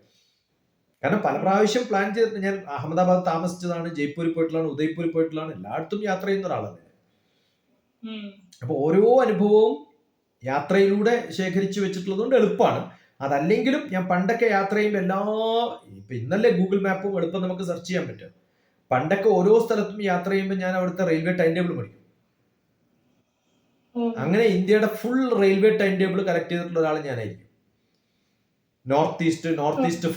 കാരണം പല പ്രാവശ്യം പ്ലാൻ ചെയ്തിട്ട് ഞാൻ അഹമ്മദാബാദ് താമസിച്ചതാണ്, ജയ്പൂരിൽ പോയിട്ടുള്ളതാണ്, ഉദയ്പൂരിൽ പോയിട്ടുള്ളതാണ്, എല്ലായിടത്തും യാത്ര ചെയ്യുന്ന ഒരാളാണ്. അപ്പൊ ഓരോ അനുഭവവും യാത്രയിലൂടെ ശേഖരിച്ചു വെച്ചിട്ടുള്ളത് കൊണ്ട് എളുപ്പമാണ്. അതല്ലെങ്കിലും ഞാൻ പണ്ടൊക്കെ യാത്ര ചെയ്യുമ്പോൾ ഇപ്പൊ ഇന്നല്ലേ ഗൂഗിൾ മാപ്പും എളുപ്പം നമുക്ക് സെർച്ച് ചെയ്യാൻ പറ്റും. പണ്ടൊക്കെ ഓരോ സ്ഥലത്തും യാത്ര ചെയ്യുമ്പോൾ ഞാൻ അവിടുത്തെ റെയിൽവേ ടൈം ടേബിൾ പഠിക്കും. അങ്ങനെ ഇന്ത്യയുടെ full railway time table collect ചെയ്തിട്ടുള്ള ഒരാൾ ഞാനായിരിക്കും. നോർത്ത് ഈസ്റ്റ്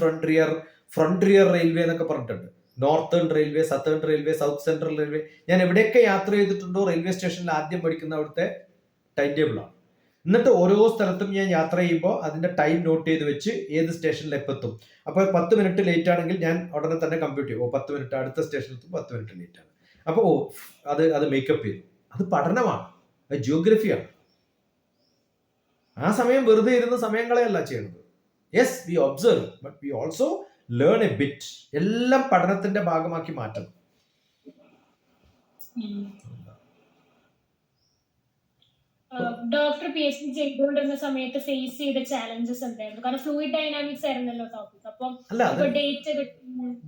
ഫ്രണ്ടിയർ റെയിൽവേ എന്നൊക്കെ പറഞ്ഞിട്ടുണ്ട്. Northern railway, southern railway, south central railway. ഞാൻ എവിടെയൊക്കെ യാത്ര ചെയ്തിട്ടുണ്ടോ റെയിൽവേ സ്റ്റേഷനിൽ ആദ്യം പഠിക്കുന്ന അവിടുത്തെ ടൈം ടേബിളാണ്. എന്നിട്ട് ഓരോ സ്ഥലത്തും ഞാൻ യാത്ര ചെയ്യുമ്പോൾ അതിന്റെ ടൈം നോട്ട് ചെയ്ത് വെച്ച് ഏത് സ്റ്റേഷനിൽ എപ്പെത്തും. അപ്പൊ 10 മിനിറ്റ് ലേറ്റ് ആണെങ്കിൽ ഞാൻ ഉടനെ തന്നെ കമ്പ്യൂട്ട് ചെയ്യും, 10 മിനിറ്റ് അടുത്ത സ്റ്റേഷനിൽ 10 മിനിറ്റ് ലേറ്റ് ആണ്. അപ്പൊ അത് മേക്കപ്പ് ചെയ്തു. അത് പഠനമാണ്, അത് ജിയോഗ്രഫിയാണ്. ആ സമയം വെറുതെ ഇരുന്ന് സമയം കളയല്ല ചെയ്യുന്നത്. Yes, we observe but we also learn A bit. എല്ലാം പഠനത്തിന്റെ ഭാഗമാക്കി മാറ്റണം. ഡോക്ടർ PhD ചെയ്തുകൊണ്ടിരുന്ന സമയത്ത് ഫേസ് ചെയ്ത ചാലഞ്ചസ് എന്തായിരുന്നു? കാരണം ഫ്ലൂയിഡ് ഡൈനാമിക്സ് ആയിരുന്നല്ലോ ടോപ്പിക്. അപ്പം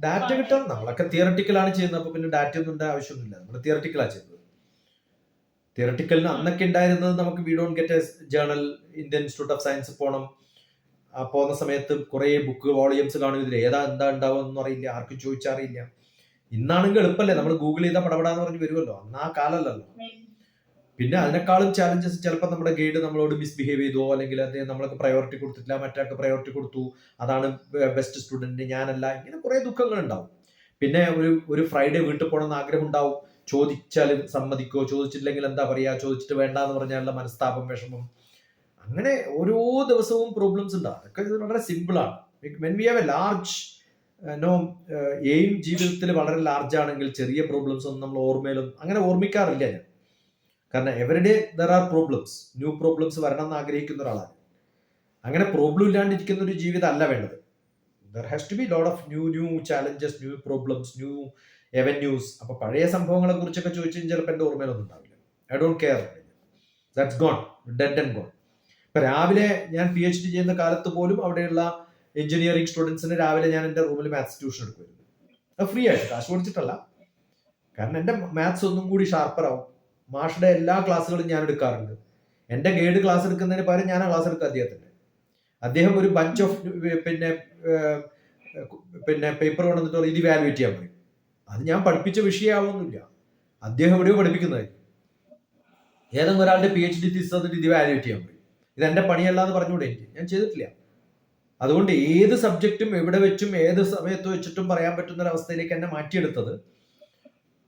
ഡാറ്റ കിട്ടാൻ നമ്മളൊക്കെ തിയറട്ടിക്കലാണ് ചെയ്യുന്നത്. അപ്പൊ പിന്നെ ഡാറ്റ ഒന്നും ആവശ്യമൊന്നുമില്ല, നമ്മൾ തിയറട്ടിക്കലാണ് ചെയ്യുന്നത്. തിയറട്ടിക്കലിന് അന്നൊക്കെ ഉണ്ടായിരുന്നത് നമുക്ക് we don't get A journal, Indian institute of science പോകണം. പോകുന്ന സമയത്ത് കുറെ ബുക്ക് വോളിയംസ് കാണും, ഇതിൽ എന്താ ഉണ്ടാവുമെന്നൊന്നും അറിയില്ല, ആർക്കും ചോദിച്ചറിയില്ല. ഇന്നാണെങ്കിൽ എളുപ്പല്ലേ, നമ്മൾ ഗൂഗിൾ ചെയ്താൽ പടപടാന്ന് പറഞ്ഞ് വരുമല്ലോ. അന്ന് ആ കാലമല്ലല്ലോ. പിന്നെ അതിനേക്കാളും ചാലഞ്ചസ്, ചിലപ്പോൾ നമ്മുടെ ഗൈഡ് നമ്മളോട് മിസ്ബിഹേവ് ചെയ്തോ, അല്ലെങ്കിൽ അദ്ദേഹം നമ്മൾക്ക് പ്രയോറിറ്റി കൊടുത്തിട്ടില്ല, മറ്റൊരാൾക്ക് പ്രയോറിറ്റി കൊടുത്തു, അതാണ് ബെസ്റ്റ് സ്റ്റുഡന്റ്, ഞാനല്ല. ഇങ്ങനെ കുറെ ദുഃഖങ്ങൾ ഉണ്ടാവും. പിന്നെ ഒരു ഫ്രൈഡേ വീട്ടിൽ പോകണമെന്ന് ആഗ്രഹം ഉണ്ടാവും. ചോദിച്ചാൽ സമ്മതിക്കോ, ചോദിച്ചിട്ടില്ലെങ്കിൽ എന്താ പറയാ, ചോദിച്ചിട്ട് വേണ്ടാന്ന് പറഞ്ഞാലുള്ള മനസ്താപം, വിഷമം. അങ്ങനെ ഓരോ ദിവസവും പ്രോബ്ലംസ് ഉണ്ടാവും. അതൊക്കെ ഇത് വളരെ സിമ്പിൾ ആണ്. When we have A large aim, ജീവിതത്തിൽ വളരെ ലാർജ് ആണെങ്കിൽ ചെറിയ പ്രോബ്ലംസ് ഒന്നും നമ്മൾ ഓർമ്മയിലും അങ്ങനെ ഓർമ്മിക്കാറില്ല ഞാൻ. കാരണം everyday there are problems, new problems വരണം എന്ന് ആഗ്രഹിക്കുന്ന ഒരാളാണ്. അങ്ങനെ പ്രോബ്ലം ഇല്ലാണ്ടിരിക്കുന്ന ഒരു ജീവിതം അല്ല വേണ്ടത്. There has to be lot of new challenges, new problems, new avenues. അപ്പൊ പഴയ സംഭവങ്ങളെ കുറിച്ചൊക്കെ ചോദിച്ചാൽ ചിലപ്പോൾ എന്റെ ഓർമ്മയിലൊന്നും ഉണ്ടാവില്ല. I don't care, that's gone, dead and gone. ഇപ്പൊ രാവിലെ ഞാൻ PhD ചെയ്യുന്ന കാലത്ത് പോലും അവിടെയുള്ള എഞ്ചിനീയറിംഗ് സ്റ്റുഡൻസിന് രാവിലെ ഞാൻ എന്റെ റൂമിൽ മാത്സ് ട്യൂഷൻ എടുക്കുമായിരുന്നു. അത് ഫ്രീ ആയിട്ട്, കാശ് കൊടുത്തിട്ടല്ല. കാരണം എന്റെ മാത്സ് ഒന്നും കൂടി ഷാർപ്പറാവും. മാഷുടെ എല്ലാ ക്ലാസ്സുകളും ഞാൻ എടുക്കാറുണ്ട്. എന്റെ ഗൈഡ് ക്ലാസ് എടുക്കുന്നതിന് പകരം ഞാൻ ആ ക്ലാസ് എടുക്കുക അദ്ദേഹത്തിന്റെ. അദ്ദേഹം ഒരു ബഞ്ച് ഓഫ് പിന്നെ ഏഹ്, പിന്നെ പേപ്പർ കൊണ്ടുവന്നിട്ട് പറയും, ഇത് ഇവാലുവേറ്റ് ചെയ്യാൻ പറയും. അത് ഞാൻ പഠിപ്പിച്ച വിഷയമാവുന്നില്ല, അദ്ദേഹം എവിടെയോ പഠിപ്പിക്കുന്നത്. ഏതെങ്കിലും ഒരാളുടെ PhD തീസിസ് തന്നിട്ട് ഇത് ഇവാലുവേറ്റ് ചെയ്യാൻ പറയും. ഇത് എന്റെ പണിയല്ല എന്ന് പറഞ്ഞുകൂടെ എനിക്ക്? ഞാൻ ചെയ്തിട്ടില്ല. അതുകൊണ്ട് ഏത് സബ്ജക്റ്റും എവിടെ വെച്ചും ഏത് സമയത്ത് വെച്ചിട്ടും പറയാൻ പറ്റുന്ന ഒരു അവസ്ഥയിലേക്ക് എന്നെ മാറ്റിയെടുത്തത്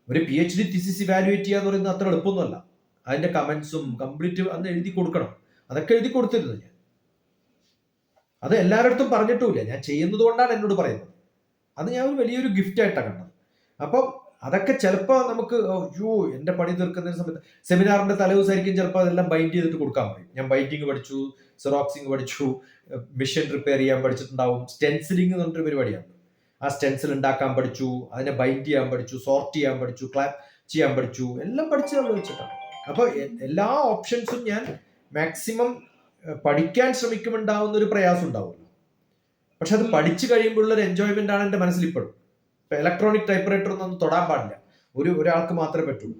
ഒരു PhD തീസിസ് ഇവാലുവേറ്റ് ചെയ്യുക എന്ന് പറയുന്നത് അത്ര എളുപ്പമൊന്നുമല്ല. അതിന്റെ കമന്റ്സും കംപ്ലീറ്റ് അന്ന് എഴുതി കൊടുക്കണം. അതൊക്കെ എഴുതി കൊടുത്തിരുന്നു ഞാൻ. അത് എല്ലാവരുടെ പറഞ്ഞിട്ടുമില്ല, ഞാൻ ചെയ്യുന്നത് കൊണ്ടാണ് എന്നോട് പറയുന്നത്. അത് ഞാൻ ഒരു വലിയൊരു ഗിഫ്റ്റ് ആയിട്ടാണ് കണ്ടത്. അപ്പം അതൊക്കെ ചിലപ്പോൾ നമുക്ക് അയ്യോ എന്റെ പണി തീർക്കുന്ന സമയത്ത് സെമിനാറിന്റെ തലേദിവസമായിരിക്കും ചിലപ്പോൾ അതെല്ലാം ബൈൻഡ് ചെയ്തിട്ട് കൊടുക്കാൻ പറയും. ഞാൻ ബൈൻഡിങ് പഠിച്ചു, സെറോക്സിങ് പഠിച്ചു, മിഷൻ റിപ്പയർ ചെയ്യാൻ പഠിച്ചിട്ടുണ്ടാവും. സ്റ്റെൻസിലിംഗ് എന്ന് പറഞ്ഞൊരു പരിപാടിയാണ്. ആ സ്റ്റെൻസിൽ ഉണ്ടാക്കാൻ പഠിച്ചു, അതിനെ ബൈൻഡ് ചെയ്യാൻ പഠിച്ചു, സോർട്ട് ചെയ്യാൻ പഠിച്ചു, ക്ലാപ്പ് ചെയ്യാൻ പഠിച്ചു, എല്ലാം പഠിച്ചത് വെച്ചിട്ടാണ്. അപ്പൊ എല്ലാ ഓപ്ഷൻസും ഞാൻ മാക്സിമം പഠിക്കാൻ ശ്രമിക്കുമുണ്ടാവുന്ന ഒരു പ്രയാസം ഉണ്ടാവുമല്ലോ. പക്ഷെ അത് പഠിച്ചു കഴിയുമ്പോഴുള്ള ഒരു എൻജോയ്മെന്റ് ആണ് എന്റെ മനസ്സിൽ ഇപ്പോഴും. ഇപ്പൊ ഇലക്ട്രോണിക് ടൈപ്പ് റൈറ്റർ ഒന്നും തൊടാൻ പാടില്ല, ഒരാൾക്ക് മാത്രമേ പറ്റുള്ളൂ.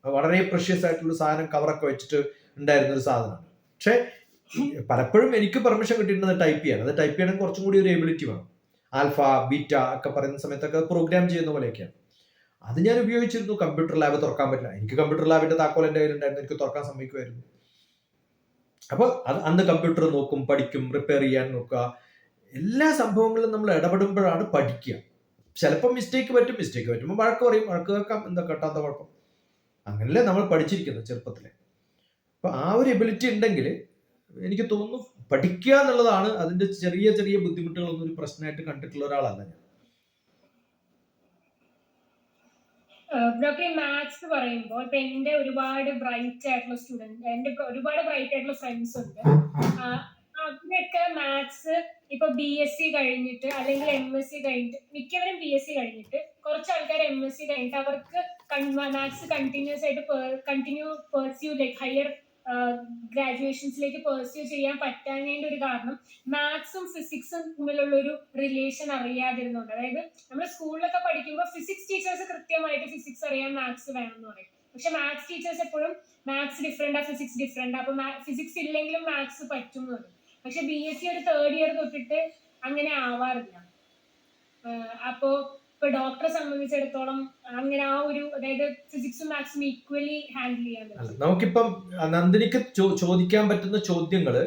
വളരെ പ്രഷ്യസ് ആയിട്ടുള്ള സാധനം കവറൊക്കെ വെച്ചിട്ട് ഉണ്ടായിരുന്ന ഒരു സാധനമാണ്. പക്ഷെ പലപ്പോഴും എനിക്ക് പെർമിഷൻ കിട്ടിയിരുന്നത് ടൈപ്പ് ചെയ്യാൻ. അത് ടൈപ്പ് ചെയ്യണമെങ്കിൽ കുറച്ചും കൂടി ഒരു എബിലിറ്റി വേണം. ആൽഫ ബീറ്റ ഒക്കെ പറയുന്ന സമയത്തൊക്കെ പ്രോഗ്രാം ചെയ്യുന്ന പോലെയൊക്കെയാണ്. അത് ഞാൻ ഉപയോഗിച്ചിരുന്നു. കമ്പ്യൂട്ടർ ലാബ് തുറക്കാൻ പറ്റില്ല, എനിക്ക് കമ്പ്യൂട്ടർ ലാബിന്റെ താക്കോൽ എൻ്റെ കയ്യിലുണ്ടായിരുന്നു, എനിക്ക് തുറക്കാൻ സമ്മതിക്കുമായിരുന്നു. അപ്പൊ അത് അന്ന് കമ്പ്യൂട്ടർ നോക്കും, പഠിക്കും, റിപ്പയർ ചെയ്യാൻ നോക്കുക. എല്ലാ സംഭവങ്ങളിലും നമ്മൾ ഇടപെടുമ്പോഴാണ് പഠിക്കുക. ചിലപ്പോൾ മിസ്റ്റേക്ക് പറ്റുമ്പോൾ വഴക്ക് പറയും, വഴക്ക് കേൾക്കാം, എന്താ കേട്ടാത്ത കുഴപ്പം. അങ്ങനല്ലേ നമ്മൾ പഠിച്ചിരിക്കുന്നത് ചെറുപ്പത്തിലെ. അപ്പൊ ആ ഒരു എബിലിറ്റി ഉണ്ടെങ്കിൽ എനിക്ക് തോന്നുന്നു പഠിക്കുക എന്നുള്ളതാണ് അതിന്റെ ചെറിയ ചെറിയ ബുദ്ധിമുട്ടുകളൊന്നും ഒരു പ്രശ്നമായിട്ട് കണ്ടിട്ടുള്ള ഒരാളല്ല ഞാൻ. ഡോക്ടർ, മാത്സ് പറയുമ്പോൾ ഇപ്പൊ എന്റെ ഒരുപാട് ബ്രൈറ്റ് ആയിട്ടുള്ള സ്റ്റുഡന്റ്, എന്റെ ഒരുപാട് ബ്രൈറ്റ് ആയിട്ടുള്ള ഫ്രണ്ട്സ് ഉണ്ട്. അവരൊക്കെ മാത്സ് ഇപ്പൊ BSc കഴിഞ്ഞിട്ട് അല്ലെങ്കിൽ MSc കഴിഞ്ഞിട്ട്, മിക്കവരും BSc കഴിഞ്ഞിട്ട്, കുറച്ച് ആൾക്കാർ MSc കഴിഞ്ഞിട്ട് അവർക്ക് മാത്സ് കണ്ടിന്യൂസ് ആയിട്ട് പെർസ്യൂ ലൈക്ക് ഹയർ ഗ്രാജുവേഷൻസിലേക്ക് പെർസ്യൂ ചെയ്യാൻ പറ്റാഞ്ഞതിന്റെ ഒരു കാരണം മാത്സും ഫിസിക്സും തമ്മിലുള്ള ഒരു റിലേഷൻ അറിയാതിരുന്നുണ്ട്. അതായത് നമ്മൾ സ്കൂളിലൊക്കെ പഠിക്കുമ്പോൾ ഫിസിക്സ് ടീച്ചേഴ്സ് കൃത്യമായിട്ട് ഫിസിക്സ് അറിയാൻ മാത്സ് വേണം എന്ന് പറയും. പക്ഷെ മാത്സ് ടീച്ചേഴ്സ് എപ്പോഴും മാത്സ് ഡിഫറെന്റാ, ഫിസിക്സ് ഡിഫറെന്റ്, അപ്പൊ ഫിസിക്സ് ഇല്ലെങ്കിലും മാത്സ് പറ്റും എന്ന് പറയും. പക്ഷെ BSc ഒരു 3rd ഇയർ തൊട്ടിട്ട് അങ്ങനെ ആവാറില്ല. അപ്പോ ഇപ്പൊ ഡോക്ടറെ സംബന്ധിച്ചിടത്തോളം അങ്ങനെ ആ ഒരു, അതായത് ഫിസിക്സും മാത്സും ഈക്വലി ഹാൻഡിൽ ചെയ്യാൻ പറ്റും. നമുക്കിപ്പം നന്ദിനിക്ക് ചോദിക്കാൻ പറ്റുന്ന ചോദ്യങ്ങള്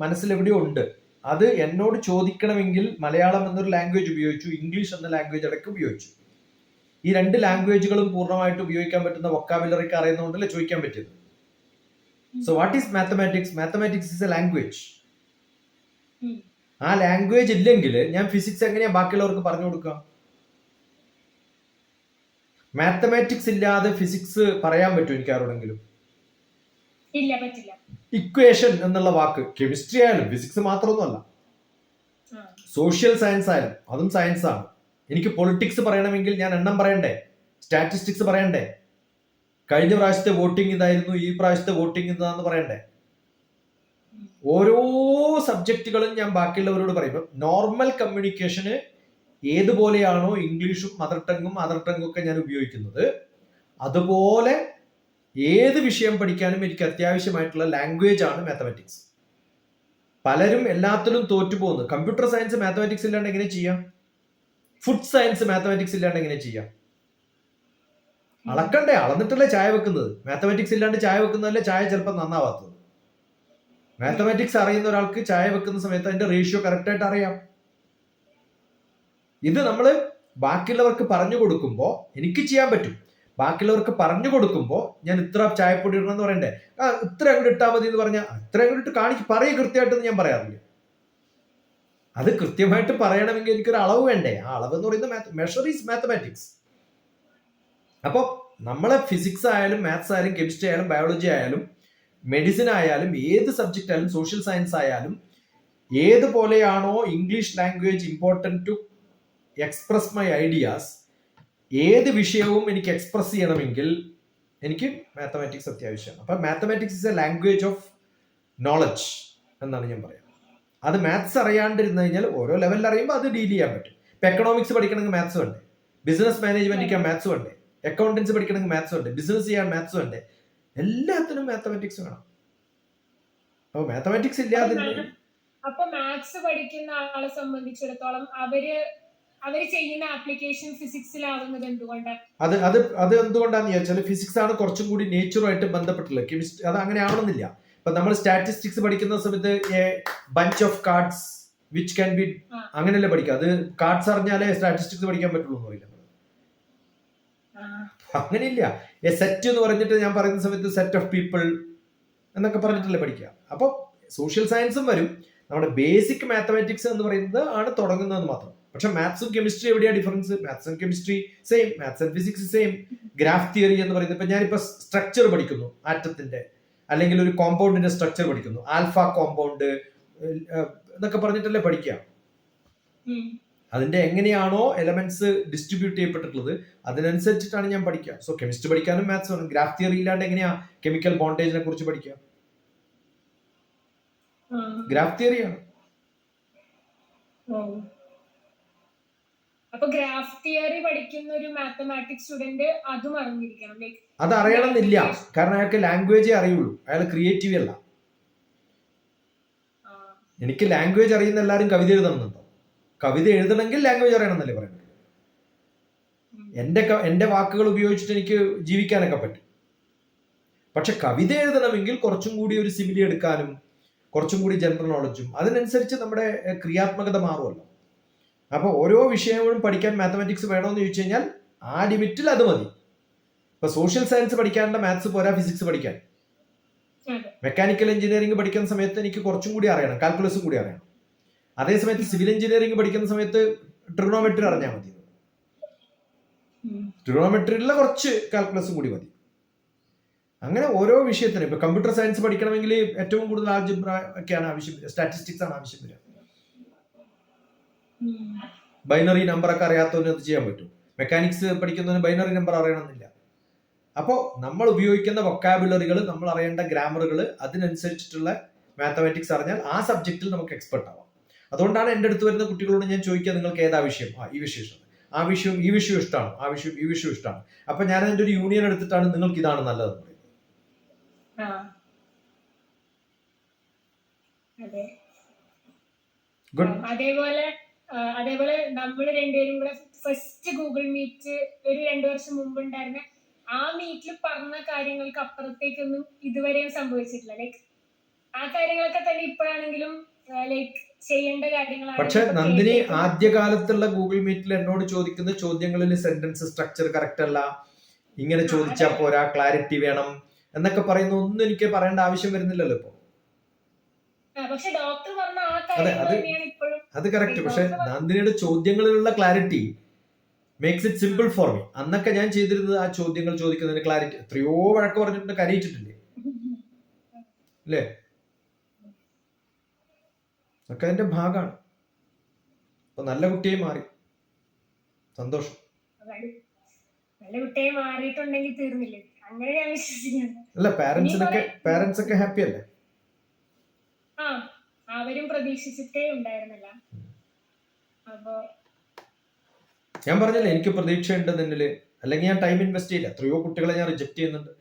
മനസ്സിൽ എവിടെയോ ഉണ്ട്. അത് എന്നോട് ചോദിക്കണമെങ്കിൽ മലയാളം എന്നൊരു ലാംഗ്വേജ് ഉപയോഗിച്ചു, ഇംഗ്ലീഷ് എന്ന ലാംഗ്വേജ് അടക്കം ഉപയോഗിച്ചു. ഈ 2 ലാംഗ്വേജുകളും പൂർണ്ണമായിട്ട് ഉപയോഗിക്കാൻ പറ്റുന്ന വൊക്കാബുലറിക്ക് അറിയുന്നതുകൊണ്ടല്ലേ ചോദിക്കാൻ പറ്റിയത്. So what is mathematics? Mathematics is a language. ആ ലാംഗ്വേജ് ഇല്ലെങ്കിൽ ഞാൻ ഫിസിക്സ് എങ്ങനെയാ ബാക്കിയുള്ളവർക്ക് പറഞ്ഞു കൊടുക്കാം? മാത്തമാറ്റിക്സ് ഇല്ലാതെ ഫിസിക്സ് പറയാൻ പറ്റുമോ എനിക്ക് ആരോടെങ്കിലും? ഇല്ല, പറ്റില്ല. ഇക്വേഷൻ എന്നുള്ള വാക്ക് കെമിസ്ട്രി ആയാലും ഫിസിക്സ് മാത്രമൊന്നുമല്ല, സോഷ്യൽ സയൻസ് ആയാലും അതും സയൻസ് ആണ്. എനിക്ക് പൊളിറ്റിക്സ് പറയണമെങ്കിൽ ഞാൻ എണ്ണം പറയണ്ടേ, സ്റ്റാറ്റിസ്റ്റിക്സ് പറയണ്ടേ, കഴിഞ്ഞ പ്രാവശ്യത്തെ വോട്ടിംഗ് ഇതായിരുന്നു, ഈ പ്രാവശ്യത്തെ വോട്ടിംഗ് ഇതാന്ന് പറയണ്ടേ. ഓരോ സബ്ജക്റ്റുകളും ഞാൻ ബാക്കിയുള്ളവരോട് പറയുമ്പോൾ നോർമൽ കമ്മ്യൂണിക്കേഷന് ഏതുപോലെയാണോ ഇംഗ്ലീഷും മദർ ടങ്ങും ഒക്കെ ഞാൻ ഉപയോഗിക്കുന്നത്, അതുപോലെ ഏത് വിഷയം പഠിക്കാനും എനിക്ക് അത്യാവശ്യമായിട്ടുള്ള ലാംഗ്വേജ് ആണ് മാത്തമാറ്റിക്സ്. പലരും എല്ലാത്തിലും തോറ്റുപോകുന്നു. കമ്പ്യൂട്ടർ സയൻസ് മാത്തമാറ്റിക്സ് ഇല്ലാണ്ട് എങ്ങനെ ചെയ്യാം? ഫുഡ് സയൻസ് മാത്തമാറ്റിക്സ് ഇല്ലാണ്ട് എങ്ങനെ ചെയ്യാം? അളക്കണ്ടേ, അളന്നിട്ടല്ലേ ചായ വെക്കുന്നത്. മാത്തമാറ്റിക്സ് ഇല്ലാണ്ട് ചായ വെക്കുന്നതല്ലേ ചായ ചിലപ്പോൾ നന്നാവാത്തത്. മാത്തമാറ്റിക്സ് അറിയുന്ന ഒരാൾക്ക് ചായ വെക്കുന്ന സമയത്ത് അതിന്റെ റേഷ്യോ കറക്റ്റായിട്ട് അറിയാം. ഇത് നമ്മൾ ബാക്കിയുള്ളവർക്ക് പറഞ്ഞു കൊടുക്കുമ്പോൾ എനിക്ക് ചെയ്യാൻ പറ്റും. ബാക്കിയുള്ളവർക്ക് പറഞ്ഞു കൊടുക്കുമ്പോൾ ഞാൻ ഇത്ര ചായപ്പൊടി ഇടണം എന്ന് പറയണ്ടേ, ഇത്ര അങ്ങോട്ട് ഇട്ടാൽ മതി എന്ന് പറഞ്ഞാൽ ഇത്ര അങ്ങോട്ട് പറയും കൃത്യമായിട്ടെന്ന് ഞാൻ പറയാറില്ല. അത് കൃത്യമായിട്ട് പറയണമെങ്കിൽ എനിക്കൊരു അളവ് വേണ്ടേ? ആ അളവ് എന്ന് പറയുന്നത് മെഷർ ഈസ് മാത്തമാറ്റിക്സ്. അപ്പോൾ നമ്മളെ ഫിസിക്സ് ആയാലും മാത്സ് ആയാലും കെമിസ്ട്രി ആയാലും ബയോളജി ആയാലും മെഡിസിൻ ആയാലും ഏത് സബ്ജക്റ്റ് ആയാലും സോഷ്യൽ സയൻസ് ആയാലും ഏതുപോലെയാണോ English language important to express my ideas, ഏത് വിഷയവും എനിക്ക് എക്സ്പ്രസ് ചെയ്യണമെങ്കിൽ എനിക്ക് മാത്തമാറ്റിക്സ് അത്യാവശ്യമാണ്. അപ്പം mathematics is a language of knowledge എന്നാണ് ഞാൻ പറയുന്നത്. അത് മാത്സ് അറിയാണ്ടിരുന്നു കഴിഞ്ഞാൽ ഓരോ ലെവലിൽ അറിയുമ്പോൾ അത് ഡീൽ ചെയ്യാൻ പറ്റും. ഇപ്പം എക്കണോമിക്സ് പഠിക്കണമെങ്കിൽ മാത്സ് വേണ്ടേ, ബിസിനസ് മാനേജ്മെന്റ് മാത്സ് വേണ്ടേ, അക്കൗണ്ടൻസി പഠിക്കണമെങ്കിൽ മാത്സ് വേണ്ടേ, ബിസിനസ് ചെയ്യാൻ മാത്സ് വേണ്ടേ, എല്ലാത്തിനും മാത്തമാറ്റിക്സ് വേണം. അപ്പോൾ മാത്തമാറ്റിക്സ് ഇല്ലാതെ അപ്പൊ മാത്സ് പഠിക്കുന്ന ആളെ സംബന്ധിച്ചിടത്തോളം അവര് ചെയ്യുന്ന ആപ്ലിക്കേഷൻ ഫിസിക്സിലാവുന്നത് എന്തുകൊണ്ടാണ്? അത് എന്തുകൊണ്ടാന്ന് ചോദിച്ചാൽ ഫിസിക്സ് ആണ് കുറച്ചും കൂടി നേച്ചറുമായിട്ട് ബന്ധപ്പെട്ടുള്ളത്. കെമിസ്ട്രി അത് അങ്ങനെ ആവണമെന്നില്ല. ഇപ്പൊ നമ്മൾ സ്റ്റാറ്റിസ്റ്റിക്സ് പഠിക്കുന്ന സമയത്ത് a bunch of cards which can be അങ്ങനെയല്ലേ പഠിക്കുക. അത് കാർഡ്സ് അറിഞ്ഞാലേ സ്റ്റാറ്റിസ്റ്റിക്സ് പഠിക്കാൻ പറ്റുള്ളൂ എന്ന് പറയില്ല. അങ്ങനെയില്ല. എ സെറ്റ് എന്ന് പറഞ്ഞിട്ട് ഞാൻ പറയുന്ന സമയത്ത് സെറ്റ് ഓഫ് പീപ്പിൾ എന്നൊക്കെ പറഞ്ഞിട്ടല്ലേ പഠിക്കുക. അപ്പോൾ സോഷ്യൽ സയൻസും വരും. നമ്മുടെ ബേസിക് മാത്തമാറ്റിക്സ് എന്ന് പറയുന്നത് ആണ് തുടങ്ങുന്നത് മാത്രം. പക്ഷെ മാത്സും കെമിസ്ട്രി എവിടെയാണ് difference? Maths and chemistry same, maths and physics same. Graph theory എന്ന് പറയുന്നത് ഇപ്പൊ ഞാനിപ്പോ സ്ട്രക്ചർ പഠിക്കുന്നു ആറ്റത്തിന്റെ, അല്ലെങ്കിൽ ഒരു കോമ്പൗണ്ടിന്റെ സ്ട്രക്ചർ പഠിക്കുന്നു, ആൽഫ കോമ്പൗണ്ട് എന്നൊക്കെ പറഞ്ഞിട്ടല്ലേ പഠിക്കുക. അതിന്റെ എങ്ങനെയാണോ എലമെന്റ്സ് ഡിസ്ട്രിബ്യൂട്ട് ചെയ്യപ്പെട്ടിട്ടുള്ളത് അതിനനുസരിച്ചിട്ടാണ് ഞാൻ പഠിക്കുക. സോ കെമിസ്ട്രി പഠിക്കാനും മാത്സ് വേണം. ഗ്രാഫ് തിയറി ഇല്ലാണ്ട് എങ്ങനെയാ കെമിക്കൽ ബോണ്ടേജിനെ കുറിച്ച് പഠിക്കുക? ഗ്രാഫ് തിയറിയാണ്. അപ്പൊ ഗ്രാഫ് തിയറി പഠിക്കുന്ന ഒരു മാത്തമാറ്റിക്സ് സ്റ്റുഡന്റ് അതും അറിഞ്ഞിരിക്കണം. അത് അറിയണമെന്നില്ല, കാരണം അയാൾക്ക് ലാംഗ്വേജേ അറിയുള്ളൂ, അയാൾ ക്രിയേറ്റീവ് അല്ല. എനിക്ക് ലാംഗ്വേജ് അറിയുന്ന എല്ലാവരും കവിത എഴുതണമെന്നുണ്ടോ? കവിത എഴുതണമെങ്കിൽ ലാംഗ്വേജ് അറിയണമെന്നല്ലേ പറയുന്നത്. എന്റെ വാക്കുകൾ ഉപയോഗിച്ചിട്ട് എനിക്ക് ജീവിക്കാനൊക്കെ പറ്റും. പക്ഷെ കവിത എഴുതണമെങ്കിൽ കുറച്ചും കൂടി ഒരു സിമിലി എടുക്കാനും കുറച്ചും കൂടി ജനറൽ നോളജും അതിനനുസരിച്ച് നമ്മുടെ ക്രിയാത്മകത മാറുമല്ലോ. അപ്പൊ ഓരോ വിഷയങ്ങളും പഠിക്കാൻ മാത്തമാറ്റിക്സ് വേണമെന്ന് ചോദിച്ചു കഴിഞ്ഞാൽ ആ ലിമിറ്റിൽ അത് മതി. ഇപ്പൊ സോഷ്യൽ സയൻസ് പഠിക്കാനുള്ള മാത്സ് പോരാ ഫിസിക്സ് പഠിക്കാൻ. മെക്കാനിക്കൽ എഞ്ചിനീയറിംഗ് പഠിക്കുന്ന സമയത്ത് എനിക്ക് കുറച്ചും കൂടി അറിയണം, കാൽക്കുലസും കൂടി അറിയണം. അതേസമയത്ത് സിവിൽ എഞ്ചിനീയറിംഗ് പഠിക്കുന്ന സമയത്ത് ട്രിഗണോമെട്രി അറിഞ്ഞാൽ മതി. ട്രിഗണോമെട്രിയിലുള്ള കുറച്ച് കാൽക്കുലസും കൂടി മതി. അങ്ങനെ ഓരോ വിഷയത്തിനും ഇപ്പൊ കമ്പ്യൂട്ടർ സയൻസ് പഠിക്കണമെങ്കിൽ ഏറ്റവും കൂടുതൽ ആൾജിബ്ര ഒക്കെയാണ് ആവശ്യം, സ്റ്റാറ്റിസ്റ്റിക്സ് ആണ് ആവശ്യം വരിക. ബൈനറി നമ്പർ ഒക്കെ അറിയാത്തവന് അത് ചെയ്യാൻ പറ്റും. മെക്കാനിക്സ് പഠിക്കുന്നവന് ബൈനറി നമ്പർ അറിയണമെന്നില്ല. അപ്പോൾ നമ്മൾ ഉപയോഗിക്കുന്ന വൊക്കാബുലറികൾ, നമ്മൾ അറിയേണ്ട ഗ്രാമറുകൾ, അതിനനുസരിച്ചിട്ടുള്ള മാത്തമാറ്റിക്സ് അറിഞ്ഞാൽ ആ സബ്ജക്റ്റിൽ നമുക്ക് എക്സ്പെർട്ട് ആവാം. അതുകൊണ്ടാണ് എൻ്റെ അടുത്ത് വരുന്ന കുട്ടികളോട് ഞാൻ ചോദിക്കുക, നിങ്ങൾക്ക് ഏതാ വിഷയം? ഈ വിഷയം ഇഷ്ടമാണ്, ആ വിഷയം ഈ വിഷയം ഇഷ്ടമാണ്, ആ വിഷയം ഈ വിഷയം ഇഷ്ടമാണ്. അപ്പൊ ഞാൻ അതിന്റെ ഒരു യൂണിയൻ എടുത്തിട്ടാണ് നിങ്ങൾക്ക് ഇതാണ് നല്ലതെന്ന് പറയുന്നത്. അതേപോലെ നമ്മൾ രണ്ടുപേരും കൂടെ ഫസ്റ്റ് ഗൂഗിൾ മീറ്റ് ഒരു 2 വർഷം മുമ്പ് ഉണ്ടായിരുന്ന ആ മീറ്റിൽ പറഞ്ഞ കാര്യങ്ങൾക്ക് അപ്പുറത്തേക്കൊന്നും ഇതുവരെയും സംഭവിച്ചിട്ടില്ല. ലൈക്ക് ആ കാര്യങ്ങളൊക്കെ തന്നെ ഇപ്പോഴാണെങ്കിലും ലൈക്ക് ചെയ്യേണ്ട കാര്യങ്ങളാണ്. പക്ഷെ നന്ദിനി ആദ്യകാലത്തുള്ള ഗൂഗിൾ മീറ്റിൽ എന്നോട് ചോദിക്കുന്ന ചോദ്യങ്ങളിൽ സെന്റൻസ് സ്ട്രക്ചർ കറക്റ്റ് അല്ല, ഇങ്ങനെ ചോദിച്ചാൽ പോരാ, ക്ലാരിറ്റി വേണം എന്നൊക്കെ പറയുന്ന ഒന്നും എനിക്ക് പറയേണ്ട ആവശ്യം വരുന്നില്ലല്ലോ ഇപ്പൊ. പക്ഷെ ഡോക്ടർ പറഞ്ഞ ആ കാര്യങ്ങൾ തന്നെയാണ് ഇപ്പോഴും. അത് കറക്റ്റ്. പക്ഷെ നന്ദിനിയുടെ ചോദ്യങ്ങളിലുള്ള clarity makes it simple for me. അന്നൊക്കെ ഞാൻ ചെയ്തിരുന്നത് ആ ചോദ്യങ്ങൾ ചോദിക്കുന്നതിന് ക്ലാരിറ്റി, എത്രയോ വഴക്ക് പറഞ്ഞിട്ടുണ്ട്, കരയിച്ചിട്ടില്ലേ അല്ലേ? ഒക്കെ അതിന്റെ ഭാഗമാണ്. അപ്പൊ നല്ല കുട്ടിയായി മാറി, സന്തോഷം. നല്ല കുട്ടിയായി മാറിയിട്ടുണ്ടെങ്കിൽ തീർന്നില്ലേ? അങ്ങനെ ഞാൻ വിശ്വസിക്കുന്നു. അല്ല, പാരന്റ്സ് ഒക്കെ ഹാപ്പി അല്ലേ? അവരും പ്രതീക്ഷിച്ചിട്ടേ ഉണ്ടായിരുന്നില്ല. അപ്പൊ ഞാൻ പറഞ്ഞില്ലേ, എനിക്ക് പ്രതീക്ഷ ഉണ്ട് നിന്നില്, അല്ലെങ്കിൽ ഞാൻ ടൈം ഇൻവെസ്റ്റ് ചെയ്യില്ല. എത്രയോ കുട്ടികളെ ഞാൻ റിജക്ട് ചെയ്യുന്നുണ്ട്,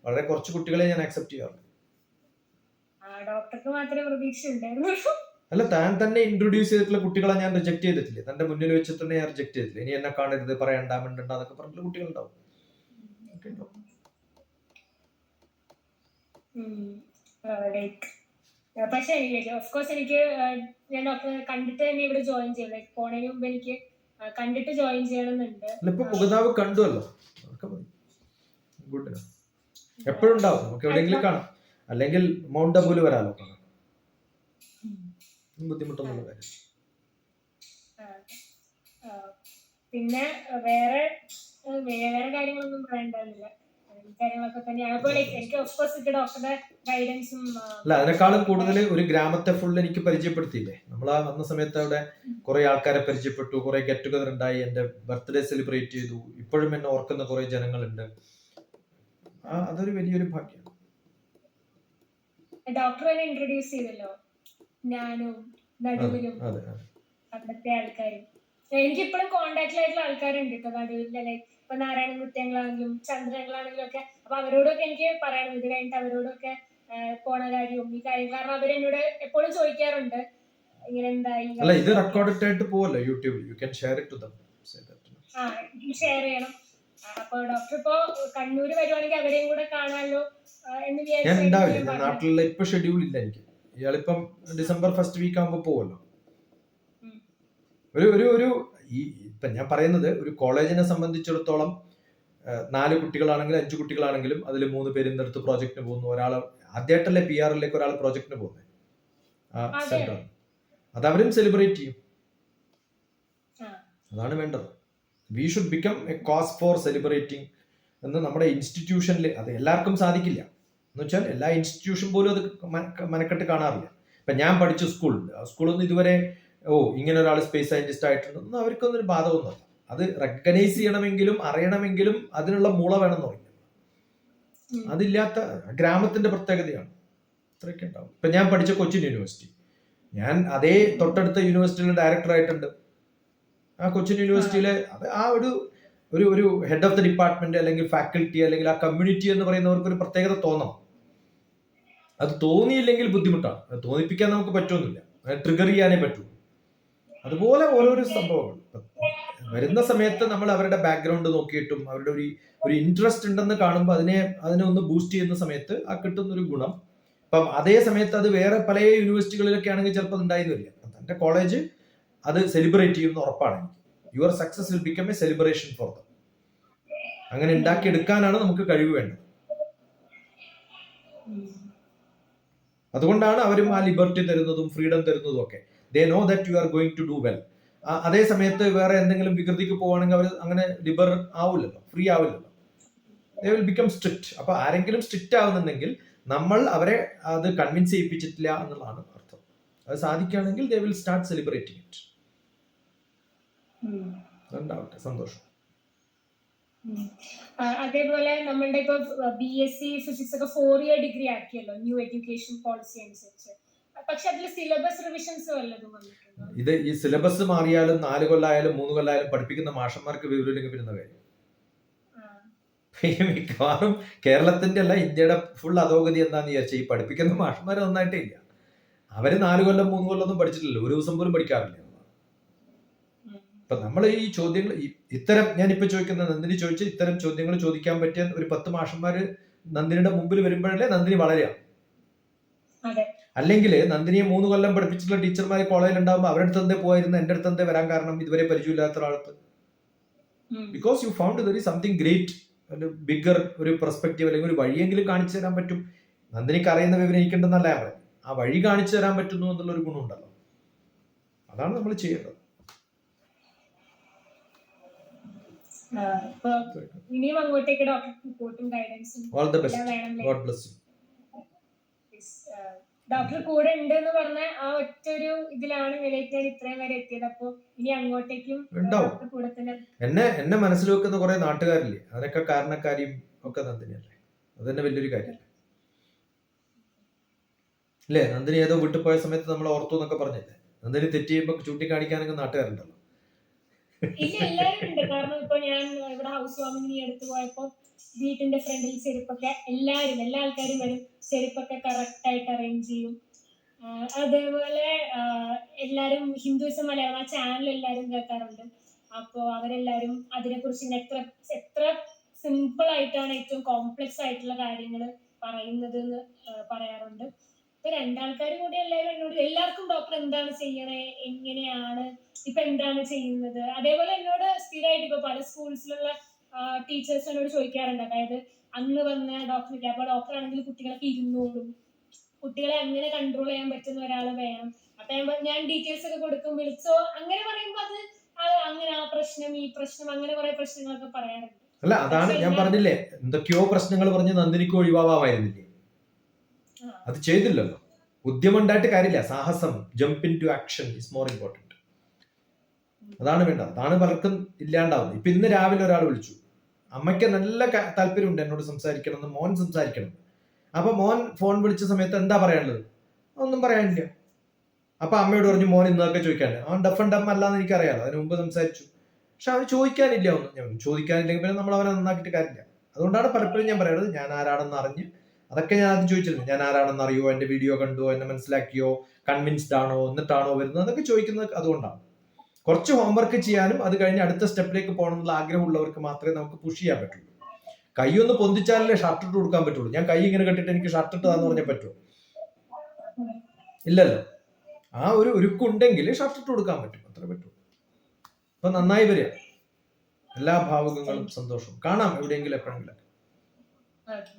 വളരെ കുറച്ച് കുട്ടികളെ ഞാൻ അക്സെപ്റ്റ് ചെയ്യാറുണ്ട്. ഡോക്ടർക്ക് മാത്രമേ പ്രതീക്ഷ ഉണ്ടായിരുന്നുള്ളൂ. അല്ല, താൻ തന്നെ ഇൻട്രൊഡ്യൂസ് ചെയ്തിട്ടുള്ള കുട്ടികളെ ഞാൻ റിജക്ട് ചെയ്തിട്ടില്ലേ? തന്റെ മുന്നിൽ വെച്ചിട്ട് തന്നെ ഞാൻ റിജക്ട് ചെയ്തിട്ടില്ല. ഇനി എന്നെ കാണരുത്, പറയണ്ട, മിണ്ടണ്ട എന്നൊക്കെ പറഞ്ഞിട്ടുള്ള കുട്ടികളുണ്ടാവും. പക്ഷെ ഓഫ്കോഴ്സ് എനിക്ക് ഞാൻ ഡോക്ടറെ കണ്ടിട്ട് തന്നെ ഇവിടെ ജോയിൻ ചെയ്തു. പോണതിന് മുമ്പ് എനിക്ക് കണ്ടിട്ട് ജോയിൻ ചെയ്യണമെന്നുണ്ട്. മുഖതാവ് കണ്ടുവല്ലോ, ഗുഡ്. എപ്പോഴും ഉണ്ടാവും, നമുക്ക് എവിടെയെങ്കിലും കാണാം, അല്ലെങ്കിൽ മൗണ്ട് അബുല് വരാലോ കാണാം. ബുദ്ധിമുട്ടൊന്നുള്ള കാര്യം. പിന്നെ വേറെ കാര്യങ്ങളൊന്നും പറയണ്ടാവില്ല. കാര്യങ്ങളൊക്കെ തന്നെയാണ്. എനിക്ക് ഓഫ്കോഴ്സ് ഡോക്ടറുടെ ഗൈഡൻസും. അല്ല, അതിനേക്കാളും കൂടുതൽ ഒരു ഗ്രാമത്തെ ഫുൾ എനിക്ക് പരിചയപ്പെടുത്തിയില്ലേ. നമ്മൾ ആ വന്ന സമയത്ത് അവിടെ കുറെ ആൾക്കാരെ പരിചയപ്പെട്ടു, കുറെ ഗെറ്റ് ടുഗദർ ഉണ്ടായി, എന്റെ ബർത്ത്ഡേ സെലിബ്രേറ്റ് ചെയ്തു. ഇപ്പോഴും എന്നെ ഓർക്കുന്ന കുറെ ജനങ്ങളുണ്ട്. അതൊരു വലിയൊരു ഭാഗ്യമാണ്. ഡോക്ടർ എന്നെ ഇൻട്രൊഡ്യൂസ് ചെയ്തല്ലോ, ഞാനും നടുവിലും അവിടുത്തെ ആൾക്കാരും. എനിക്കിപ്പോഴും കോണ്ടാക്റ്റിലായിട്ടുള്ള ആൾക്കാരുണ്ട് കേട്ടോ നടുവിലെ. ലൈക്ക് ഇപ്പൊ നാരായണൻ മുത്യങ്ങളാണെങ്കിലും ചന്ദ്രങ്ങളാണെങ്കിലും ഒക്കെ. അപ്പൊ അവരോടൊക്കെ എനിക്ക് പറയണം, ഇത് കഴിഞ്ഞിട്ട് അവരോടൊക്കെ പോണ കാര്യവും ഈ കാര്യം. കാരണം അവരെന്നോട് എപ്പോഴും ചോദിക്കാറുണ്ട്, ഇങ്ങനെ എന്തായി അല്ല ഇത് റെക്കോർഡഡ് ആയിട്ട് പോവല്ലോ യൂട്യൂബിൽ, you can share it to them. Share ചെയ്യണം. അപ്പൊ ഡോക്ടർ ഇപ്പോ കണ്ണൂര് വരുവാണെങ്കിൽ അവരെയും കൂടെ കാണാമല്ലോ എന്ന് ഞാൻ ഉണ്ടാവില്ല, വിചാരിച്ചു. ഞാൻ നാട്ടിലുള്ള ഇപ്പൊ ഷെഡ്യൂൾ ഇല്ല എനിക്ക്. ഇയാളിപ്പം ഡിസംബർ ഫസ്റ്റ് വീക്ക് ആകുമ്പോ പോവല്ലോ. ഒരു ഇപ്പൊ ഞാൻ പറയുന്നത് ഒരു കോളേജിനെ സംബന്ധിച്ചിടത്തോളം 4 കുട്ടികളാണെങ്കിലും 5 കുട്ടികളാണെങ്കിലും അതിൽ 3 പേര് ഇന്നടുത്ത് പ്രോജക്റ്റിന് പോകുന്നു. ഒരാൾ ആദ്യമായിട്ടല്ലേ PR ഒരാൾ പ്രോജക്റ്റിന് പോകുന്നത് ആ സെന്റർ, അത് അവരും സെലിബ്രേറ്റ് ചെയ്യും. അതാണ് വേണ്ടത്. We should become a cause for celebrating എന്ന് നമ്മുടെ ഇൻസ്റ്റിറ്റ്യൂഷനിൽ. അത് എല്ലാവർക്കും സാധിക്കില്ല എന്ന് വെച്ചാൽ എല്ലാ ഇൻസ്റ്റിറ്റ്യൂഷൻ പോലും അത് മനക്കെട്ട് കാണാറില്ല. ഇപ്പൊ ഞാൻ പഠിച്ച സ്കൂളൊന്നും ഇതുവരെ ഇങ്ങനെ ഒരാൾ സ്പേസ് സയന്റിസ്റ്റ് ആയിട്ടുണ്ടെന്ന് അവർക്കൊന്നും ഒരു ബാധകമൊന്നുമല്ല. അത് റെക്കഗ്നൈസ് ചെയ്യണമെങ്കിലും അറിയണമെങ്കിലും അതിനുള്ള മൂള വേണമെന്ന് പറയും. അതില്ലാത്ത ഗ്രാമത്തിന്റെ പ്രത്യേകതയാണ്. ഇത്രയൊക്കെ ഉണ്ടാവും. ഇപ്പൊ ഞാൻ പഠിച്ച കൊച്ചിൻ യൂണിവേഴ്സിറ്റി, ഞാൻ അതേ തൊട്ടടുത്ത യൂണിവേഴ്സിറ്റിയിലെ ഡയറക്ടർ ആയിട്ടുണ്ട്. ആ കൊച്ചിൻ യൂണിവേഴ്സിറ്റിയിലെ ആ ഒരു ഹെഡ് ഓഫ് ദി ഡിപ്പാർട്ട്മെന്റ് അല്ലെങ്കിൽ ഫാക്കൽറ്റി അല്ലെങ്കിൽ ആ കമ്മ്യൂണിറ്റി എന്ന് പറയുന്നവർക്ക് ഒരു പ്രത്യേകത തോന്നണം. അത് തോന്നിയില്ലെങ്കിൽ ബുദ്ധിമുട്ടാണ്. അത് തോന്നിപ്പിക്കാൻ നമുക്ക് പറ്റുമൊന്നുമില്ല, ട്രിഗർ ചെയ്യാനേ പറ്റൂ. അതുപോലെ ഓരോരോ സംഭവങ്ങൾ വരുന്ന സമയത്ത് നമ്മൾ അവരുടെ ബാക്ക്ഗ്രൗണ്ട് നോക്കിയിട്ടും അവരുടെ ഒരു ഇൻട്രസ്റ്റ് ഉണ്ടെന്ന് കാണുമ്പോൾ അതിനെ ഒന്ന് ബൂസ്റ്റ് ചെയ്യുന്ന സമയത്ത് ആ കിട്ടുന്നൊരു ഗുണം. അപ്പം അതേ സമയത്ത് അത് വേറെ പല യൂണിവേഴ്സിറ്റികളിലൊക്കെ ആണെങ്കിൽ ചിലപ്പോൾ ഉണ്ടായിരുന്നില്ല. തന്റെ കോളേജ് അത് സെലിബ്രേറ്റ് ചെയ്യുന്ന ഉറപ്പാണ് എനിക്ക്. Your success will become A celebration for them. അങ്ങനെ ഉണ്ടാക്കിയെടുക്കാനാണ് നമുക്ക് കഴിവ് വേണ്ടത്. അതുകൊണ്ടാണ് അവരും ആ ലിബർട്ടി തരുന്നതും ഫ്രീഡം തരുന്നതും ഒക്കെ. They know that you are going to do well. അതേ സമയത്ത് വേറെ എന്തെങ്കിലും വികൃതിക്ക് പോവുകയാണെങ്കിൽ അവർ അങ്ങനെ ലിബർ ആവില്ലല്ലോ, ഫ്രീ ആവില്ലല്ലോ. They will become strict. അപ്പൊ ആരെങ്കിലും സ്ട്രിക്റ്റ് ആവുന്നുണ്ടെങ്കിൽ നമ്മൾ അവരെ അത് കൺവിൻസ് ചെയ്യിപ്പിച്ചിട്ടില്ല എന്നുള്ളതാണ് അർത്ഥം. അത് സാധിക്കുകയാണെങ്കിൽ they will start celebrating it. ഉണ്ടാവട്ടെ, സന്തോഷം. അതേപോലെ നമ്മളുടെ ഇപ്പൊ BSc ഫിസിക്സ് ഒക്കെ 4 ഇയർ ഡിഗ്രി ആക്കിയല്ലോ ന്യൂ എഡ്യൂക്കേഷൻ പോളിസി അനുസരിച്ച്. പക്ഷെ അതിൽ സിലബസ് റിവിഷൻസ് വല്ലതും വന്നിട്ടുണ്ടോ? ഇത് ഈ സിലബസ് മാറിയാലും 4 കൊല്ലായാലും 3 കൊല്ലായാലും പഠിപ്പിക്കുന്ന മാഷന്മാർക്ക് വിവരമില്ലെങ്കിൽ വരുന്ന കാര്യം. മിക്കവാറും കേരളത്തിന്റെ അല്ല ഇന്ത്യയുടെ ഫുൾ അധോഗതി എന്താന്ന് വിചാരിച്ചാൽ ഈ പഠിപ്പിക്കുന്ന മാഷന്മാർ നന്നായിട്ടേ ഇല്ല. അവര് 4 കൊല്ലം 3 കൊല്ലം ഒന്നും പഠിച്ചിട്ടില്ല, ഒരു ദിവസം പോലും പഠിക്കാറില്ല. ഇപ്പൊ നമ്മൾ ഈ ചോദ്യങ്ങൾ ഇത്തരം ഞാനിപ്പോ ചോദിക്കുന്ന നന്ദിനി ചോദിച്ച ഇത്തരം ചോദ്യങ്ങൾ ചോദിക്കാൻ പറ്റിയ ഒരു 10 മാഷന്മാര് നന്ദിനിയുടെ മുമ്പിൽ വരുമ്പോഴല്ലേ നന്ദിനി വളരുക. അല്ലെങ്കിൽ നന്ദിനിയെ 3 കൊല്ലം പഠിപ്പിച്ചിട്ടുള്ള ടീച്ചർമാർ കോളേജിൽ ഉണ്ടാകുമ്പോൾ അവരുടെ അടുത്ത് എന്തേ പോയിരുന്നു, എന്റെ അടുത്ത് എന്തേ വരാൻ കാരണം ഇതുവരെ പരിചയമില്ലാത്ത ഒരാൾക്ക്. Because you found there is something great, bigger ഒരു പെർസ്പെക്റ്റീവ് അല്ലെങ്കിൽ ഒരു വഴിയെങ്കിലും കാണിച്ചു തരാൻ പറ്റും. നന്ദിനിക്ക് അറിയുന്ന വിവരം എനിക്കുണ്ടെന്നല്ല ഞാൻ പറഞ്ഞു, ആ വഴി കാണിച്ചു തരാൻ പറ്റുന്നു എന്നുള്ളൊരു ഗുണമുണ്ടല്ലോ. അതാണ് നമ്മൾ ചെയ്യേണ്ടത്. ഇനിയും അങ്ങോട്ടേക്ക് ഡോക്ടർ സപ്പോർട്ടും ഗൈഡൻസും all the best. God bless you. Doctor കൂടെ ഉണ്ട് എന്ന് പറഞ്ഞ ആ ഒറ്റൊരു ഇതിലാണ് നിലയ്ക്ക് ഇത്രയും വരെ എത്തിയത്. അപ്പൊ ഇനി അങ്ങോട്ടേക്കും കൂടെ തന്നെ എന്നെ മനസ്സിൽ വെക്കുന്ന കുറെ നാട്ടുകാരില്ലേ, അതിനൊക്കെ കാരണക്കാരിയും ഒക്കെ നന്ദിനിയല്ലേ. അത് തന്നെ വലിയൊരു കാര്യമല്ലേ അല്ലേ. നന്ദിനി ഏതോ വീട്ടിൽ പോയ സമയത്ത് നമ്മൾ ഓർത്തു എന്നൊക്കെ പറഞ്ഞില്ലേ. നന്ദിനി തെറ്റ് ചെയ്യുമ്പോ ചൂണ്ടിക്കാണിക്കാനൊക്കെ നാട്ടുകാരുണ്ടല്ലോ. ഇല്ല, എല്ലാവരും ഉണ്ട്. കാരണം ഇപ്പൊ ഞാൻ ഇവിടെ ഹൗസ് വാമിംഗ് എടുത്തു പോയപ്പോ വീട്ടിന്റെ ഫ്രണ്ടിൽ ചെരുപ്പൊക്കെ എല്ലാ ആൾക്കാരും വരും, ചെരുപ്പൊക്കെ കറക്റ്റ് ആയിട്ട് അറേഞ്ച് ചെയ്യും. അതേപോലെ എല്ലാരും ഹിന്ദുയിസം മലയാളം ആ ചാനൽ എല്ലാരും കേൾക്കാറുണ്ട്. അപ്പോ അവരെല്ലാരും അതിനെക്കുറിച്ച് എത്ര സിമ്പിൾ ആയിട്ടാണ് ഏറ്റവും കോംപ്ലക്സ് ആയിട്ടുള്ള കാര്യങ്ങൾ പറയുന്നത് എന്ന് പറയാറുണ്ട്. ഇപ്പൊ 2 ആൾക്കാരും കൂടി എല്ലാവരും എന്നോട് എല്ലാവർക്കും ഡോക്ടർ എന്താണ് ചെയ്യണേ, എങ്ങനെയാണ് ഇപ്പൊ എന്താണ് ചെയ്യുന്നത്. അതേപോലെ എന്നോട് സ്ഥിരമായിട്ട് ഇപ്പൊ പല സ്കൂൾസിലുള്ള ടീച്ചേഴ്സ് എന്നോട് ചോദിക്കാറുണ്ട്. അതായത് അന്ന് വന്ന ഡോക്ടറില്ല, അപ്പൊ ഡോക്ടർ ആണെങ്കിൽ കുട്ടികളൊക്കെ ഇരുന്നോളും, കുട്ടികളെ അങ്ങനെ കൺട്രോൾ ചെയ്യാൻ പറ്റുന്ന ഒരാൾ വേണം. അപ്പൊ ഞാൻ ഡീറ്റെയിൽസ് ഒക്കെ കൊടുക്കും, വിളിച്ചോ അങ്ങനെ പറയുമ്പോ അത് അങ്ങനെ ആ പ്രശ്നം ഈ പ്രശ്നം അങ്ങനെ കുറെ പ്രശ്നങ്ങളൊക്കെ പറയാറുണ്ട്. അല്ല അതാണ് ഞാൻ പറഞ്ഞില്ലേ, എന്തൊക്കെയോ പ്രശ്നങ്ങൾ പറഞ്ഞ് നന്ദിനിക്ക് ഒഴിവാവാമായിരുന്നില്ലേ. അത് ചെയ്തില്ലല്ലോ. ഉദ്യമം ഉണ്ടായിട്ട് കാര്യമില്ല, സാഹസം, jump into action is more important. അതാണ് വേണ്ടത്. അതാണ് പലർക്കും ഇല്ലാണ്ടാവുന്നത്. ഇപ്പൊ ഇന്ന് രാവിലെ ഒരാൾ വിളിച്ചു, അമ്മയ്ക്ക് നല്ല താല്പര്യമുണ്ട് എന്നോട് സംസാരിക്കണം എന്ന്, മോൻ സംസാരിക്കണം. അപ്പൊ മോൻ ഫോൺ വിളിച്ച സമയത്ത് എന്താ പറയാനുള്ളത്, ഒന്നും പറയാനില്ല. അപ്പൊ അമ്മയോട് പറഞ്ഞു മോൻ ഇന്നൊക്കെ ചോദിക്കാണ്ട്, അവൻ ഡഫ് ആൻഡ് ഡം അല്ലാന്ന് എനിക്കറിയാലോ, അതിന് മുമ്പ് സംസാരിച്ചു. പക്ഷെ അവന് ചോദിക്കാനില്ല ഒന്നും. ചോദിക്കാനില്ലെങ്കിൽ പിന്നെ നമ്മൾ അവനെ നന്നാക്കിയിട്ട് കാര്യമില്ല. അതുകൊണ്ടാണ് പലപ്പോഴും ഞാൻ പറയുന്നത്, ഞാൻ ആരാണെന്ന് അറിഞ്ഞ് അതൊക്കെ ഞാൻ ആദ്യം ചോദിച്ചിരുന്നു. ഞാൻ ആരാണെന്ന് അറിയോ, എന്റെ വീഡിയോ കണ്ടോ, എന്നെ മനസ്സിലാക്കിയോ, കൺവിൻസ്ഡ് ആണോ, എന്നിട്ടാണോ വരുന്നത്, അതൊക്കെ ചോദിക്കുന്നത് അതുകൊണ്ടാണ്. കുറച്ച് ഹോംവർക്ക് ചെയ്യാനും അത് കഴിഞ്ഞ് അടുത്ത സ്റ്റെപ്പിലേക്ക് പോകണം എന്നുള്ള ആഗ്രഹമുള്ളവർക്ക് മാത്രമേ നമുക്ക് പുഷ് ചെയ്യാൻ പറ്റുള്ളൂ. കൈ ഒന്ന് പൊന്തിച്ചാലേ ഷർട്ട് ഇട്ട് കൊടുക്കാൻ പറ്റുള്ളൂ. ഞാൻ കൈ ഇങ്ങനെ കെട്ടിട്ട് എനിക്ക് ഷർട്ട് ഇട്ടതാന്ന് പറഞ്ഞാൽ പറ്റുമോ? ഇല്ലല്ലോ. ആ ഒരു ഉരുക്കുണ്ടെങ്കിൽ ഷർട്ട് ഇട്ട് കൊടുക്കാൻ പറ്റും, അത്ര പറ്റും. അപ്പൊ നന്നായി വരിക. എല്ലാ ഭാവുകങ്ങളും സന്തോഷവും. കാണാം എവിടെയെങ്കിലും എപ്പോഴെങ്കിലും. ഓക്കെ.